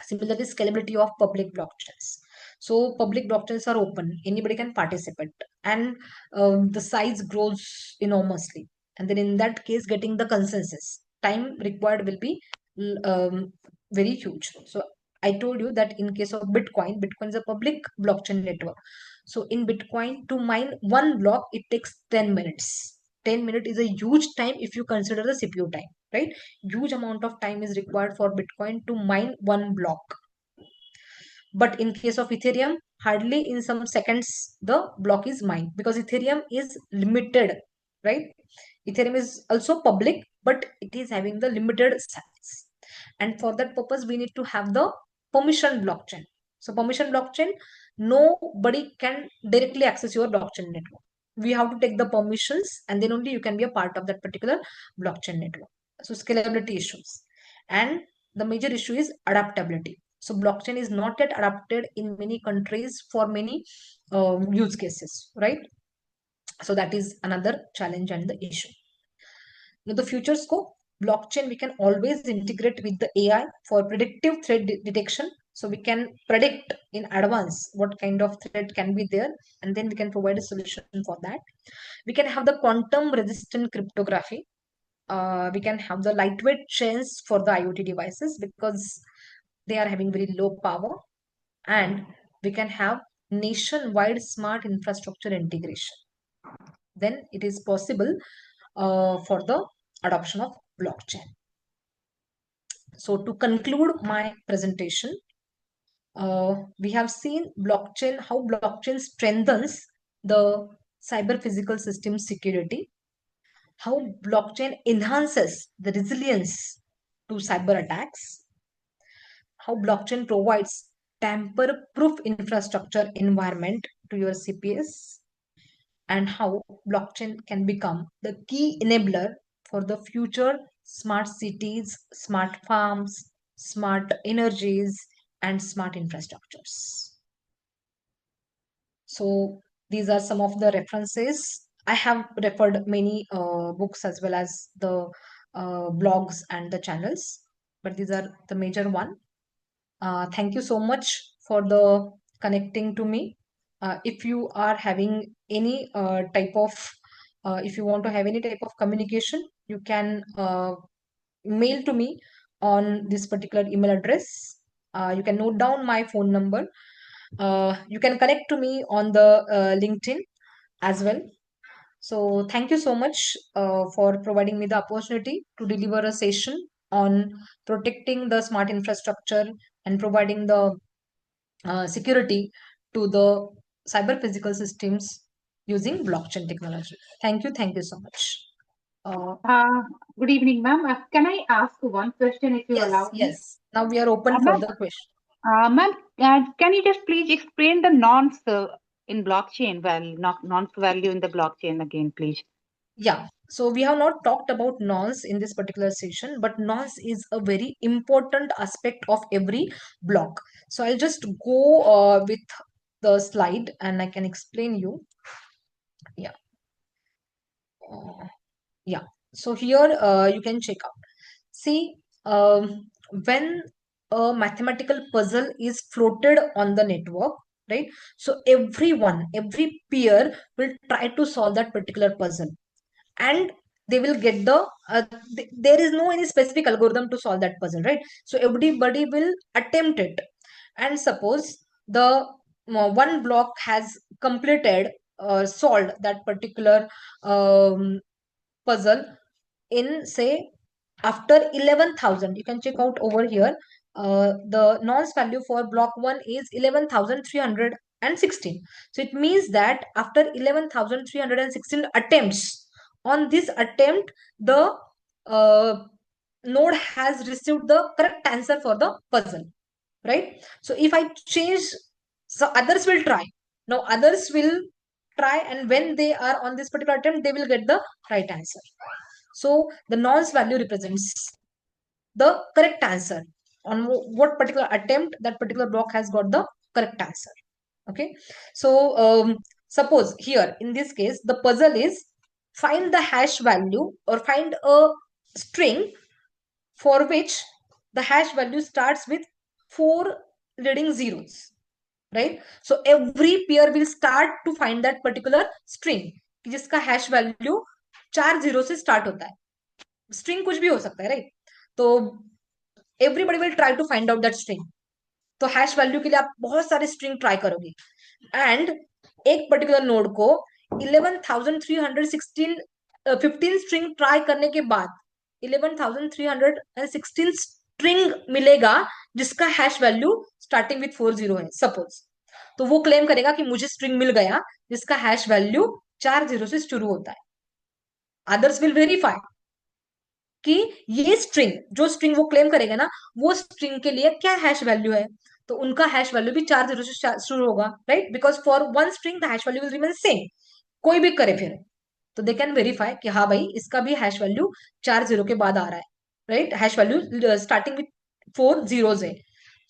Similarly, scalability of public blockchains. So public blockchains are open, anybody can participate, and the size grows enormously, and then in that case getting the consensus time required will be very huge. So I told you that in case of Bitcoin is a public blockchain network. So in Bitcoin, to mine one block, it takes 10 minutes. 10 minutes is a huge time if you consider the CPU time, right? Huge amount of time is required for Bitcoin to mine one block. But in case of Ethereum, hardly in some seconds the block is mined, because Ethereum is limited, right? Ethereum is also public, but it is having the limited size. And for that purpose, we need to have the permission blockchain. So permission blockchain, nobody can directly access your blockchain network. We have to take the permissions, and then only you can be a part of that particular blockchain network. So scalability issues. And the major issue is adaptability. So blockchain is not yet adapted in many countries for many use cases, right? So that is another challenge and the issue. Now the future scope, blockchain, we can always integrate with the AI for predictive threat detection. So we can predict in advance what kind of threat can be there, and then we can provide a solution for that. We can have the quantum resistant cryptography. We can have the lightweight chains for the IoT devices because they are having very low power, and we can have nationwide smart infrastructure integration. Then it is possible for the adoption of blockchain. So to conclude my presentation, we have seen how blockchain strengthens the cyber physical system security, how blockchain enhances the resilience to cyber attacks, how blockchain provides tamper-proof infrastructure environment to your CPS, and how blockchain can become the key enabler for the future smart cities, smart farms, smart energies, and smart infrastructures. So these are some of the references I have referred many books as well as the blogs and the channels, but these are the major one. Thank you so much for the connecting to me. If you are having any type of, if you want to have any type of communication, you can mail to me on this particular email address. You can note down my phone number. You can connect to me on the LinkedIn as well. So thank you so much for providing me the opportunity to deliver a session on protecting the smart infrastructure and providing the security to the cyber physical systems using blockchain technology. Thank you so much. Uh, Uh, Good evening, ma'am. Can I ask one question if you yes, allow me? yes. Now we are open for Ma'am, the question. ma'am, can you just please explain the nonce in blockchain value, not nonce value in the blockchain again, please? Yeah. So we have not talked about nonce in this particular session, but nonce is a very important aspect of every block. So I'll just go with the slide and I can explain you. Yeah. Uh, yeah. So here you can check out. See, when a mathematical puzzle is floated on the network, right? So every peer will try to solve that particular puzzle, and they will get the there is no any specific algorithm to solve that puzzle, right? So everybody will attempt it, and suppose the one block has completed solved that particular puzzle in, say, after 11,000. You can check out over here. The nonce value for block 1 is 11,316. So it means that after 11,316 attempts, on this attempt, the node has received the correct answer for the puzzle, right? So if I change, so others will try. Now others will try, and when they are on this particular attempt, they will get the right answer. So the nonce value represents the correct answer on what particular attempt that particular block has got the correct answer. Okay. So suppose here in this case, the puzzle is find the hash value or find a string for which the hash value starts with 4 leading zeros, right? So every peer will start to find that particular string जिसका hash value 4 zero से start होता है. String कुछ भी हो सकता है, right? तो everybody will try to find out that string. तो हैश वैल्यू के लिए आप बहुत सारे स्ट्रिंग ट्राई करोगे, एंड एक पर्टिकुलर नोड को 11,316 15 स्ट्रिंग ट्राई करने के बाद 11,316 स्ट्रिंग मिलेगा जिसका हैश वैल्यू स्टार्टिंग विथ 40 है सपोज. तो वो क्लेम करेगा कि मुझे स्ट्रिंग मिल गया जिसका हैश वैल्यू 4 जीरो से शुरू होता है. अदर्स विल वेरीफाई कि ये स्ट्रिंग, जो स्ट्रिंग वो क्लेम करेगा ना, वो स्ट्रिंग के लिए क्या हैश वैल्यू है. तो उनका हैश वैल्यू भी 4 जीरो से शुरू होगा, right? Because for one string the hash value will remain same. कोई भी करे फिर, तो दे कैन वेरीफाई कि हाँ भाई इसका भी हैश वैल्यू 4 जीरो के बाद आ रहा है, right? Hash value starting with 4 zeros है.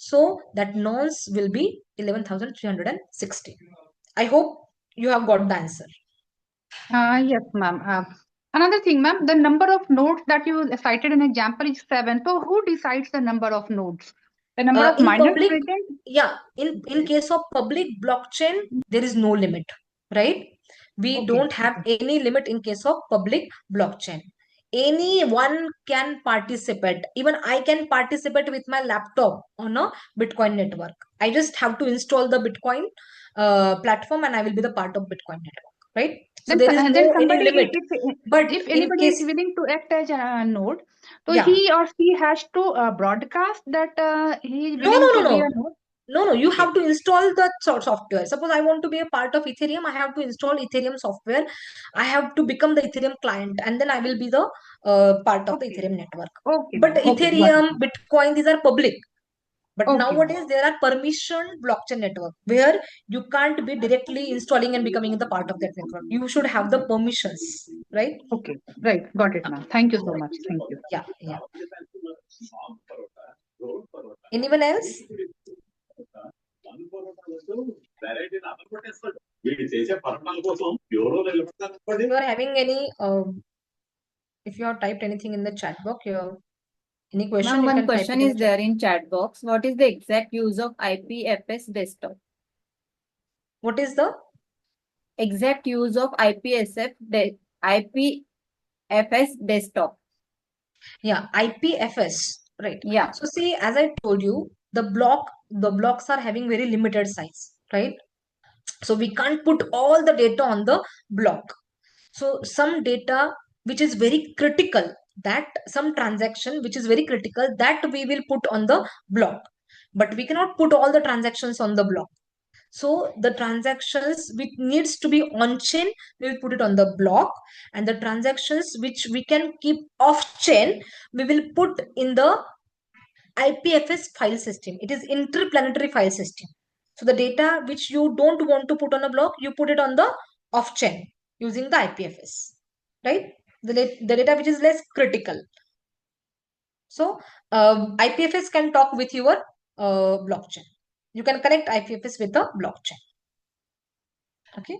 So that nonce will be 11,316. I hope you have got the answer. Yes, ma'am. Another thing, ma'am, the number of nodes that you cited in example is 7. So who decides the number of nodes? The number of In miners public, present? yeah, in case of public blockchain, there is no limit, right? We Okay. don't have any limit in case of public blockchain. Anyone can participate. Even I can participate with my laptop on a Bitcoin network. I just have to install the Bitcoin platform, and I will be the part of Bitcoin network, right? So there is Then no any somebody, limit. But if in anybody is case, willing to act as a node, so yeah, he or she has to broadcast that he is no, willing no, no, to be no. a node. No, you Okay. have to install the software. Suppose I want to be a part of Ethereum, I have to install Ethereum software. I have to become the Ethereum client, and then I will be the part of the Okay. Ethereum network. Okay, But ma'am. Okay, got Ethereum, it. Bitcoin, these are public. But Okay, ma'am. nowadays there are permissioned blockchain network where you can't be directly installing and becoming the part of that network. You should have the permissions, right? Okay, right. Got it, ma'am. Thank you so much. Thank you. Yeah, yeah. Anyone else? If you are having any, if you have typed anything in the chat box, any question, Ma'am, you one can type question it in is the chat. there in chat box. What is the exact use of IPFS desktop? What is the Exact use of IPFS desktop. IPFS, right? Yeah. So see, as I told you, the blocks are having very limited size, right? So we can't put all the data on the block. So some data which is very critical, that some transaction which is very critical, that we will put on the block, but we cannot put all the transactions on the block. So the transactions which needs to be on chain, we will put it on the block, and the transactions which we can keep off chain, we will put in the IPFS file system. It is interplanetary file system. So the data which you don't want to put on a block, you put it on the off chain using the IPFS, right? The data which is less critical. So IPFS can talk with your blockchain. You can connect IPFS with the blockchain. Okay.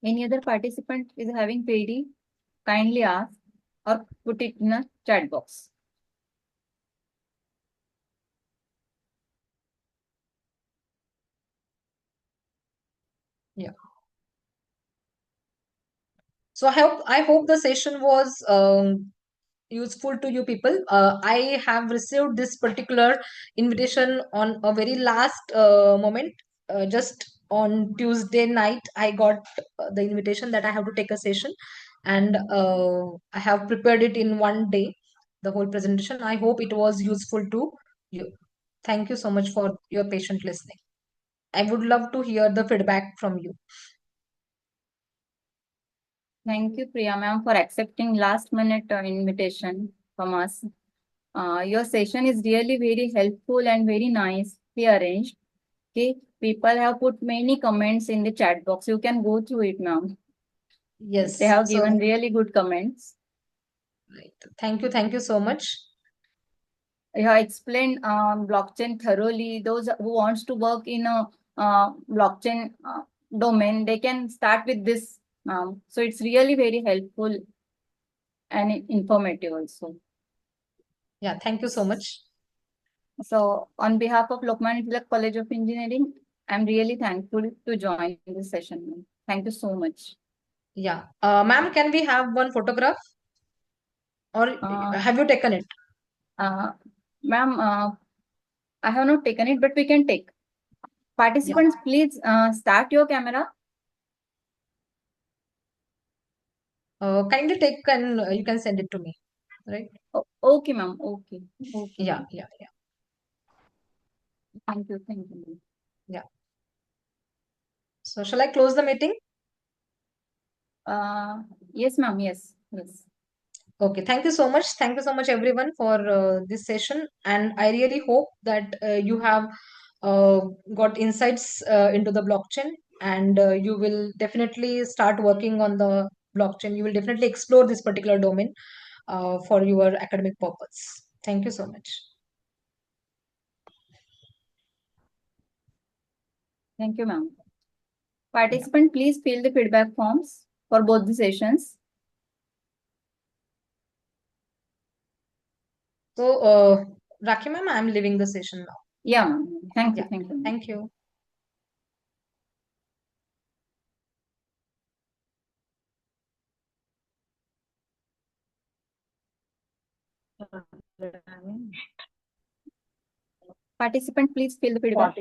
Any other participant is having query, kindly ask or put it in a chat box. Yeah. So I hope the session was useful to you people. I have received this particular invitation on a very last moment. Just on Tuesday night, I got the invitation that I have to take a session, and I have prepared it in one day, the whole presentation. I hope it was useful to you. Thank you so much for your patient listening. I would love to hear the feedback from you. Thank you, Priya ma'am, for accepting last minute invitation from us. Your session is really very helpful and very nicely arranged. Okay, people have put many comments in the chat box. You can go through it, ma'am. Yes. They have So, given really good comments. right. Thank you so much. You have explained blockchain thoroughly. Those who wants to work in a blockchain domain, they can start with this. So it's really very helpful and informative also. Yeah, thank you so much. So on behalf of Lokmanya Tilak College of Engineering, I'm really thankful to join this session, ma'am. Thank you so much. Yeah. Ma'am, can we have one photograph? Or have you taken it? Ma'am, I have not taken it, but we can take. Participants, please start your camera. Kindly take and you can send it to me. Right? Okay, ma'am. Okay. Okay. Yeah, Ma'am. yeah, yeah. Thank you. Thank you, ma'am. Yeah. So shall I close the meeting? Yes, ma'am. Yes. Yes. Okay, thank you so much. Thank you so much, everyone, for this session. And I really hope that you have uh, got insights into the blockchain, and you will definitely start working on the blockchain. You will definitely explore this particular domain for your academic purpose. Thank you so much. Thank you, ma'am. Participant, please fill the feedback forms for both the sessions. So, Rakhi ma'am, I'm leaving the session now. Yeah, ma'am. Thank you. Yeah. Thank you. Ma'am. Thank you. Participant, please fill the feedback.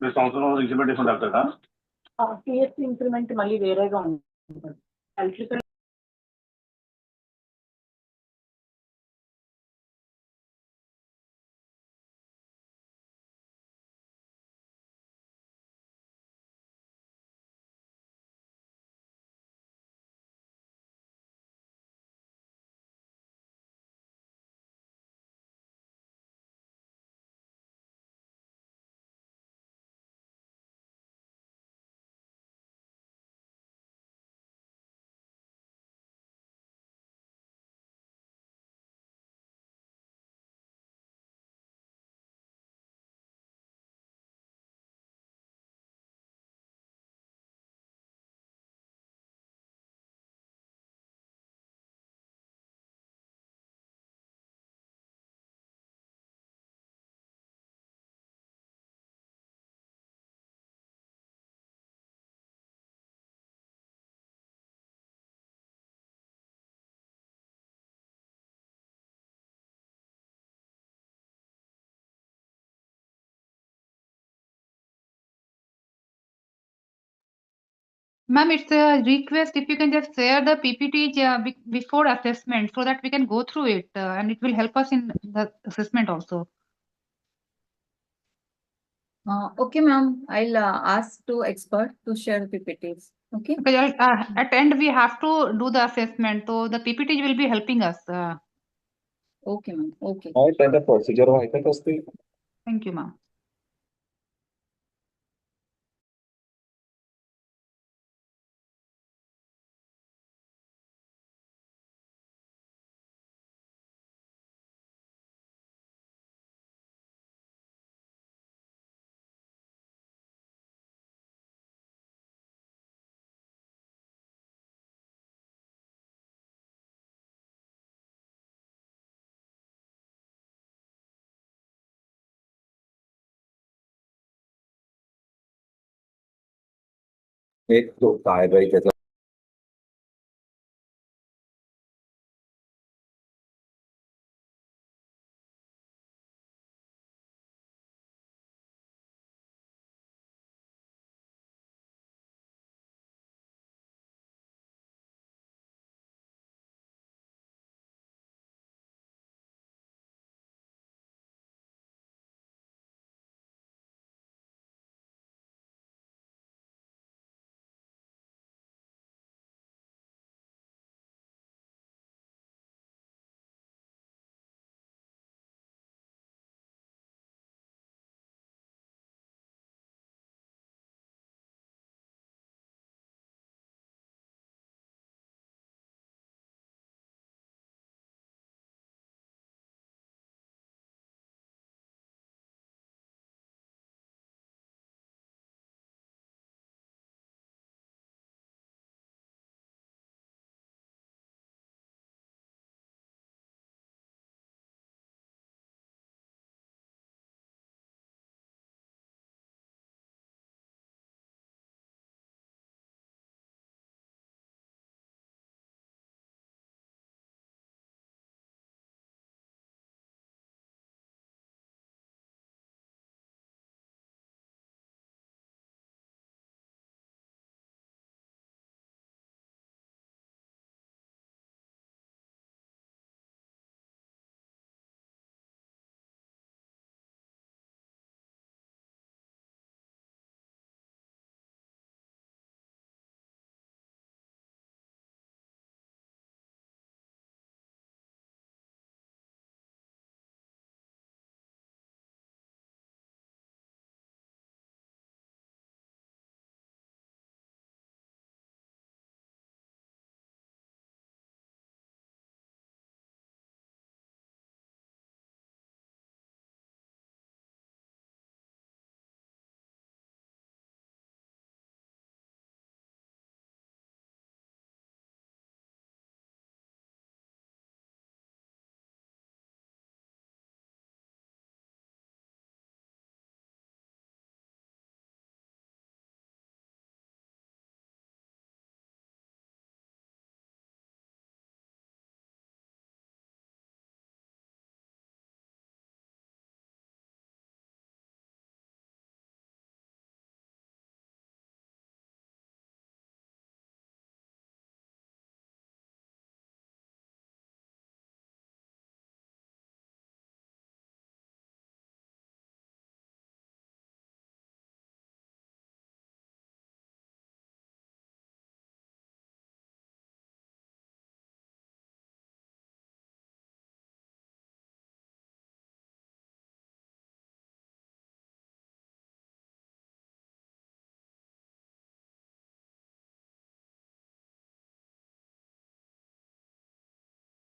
ఈ సంవత్సరం implementation doctor CSC implement మళ్ళీ వేరేగా ఉంటుంది electrical Ma'am, it's a request if you can just share the PPT before assessment so that we can go through it and it will help us in the assessment also. Okay, ma'am. I'll ask to expert to share PPTs. Okay. Because at end we have to do the assessment, so the PPT will be helping us. Okay, ma'am. Okay. त्याचा procedure माहितच असते. Thank you, ma'am. एक तो काय by त्याचा